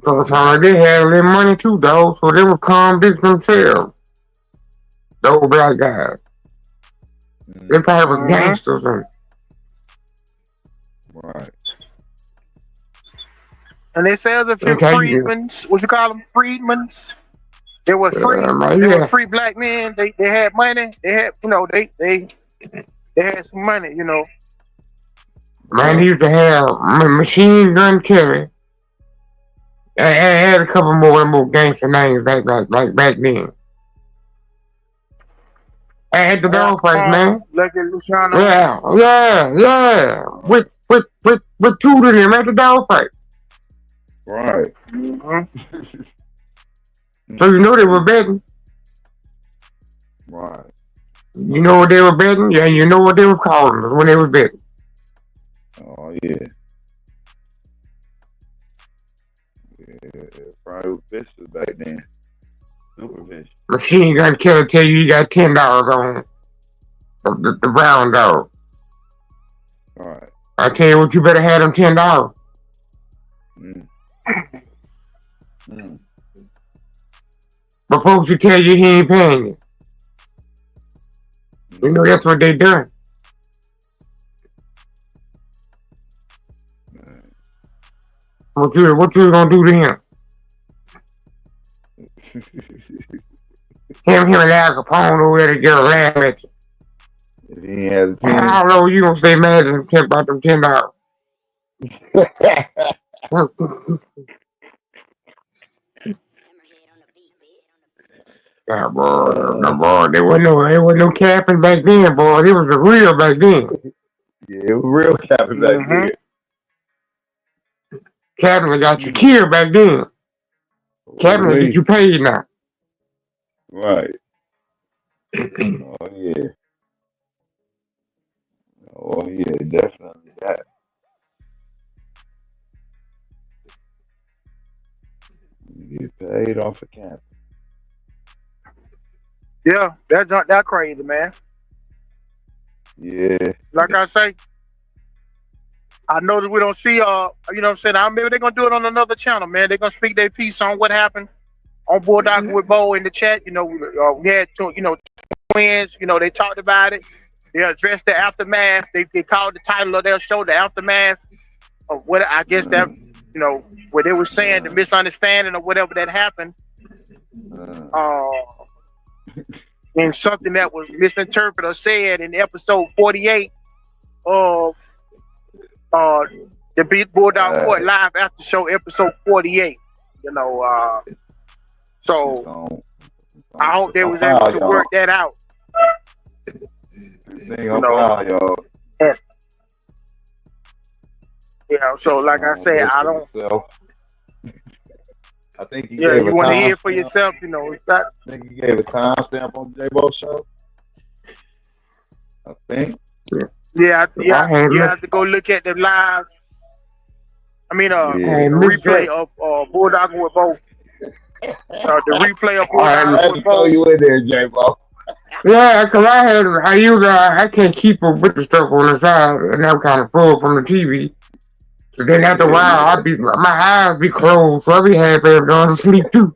So they had a little money too, though, so they would convict themselves. Those black guys. They probably was gangsters. Right. And they say there's a few freedmans, what you call them, freedmans, It was free. Man, It was yeah. free black men. They had money. They had they had some money. Man, he used to have Machine Gun Kelly. I had a couple more gangster names back then. I had the dog fights, man. Luciano. Yeah. With two of them at the dog fight. Right. So you know they were betting. Right. You know what they were betting? Yeah, you know what they were calling us when they were betting. Oh yeah. Yeah, probably was vicious back then. Super vicious. Machine Gun Killer tell you got $10 on the brown dog. All right. I tell you what, you better have them $10. But folks will tell you he ain't paying you. You know that's what they done. What you gonna do to him? him and Al Capone over there together laugh at you. If he has a How low you gonna stay mad at him about them $10? Yeah, boy, there wasn't no capping back then, boy. It was the real back then. Yeah, it was real capping back then. Capping got you killed back then. Capping will get you paid now. Right. Oh yeah. Oh yeah, definitely that. You get paid off of camping. Yeah, that crazy, man. Yeah. Like I say, I know that we don't see you know what I'm saying? Maybe they're gonna do it on another channel, man. They're gonna speak their piece on what happened on Bulldog with Bo in the chat. We had two, twins, they talked about it. They addressed the aftermath. They called the title of their show the aftermath of what I guess that what they were saying, the misunderstanding or whatever that happened. And something that was misinterpreted or said in episode 48 of the Beat Bulldog Court Live After Show, episode 48. So I hope they was able to work that out. So like I said, I don't. I think he gave you want to hear it for yourself, I think he gave a timestamp on J.Bo show. I think. Yeah, you have to go look at the live. I mean, the replay of Bulldog with Bo. The replay of Bulldog with Bo. You in there, J.Bo. Yeah, because I can't keep up with the stuff on the side, and I'm kind of full from the TV. So then after a while, my eyes be closed, so I be happy and going to sleep too.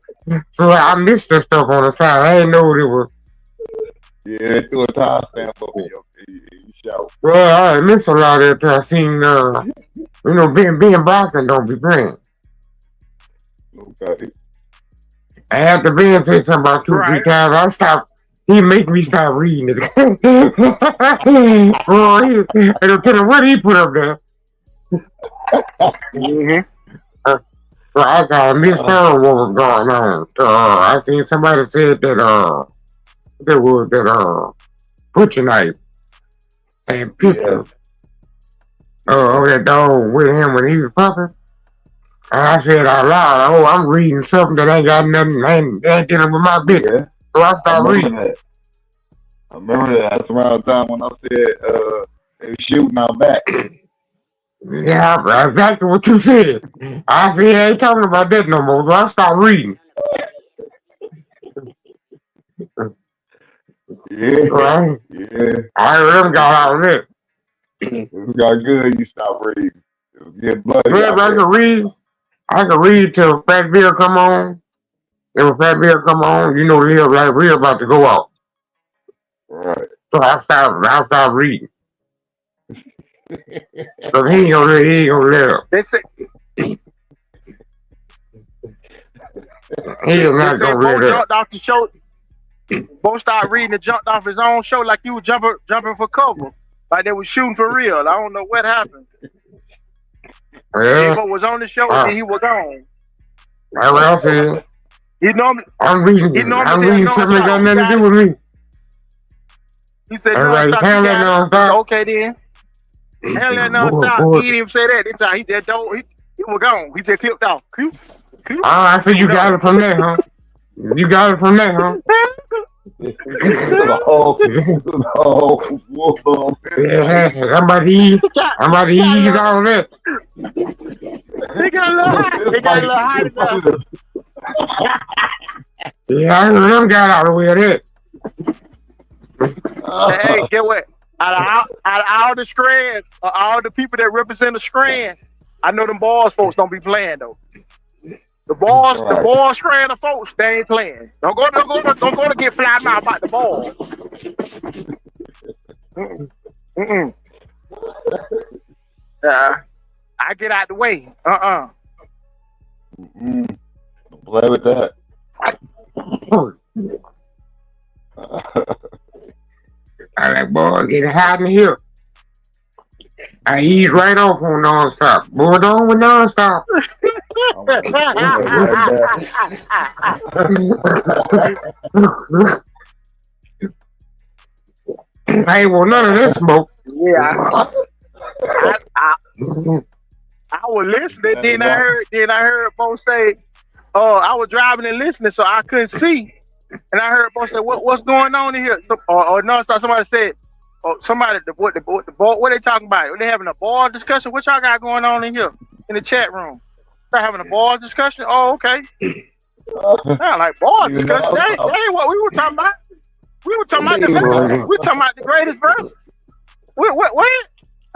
So I missed that stuff on the side. I didn't know what it was. Yeah, they threw a timestamp over your show. Well, I missed a lot of it. I seen, being Brockton don't be playing. Okay. After Ben said something about 2-3 times, I stopped. He make me stop reading it. Boy, I don't tell him what he put up there. So I got misheard what was going on. I seen somebody said that there was that butcher knife and picture of that dog with him when he was pupping. And I said out loud, I'm reading something that ain't got nothing, ain't dealing with my business. Yeah. So I started reading. I remember that. That's around the time when I said they were shooting out back. Yeah, exactly what you said. I said, I ain't talking about that no more, so I started reading. Yeah. Right? Yeah. I heard them got out of it. It got good, you stopped reading. It was getting bloody. Well, I can read till Fat Bill come on. And when Fat Bill come on, Lil like real about to go out. Right. So I stopped reading. Cause he ain't gonna live. He is not They said gonna Bo read that. jumped off the show. Bo started reading and jumped off his own show like he was jumping for cover. Like they was shooting for real. I don't know what happened. Yeah. J.Bo was on the show and then he was gone. That's what I said. He normally I'm reading something that got nothing to do with me. He said, Everybody, no, hell that nonstop. okay then. Hell that nonstop. He didn't even say that. This time he just don't. He was gone. He just tipped off. I said you got it from there, huh? You got it from there, huh? Yeah, I'm about to ease all of that. They got a little hot. They got a little hot enough. Yeah, I heard them got out of the way of that. Hey, get what? Out of all the strands, all the people that represent the strand, I know them boys folks don't be playing though. The boys strand of folks, they ain't playing. Don't go to get fly mouth about the ball. I get out the way. Don't play with that. I like, boy, get hot in here. I ease right off on nonstop. Boy, don't with nonstop. I ain't want none of this smoke. Yeah. I was listening, then I heard Bo say, I was driving and listening, so I couldn't see. And I heard Bo say, what's going on in here? Or nonstop, somebody said, what they talking about? Are they having a ball discussion? What y'all got going on in here in the chat room? They're having a ball discussion? Oh, okay. Sound like ball discussion. That ain't what we were talking about. We were talking about the verse. We were talking about the greatest verse. What?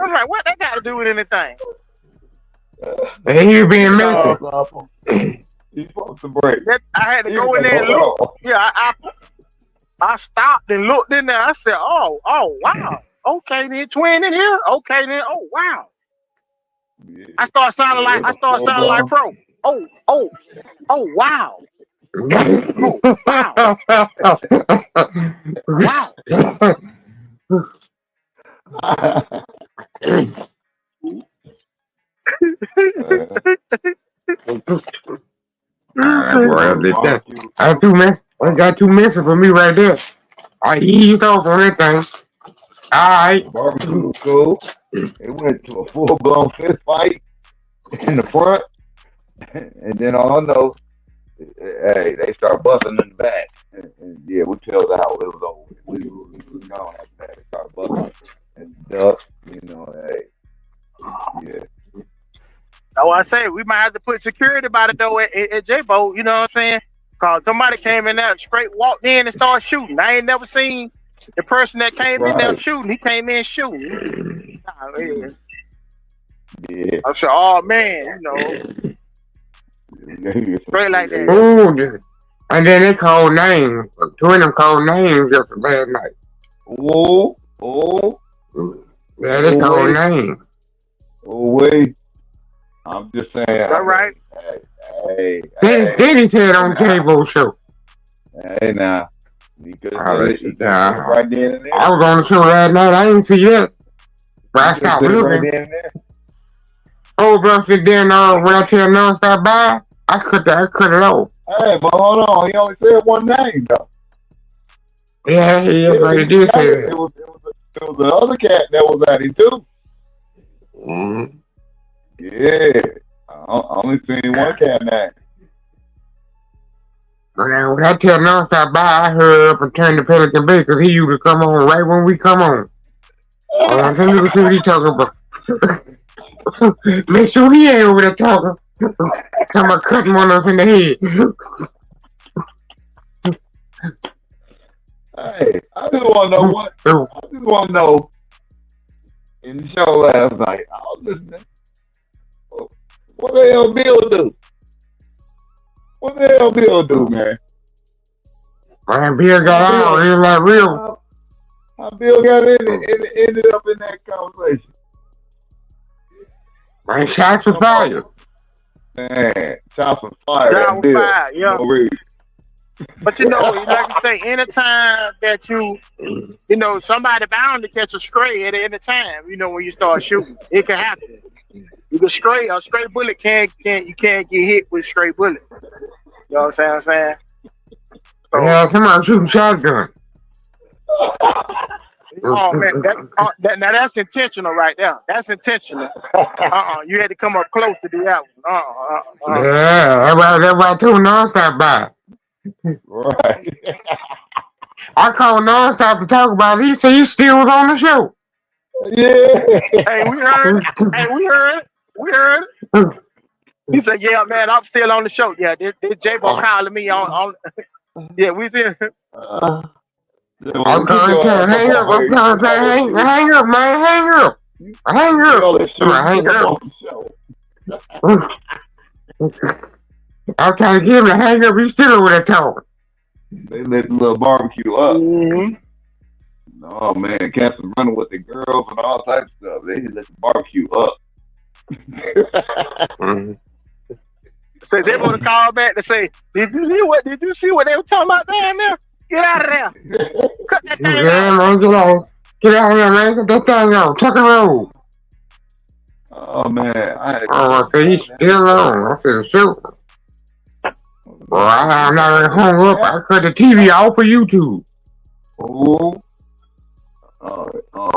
I was like, what that got to do with anything? And you being mentioned. You supposed to break. I had to go in there and look. Yeah, I stopped and looked in there. I said, oh, wow. Okay, then twin in here. Okay, then. Oh, wow. Yeah. I start sounding like pro. Oh, wow. Oh, wow. Wow. I got 2 minutes for me right there. I eased off on that thing. Alright. Barbecue was cool. It went to a full-blown fist fight in the front. And then all I know, hey, they start busting in the back. And yeah, we tell the how it was over. We was gone after that. They start busting and duck, hey. Yeah. Oh, I say we might have to put security by the door at J.Bo, you know what I'm saying? Cause somebody came in there, straight walked in and started shooting. I ain't never seen the person that came in there shooting. He came in shooting. Yeah. I said, oh man, straight like that. Ooh, and then they called names. 2 of them called names just last night. Oh. Yeah, they called names. Oh, wait. I'm just saying. All right. Hey. Then he said on J.Bo show. Hey, now. Right there and there. I was on the show last night. I didn't see that. But I stopped looking. Right there and there. Oh, bro, sit there and when I tell nonstop bye, I cut it off. Hey, but hold on. He only said one name, though. Yeah, he did say that. It was the other cat that was at him, too. Mm-hmm. Yeah. I only seen one cat name. When I tell nonstop bye, I hurry up and turn the Pelican Bay because he used to come on right when we come on. I'm telling you what he's talking about. Make sure he ain't over there talking. Talking about cutting one of us in the head. Hey, I just want to know what. I just want to know. In the show last night, I was listening. What the hell Bill do? What the hell Bill do, man? Man, Bill got out. He was like real. How Bill got ended up in that conversation? Man, shots was fired. Man, shots was fired That at was Bill. fire, yeah. No reason. But like you say, anytime that somebody bound to catch a stray at any time, when you start shooting, it can happen. You can a stray bullet you can't get hit with a stray bullet. You know what I'm saying? So, yeah, somebody shooting shotgun. Oh man, now that's intentional right there. That's intentional. You had to come up close to do that one. Yeah, everybody too nonstop by. Right. I called nonstop to talk about it. He said he still was on the show. Yeah. Hey, we heard it. He said, "Yeah, man, I'm still on the show. Yeah, this J.Bo calling me on. Yeah, we did." I'm trying to hang up. I'm trying to say, hang up, man, hang up. Hang up. I'm trying to get him to hang up. He's still over there talking. They let the little barbecue up. Mm-hmm. Oh man, cats was running with the girls and all types of stuff. They let the barbecue up. So they want to call back to say, Did you see what they were talking about down there? Get out of there. Cut that thing out. Man, get out. Get out of here, man. Get that thing out. Tuck and roll. Oh man, I said he's still on. I said, shoot. Well, I'm not even hung up. I cut the TV off for YouTube. Oh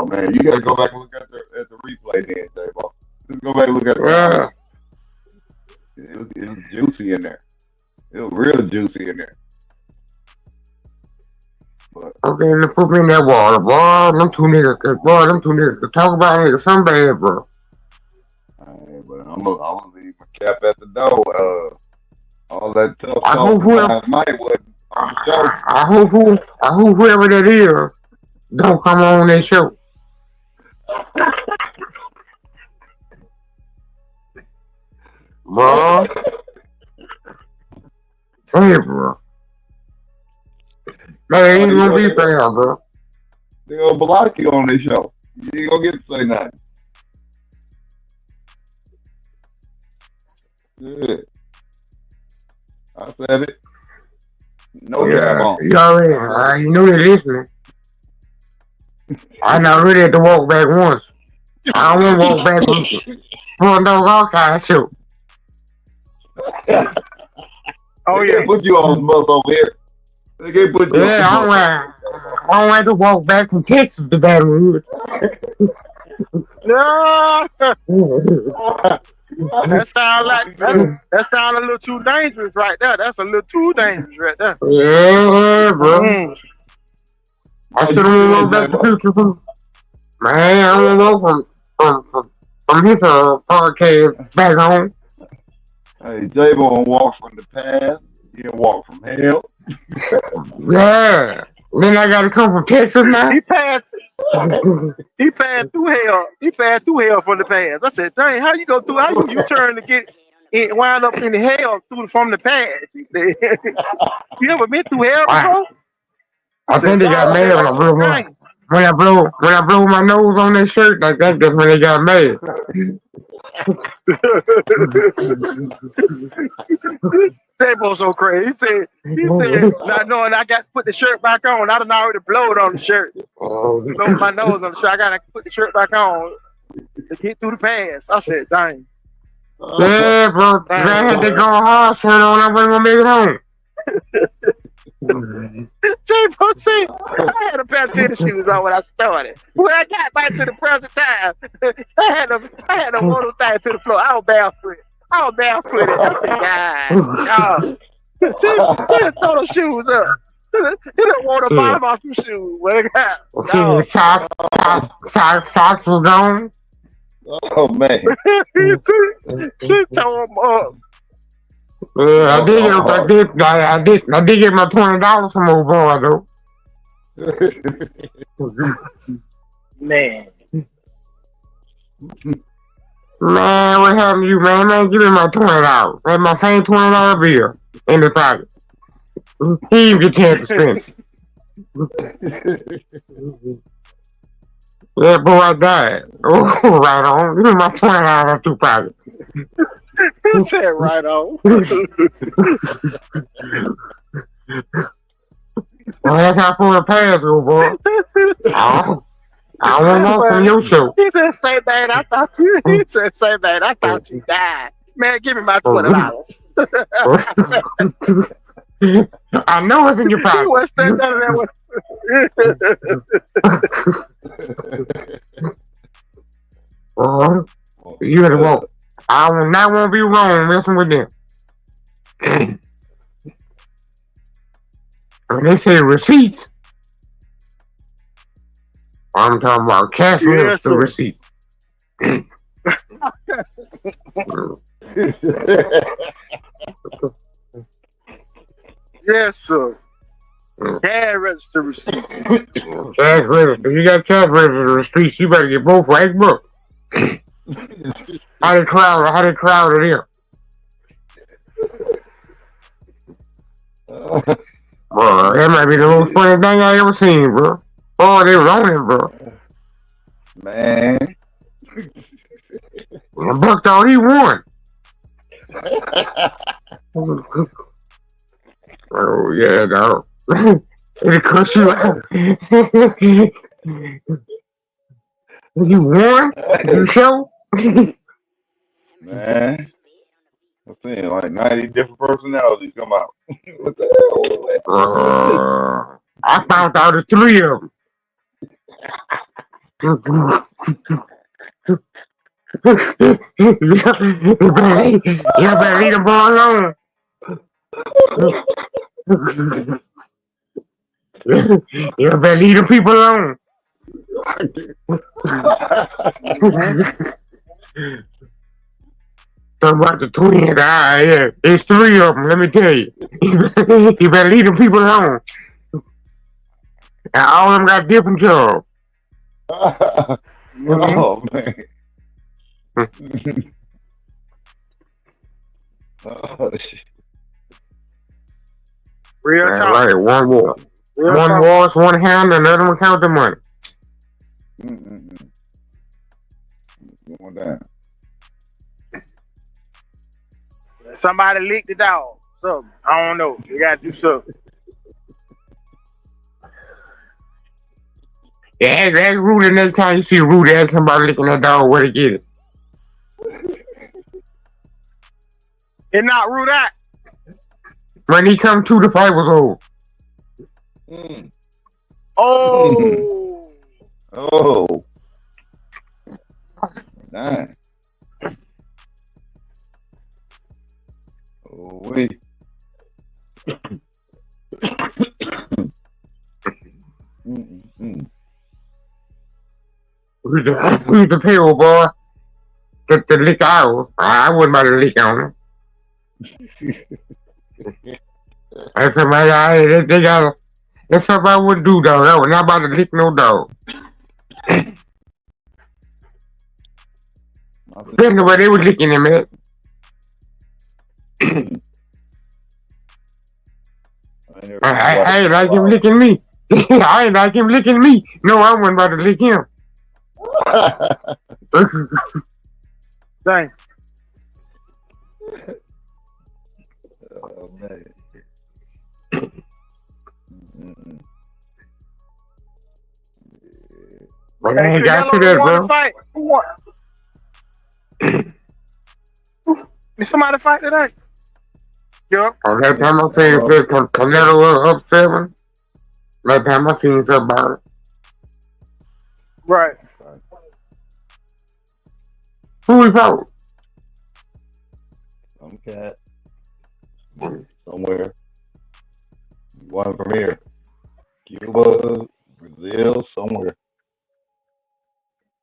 man, you gotta go back and look at the replay then, J.Bo. Just go back and look at the It was juicy in there. It was real juicy in there. But, okay, let's put me in that water, boy. Them two niggas could talk about niggas some bad, bro. Alright, but I'm gonna leave my cap at the door. All that tough I talk last night wasn't on the show. I hope whoever that is don't come on that show. Bro. Hey, bro. They ain't gonna be fair, bro. They gonna block you on this show. You ain't gonna get to say nothing. Yeah. I said it. No jab on. You already, you know they're listening. I not ready to walk back once. I don't want to walk back once. For a dog all kind of show. Oh they yeah, can't put you on the bus over here. They can't put you on the bus. I don't have to walk back from Texas to Baton Rouge. No. That sound a little too dangerous right there. That's a little too dangerous right there. Yeah, bro. I should have walked back to Houston. Man, I don't walk from his podcast back home. Hey, J.Bo walk from the past. He walk from hell. Yeah. Then I gotta come from Texas now. He passed through hell. He passed through hell from the past. I said, dang, how you go through? How you turn to get it wind up in the hell from the past? He said, you ever been through hell before? I think they got mad when I blow my nose on that shirt like that. That's when they got mad. J.Bo so crazy. He said, not knowing I got to put the shirt back on. I done already blowed on the shirt. Blow my nose on the shirt. I got to put the shirt back on to get through the past. I said, dang. Yeah, bro. I had to go hard shirt on. I wasn't gonna make it home. J.Bo said, I had a pair of tennis shoes on when I started. When I got back to the present time, I had a motor thing to the floor. I was barefoot. I said, God, he done throw those shoes up. He didn't want to buy my some shoes. Socks were gone. Oh man. She tore them up. I did get my $20 from old boy though. Man. Man, what happened to you, man? Man, give me my $20. That's my same $20 bill in the pocket. He even get 10%. Yeah, boy, I died. Oh, right on. Give me my $20 out of two pockets. He said right on. Well, that's how for the past go, boy. I don't want from your show. He said, say man, I thought you. He said, say man, I thought you died. Man, give me my $20. I know it's in your pocket. What's that? You better walk. I will not want to be wrong messing with them. When they say receipts, I'm talking about cash register receipts. Yes, sir. Cash register receipt. Cash register. You got cash register receipts. You better get both right book. How they crowd it in. Bro, that might be the most funny thing I ever seen, bro. Oh, they was on it, bro. Man. Buck thought he won. Oh, yeah, dog. It'll cuss you out. You won? You show? Man. I'm saying like 90 different personalities come out. What the hell? I found out there's 3 of them. You better leave the boy alone. You better leave the people alone. Talking about the twins. Yeah. There's 3 of them, let me tell you. You better leave the people alone. And all of them got different jobs. Oh, man. Oh, shit. Real talk. Right, one war. One wash, one hand, another one count the money. Going down. Somebody leaked it out. Something. I don't know. You gotta do something. Yeah, ask Rudy next time you see Rudy, ask somebody licking that dog where to get it. It not root out. When he come to, the fight was over. Oh. Oh. Nice. Oh, wait. Who's the payroll boy? The lick out. I wouldn't about to lick on him. That's somebody they got. That's something I wouldn't do, dog. I was not about to lick no dog. Depending on where they were licking him at. I ain't like him licking me. I ain't like him licking me. No, I wasn't about to lick him. Dang. Oh, man. But I ain't got to that, bro. Who won? Did somebody fight today? Yep. That time I seen Canelo was up 7. That time I seen something about it. Right. Who we fought? Some cat. Somewhere. One from here. Cuba, Brazil, somewhere.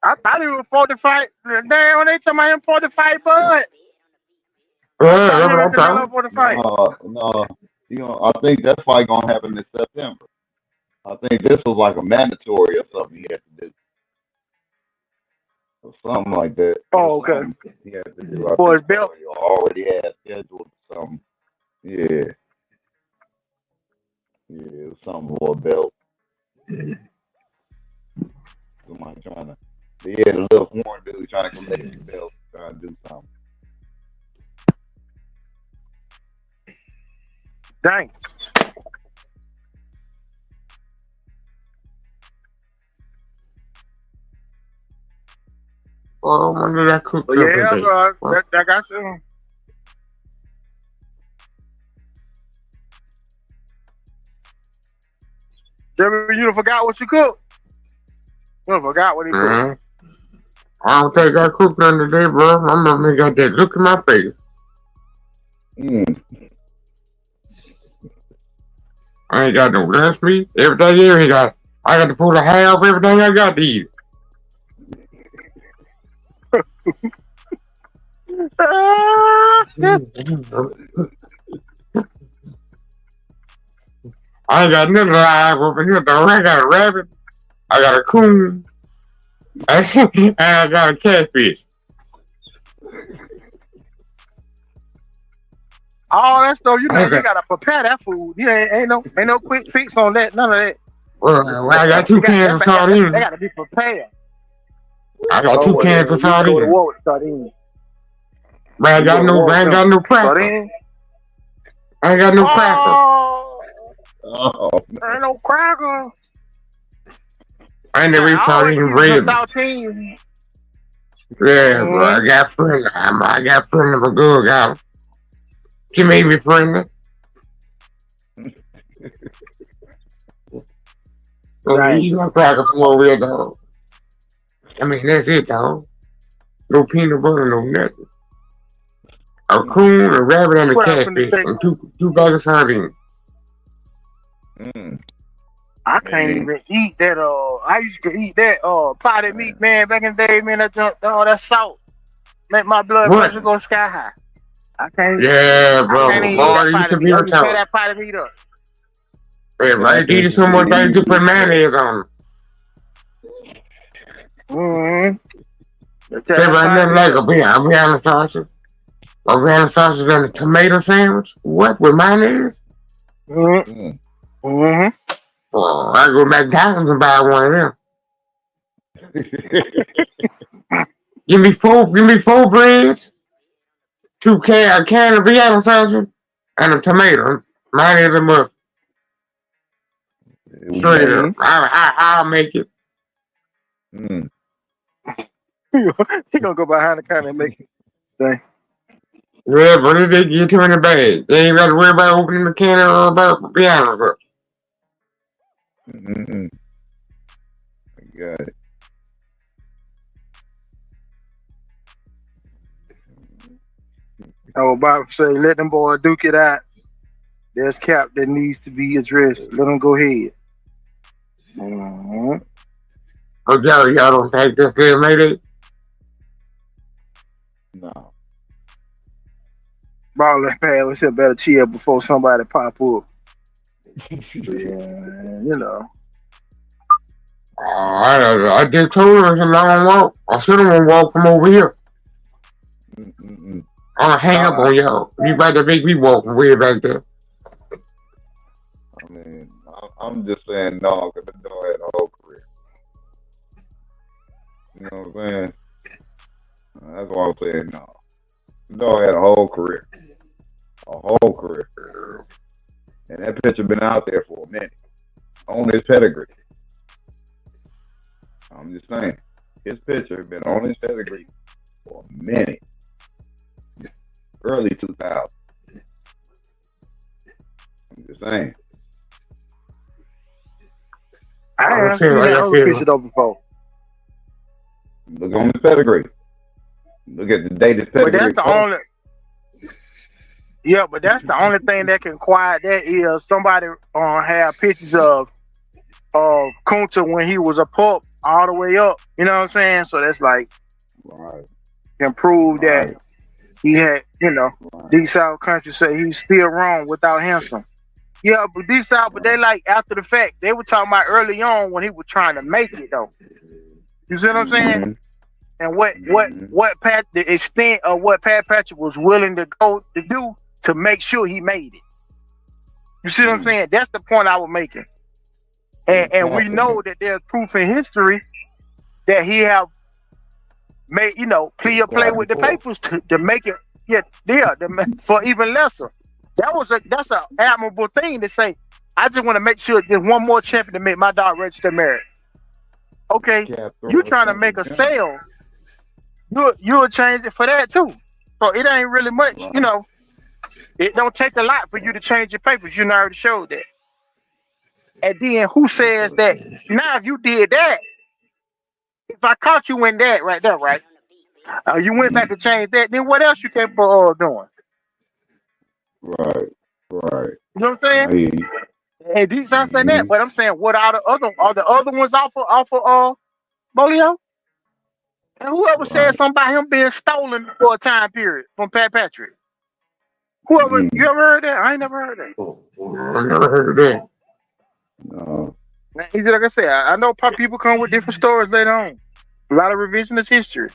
I thought he was 45. Damn, they talking about him 45, bud. No. I think that fight gonna happen in September. I think this was like a mandatory or something he had to do. Or something like that. Oh, okay. He had to do. For his belt. He already had scheduled something. Yeah. Yeah, it was something for a belt. Somebody trying to. They had a little foreign dude trying to collect the belt, trying to do something. Dang. Oh, when did I cook But up yeah, today? bro, Well, that got you. You forgot what you cooked. You forgot what he cooked. man, I don't think I cooked nothing today, bro. My mama got that look in my face. I ain't got no lunch meat. Everything here he got. I got to pull a half everything I got to eat. I ain't got nothing live over here though. I got a rabbit. I got a coon. And I got a catfish. All that stuff, you know, you gotta prepare that food. You ain't no quick fix on that. None of that. Well, I got 2 cans of sardines. They gotta be prepared. I got 2 cans of sardines. Go to war with sardines. But I ain't got no cracker. I ain't got no cracker. Oh, ain't no cracker. I ain't never eat sardine bread. Saltines. Yeah, bro, I got friendly. I got friendly for good, guy. She made me friendly. So eat my cracker from over here, dog. I mean, that's it, dog. No peanut butter, no nothing. A coon, a rabbit, and a catfish, and two bags of sardines. I can't even eat that. I used to eat that potted meat, man. Back in the day, man, that salt make my blood pressure go sky high. I can't. Yeah, bro. I can't even eat that potted meat. I tear that potted meat up. Yeah, right. Eat so much things to put mayonnaise on. Nothing like a Vienna sausage. A Vienna sausage and a tomato sandwich. What with mayonnaise? Oh, I go to McDonald's and buy one of them. give me four breads, a can of Vienna sausage, and a tomato. Mayonnaise and mustard. Straight up. I'll make it. He gonna go behind the counter and make it. Dang. Yeah, but if they get you in the bag, they ain't got to worry about opening the can or about Vienna sausage. I got it. I was about to say, let them boys duke it out. There's cap that needs to be addressed. Let them go ahead. Oh, y'all don't take this good, maybe? No. Ball that pad, we should better chill before somebody pop up. Yeah, you know. I just told her it's a long walk. I should have walked from over here. I'm gonna hang up on y'all. You about to make me walk way back there. I mean, I'm just saying no, because the dog had a whole career. You know what I'm saying? That's why I'm saying no. The dog had a whole career. A whole career. And that picture been out there for a minute. On his pedigree. I'm just saying. His picture been on his pedigree for a minute. Early 2000s. I'm just saying. I haven't seen that other picture though before. Look on his pedigree. Look at the date his pedigree. But that's the only. Yeah, but that's the only thing that can quiet that is somebody have pictures of Kunta when he was a pup all the way up. You know what I'm saying? So that's like can prove that he had, these South countries say he's still wrong without handsome. Yeah, but these South, but they like after the fact. They were talking about early on when he was trying to make it though. You see what I'm saying? And the extent of what Pat Patrick was willing to go to do to make sure he made it. You see what I'm saying? That's the point I was making. And we know that there's proof in history that he have made, play with the papers to make it, for even lesser. That's an admirable thing to say. I just want to make sure there's one more champion to make my dog register married. Okay, you trying to make a sale, you'll change it for that too. So it ain't really much, Right. you know. It don't take a lot for you to change your papers. You already showed that. And then who says that? Now if you did that, if I caught you in that right there, right? You went back and changed that. Then what else you capable of doing? Right. Right. You know what I'm saying? And these I'm saying that, but I'm saying what are the other ones off of Bolio? And whoever said something about him being stolen for a time period from Pat Patrick. Whoever you ever heard that? I ain't never heard that. I never heard of that. No. Like I said, I know people come with different stories later on. A lot of revisionist history.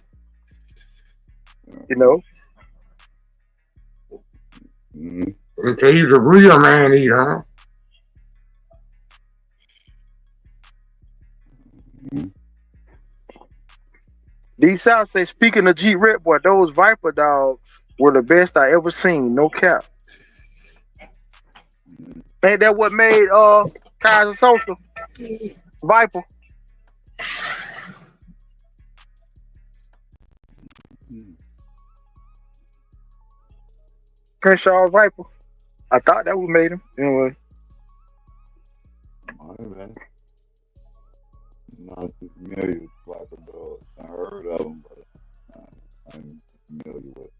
You know? So he's a real man eater, huh? D South say, speaking of G Rep, boy, those Viper dogs were the best I ever seen. No cap. Ain't that what made Kaiser Sosa Viper? Crenshaw Viper. I thought that would made him. Anyway. Not too familiar with Viper dogs. I heard of them, but I'm familiar with.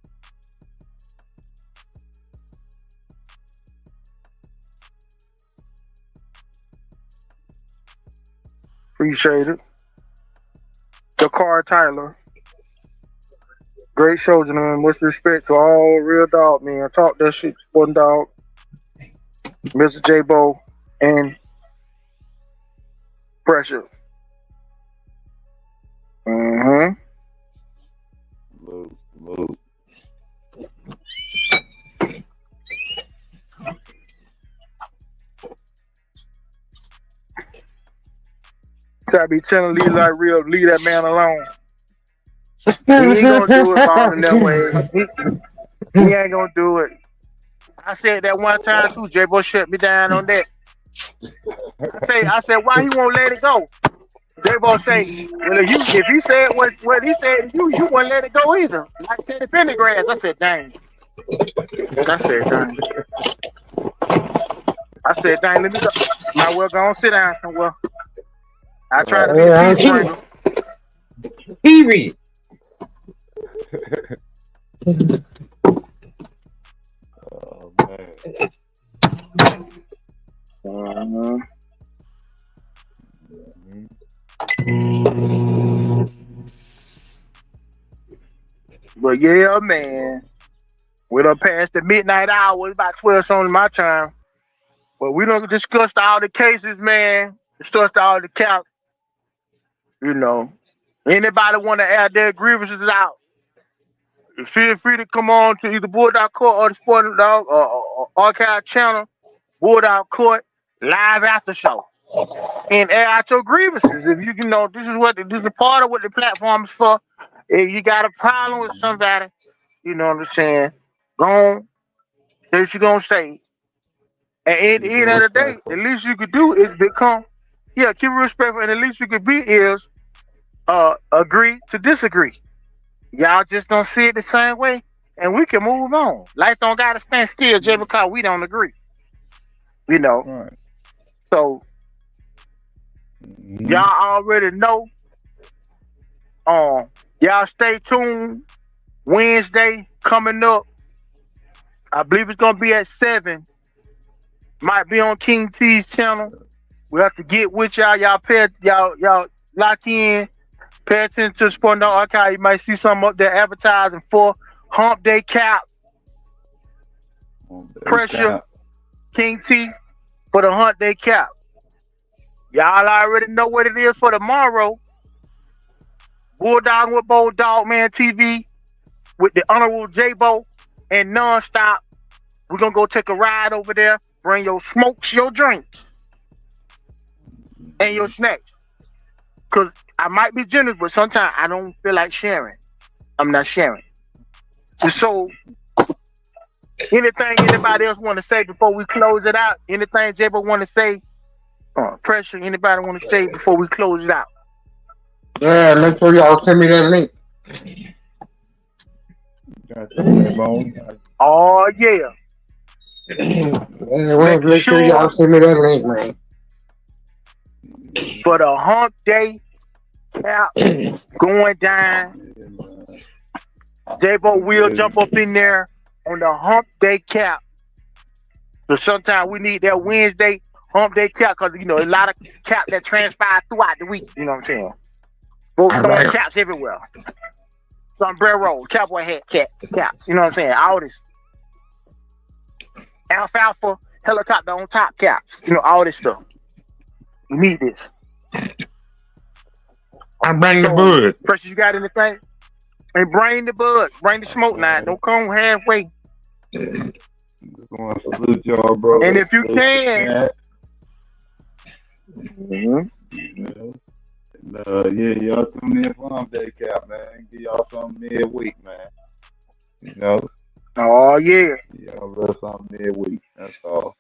Appreciate it. Dakar Tyler. Great show, gentlemen. Much respect to all real dog men. Talk that shit, one dog. Mr. J.Bo and Pressure. Luke. Gotta be telling Lee like real, leave that man alone. He ain't gonna do it falling that way. He ain't gonna do it. I said that one time too. J.Bo shut me down on that. I said, why he won't let it go? J.Bo say, well, if he said what he said to you, you wouldn't let it go either. Like Teddy Pendergrass. I said, dang. Let me go. Might well go and sit down somewhere. I try to be a peace bringer. Evie. Oh man. But yeah, man. We done passed the midnight hour. It's about 12 something my time. But we done discussed all the cases, man. Discussed all the counts. You know. Anybody want to add their grievances out? Feel free to come on to either Bulldog Court or the Sporting Dog or Archive Channel, Bulldog Court, live after show. And air out your grievances. If you know, this is a part of what the platform is for. If you got a problem with somebody, you know what I'm saying, go on, say what you gonna say. And at the end of the day, the least you could do is keep it respectful, and the least you could be is agree to disagree. Y'all just don't see it the same way, and we can move on. Life don't gotta stand still just because we don't agree. You know. Right. So y'all already know. Y'all stay tuned. Wednesday coming up. I believe it's gonna be at 7. Might be on King T's channel. We have to get with y'all. Y'all lock in. Pay attention to the Sporting Dog Archive. You might see something up there advertising for Hump Day Cap. Pressure. King T for the Hunt Day Cap. Y'all already know what it is for tomorrow. Bulldog with Bo Dogman TV with the Honorable J.Bo and Nonstop. We're going to go take a ride over there. Bring your smokes, your drinks, and your snacks. Because I might be generous, but sometimes I don't feel like sharing. I'm not sharing. So Anything anybody else want to say before we close it out? Anything J.Bo want to say? Pressure, anybody want to say before we close it out? Yeah, make sure y'all send me that link. Oh, yeah. Make sure y'all send me that link, man. For the hump day cap going down, J.Bo will jump up in there on the hump day cap. So sometimes we need that Wednesday hump day cap because, you know, a lot of cap that transpire throughout the week. You know what I'm saying? Folks throwing caps everywhere. Sombrero, cowboy hat, caps. You know what I'm saying? All this. Alfalfa, helicopter on top caps. You know, all this stuff. We need this. I bring the bud. Precious, you got anything? And bring the bud. Bring the smoke now. Don't come halfway. Just want to salute y'all, bro. And if you can. Yeah, y'all tune in for Hump Day Cap, man. Give y'all something midweek, man. You know? Oh, yeah. Y'all rest something midweek. That's all.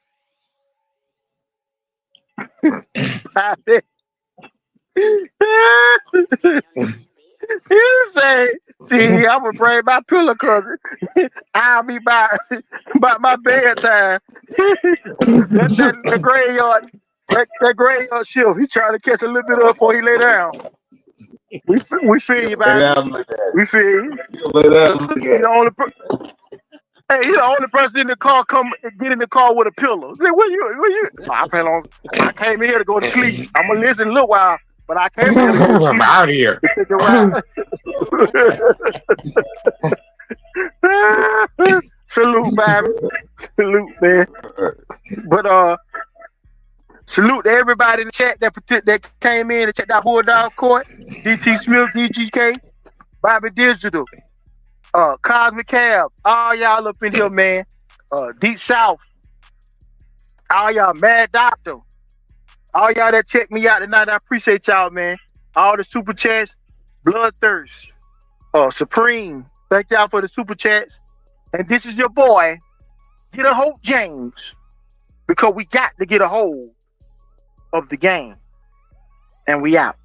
You say, see, I'm gonna bring my pillow cousin. I'll be by my bedtime. That's the graveyard. That graveyard shift. He trying to catch a little bit of before he lay down. We feel you, man. We feel you. He's the only person in the car get in the car with a pillow. Say, where you? I came here to go to sleep. I'm gonna listen a little while, but I came here to go to sleep. I'm out here. Salute, baby. Salute, man. But salute to everybody in the chat that came in and checked out Bulldog Court, DT Smith, DGK, Bobby Digital, Cosmic Cab, all y'all up in here, man. Deep South, all y'all, Mad Doctor, all y'all that checked me out tonight, I appreciate y'all, man. All the super chats, Bloodthirst, Supreme, thank y'all for the super chats. And this is your boy, Get a Hope James, because we got to get a hold of the game. And we out.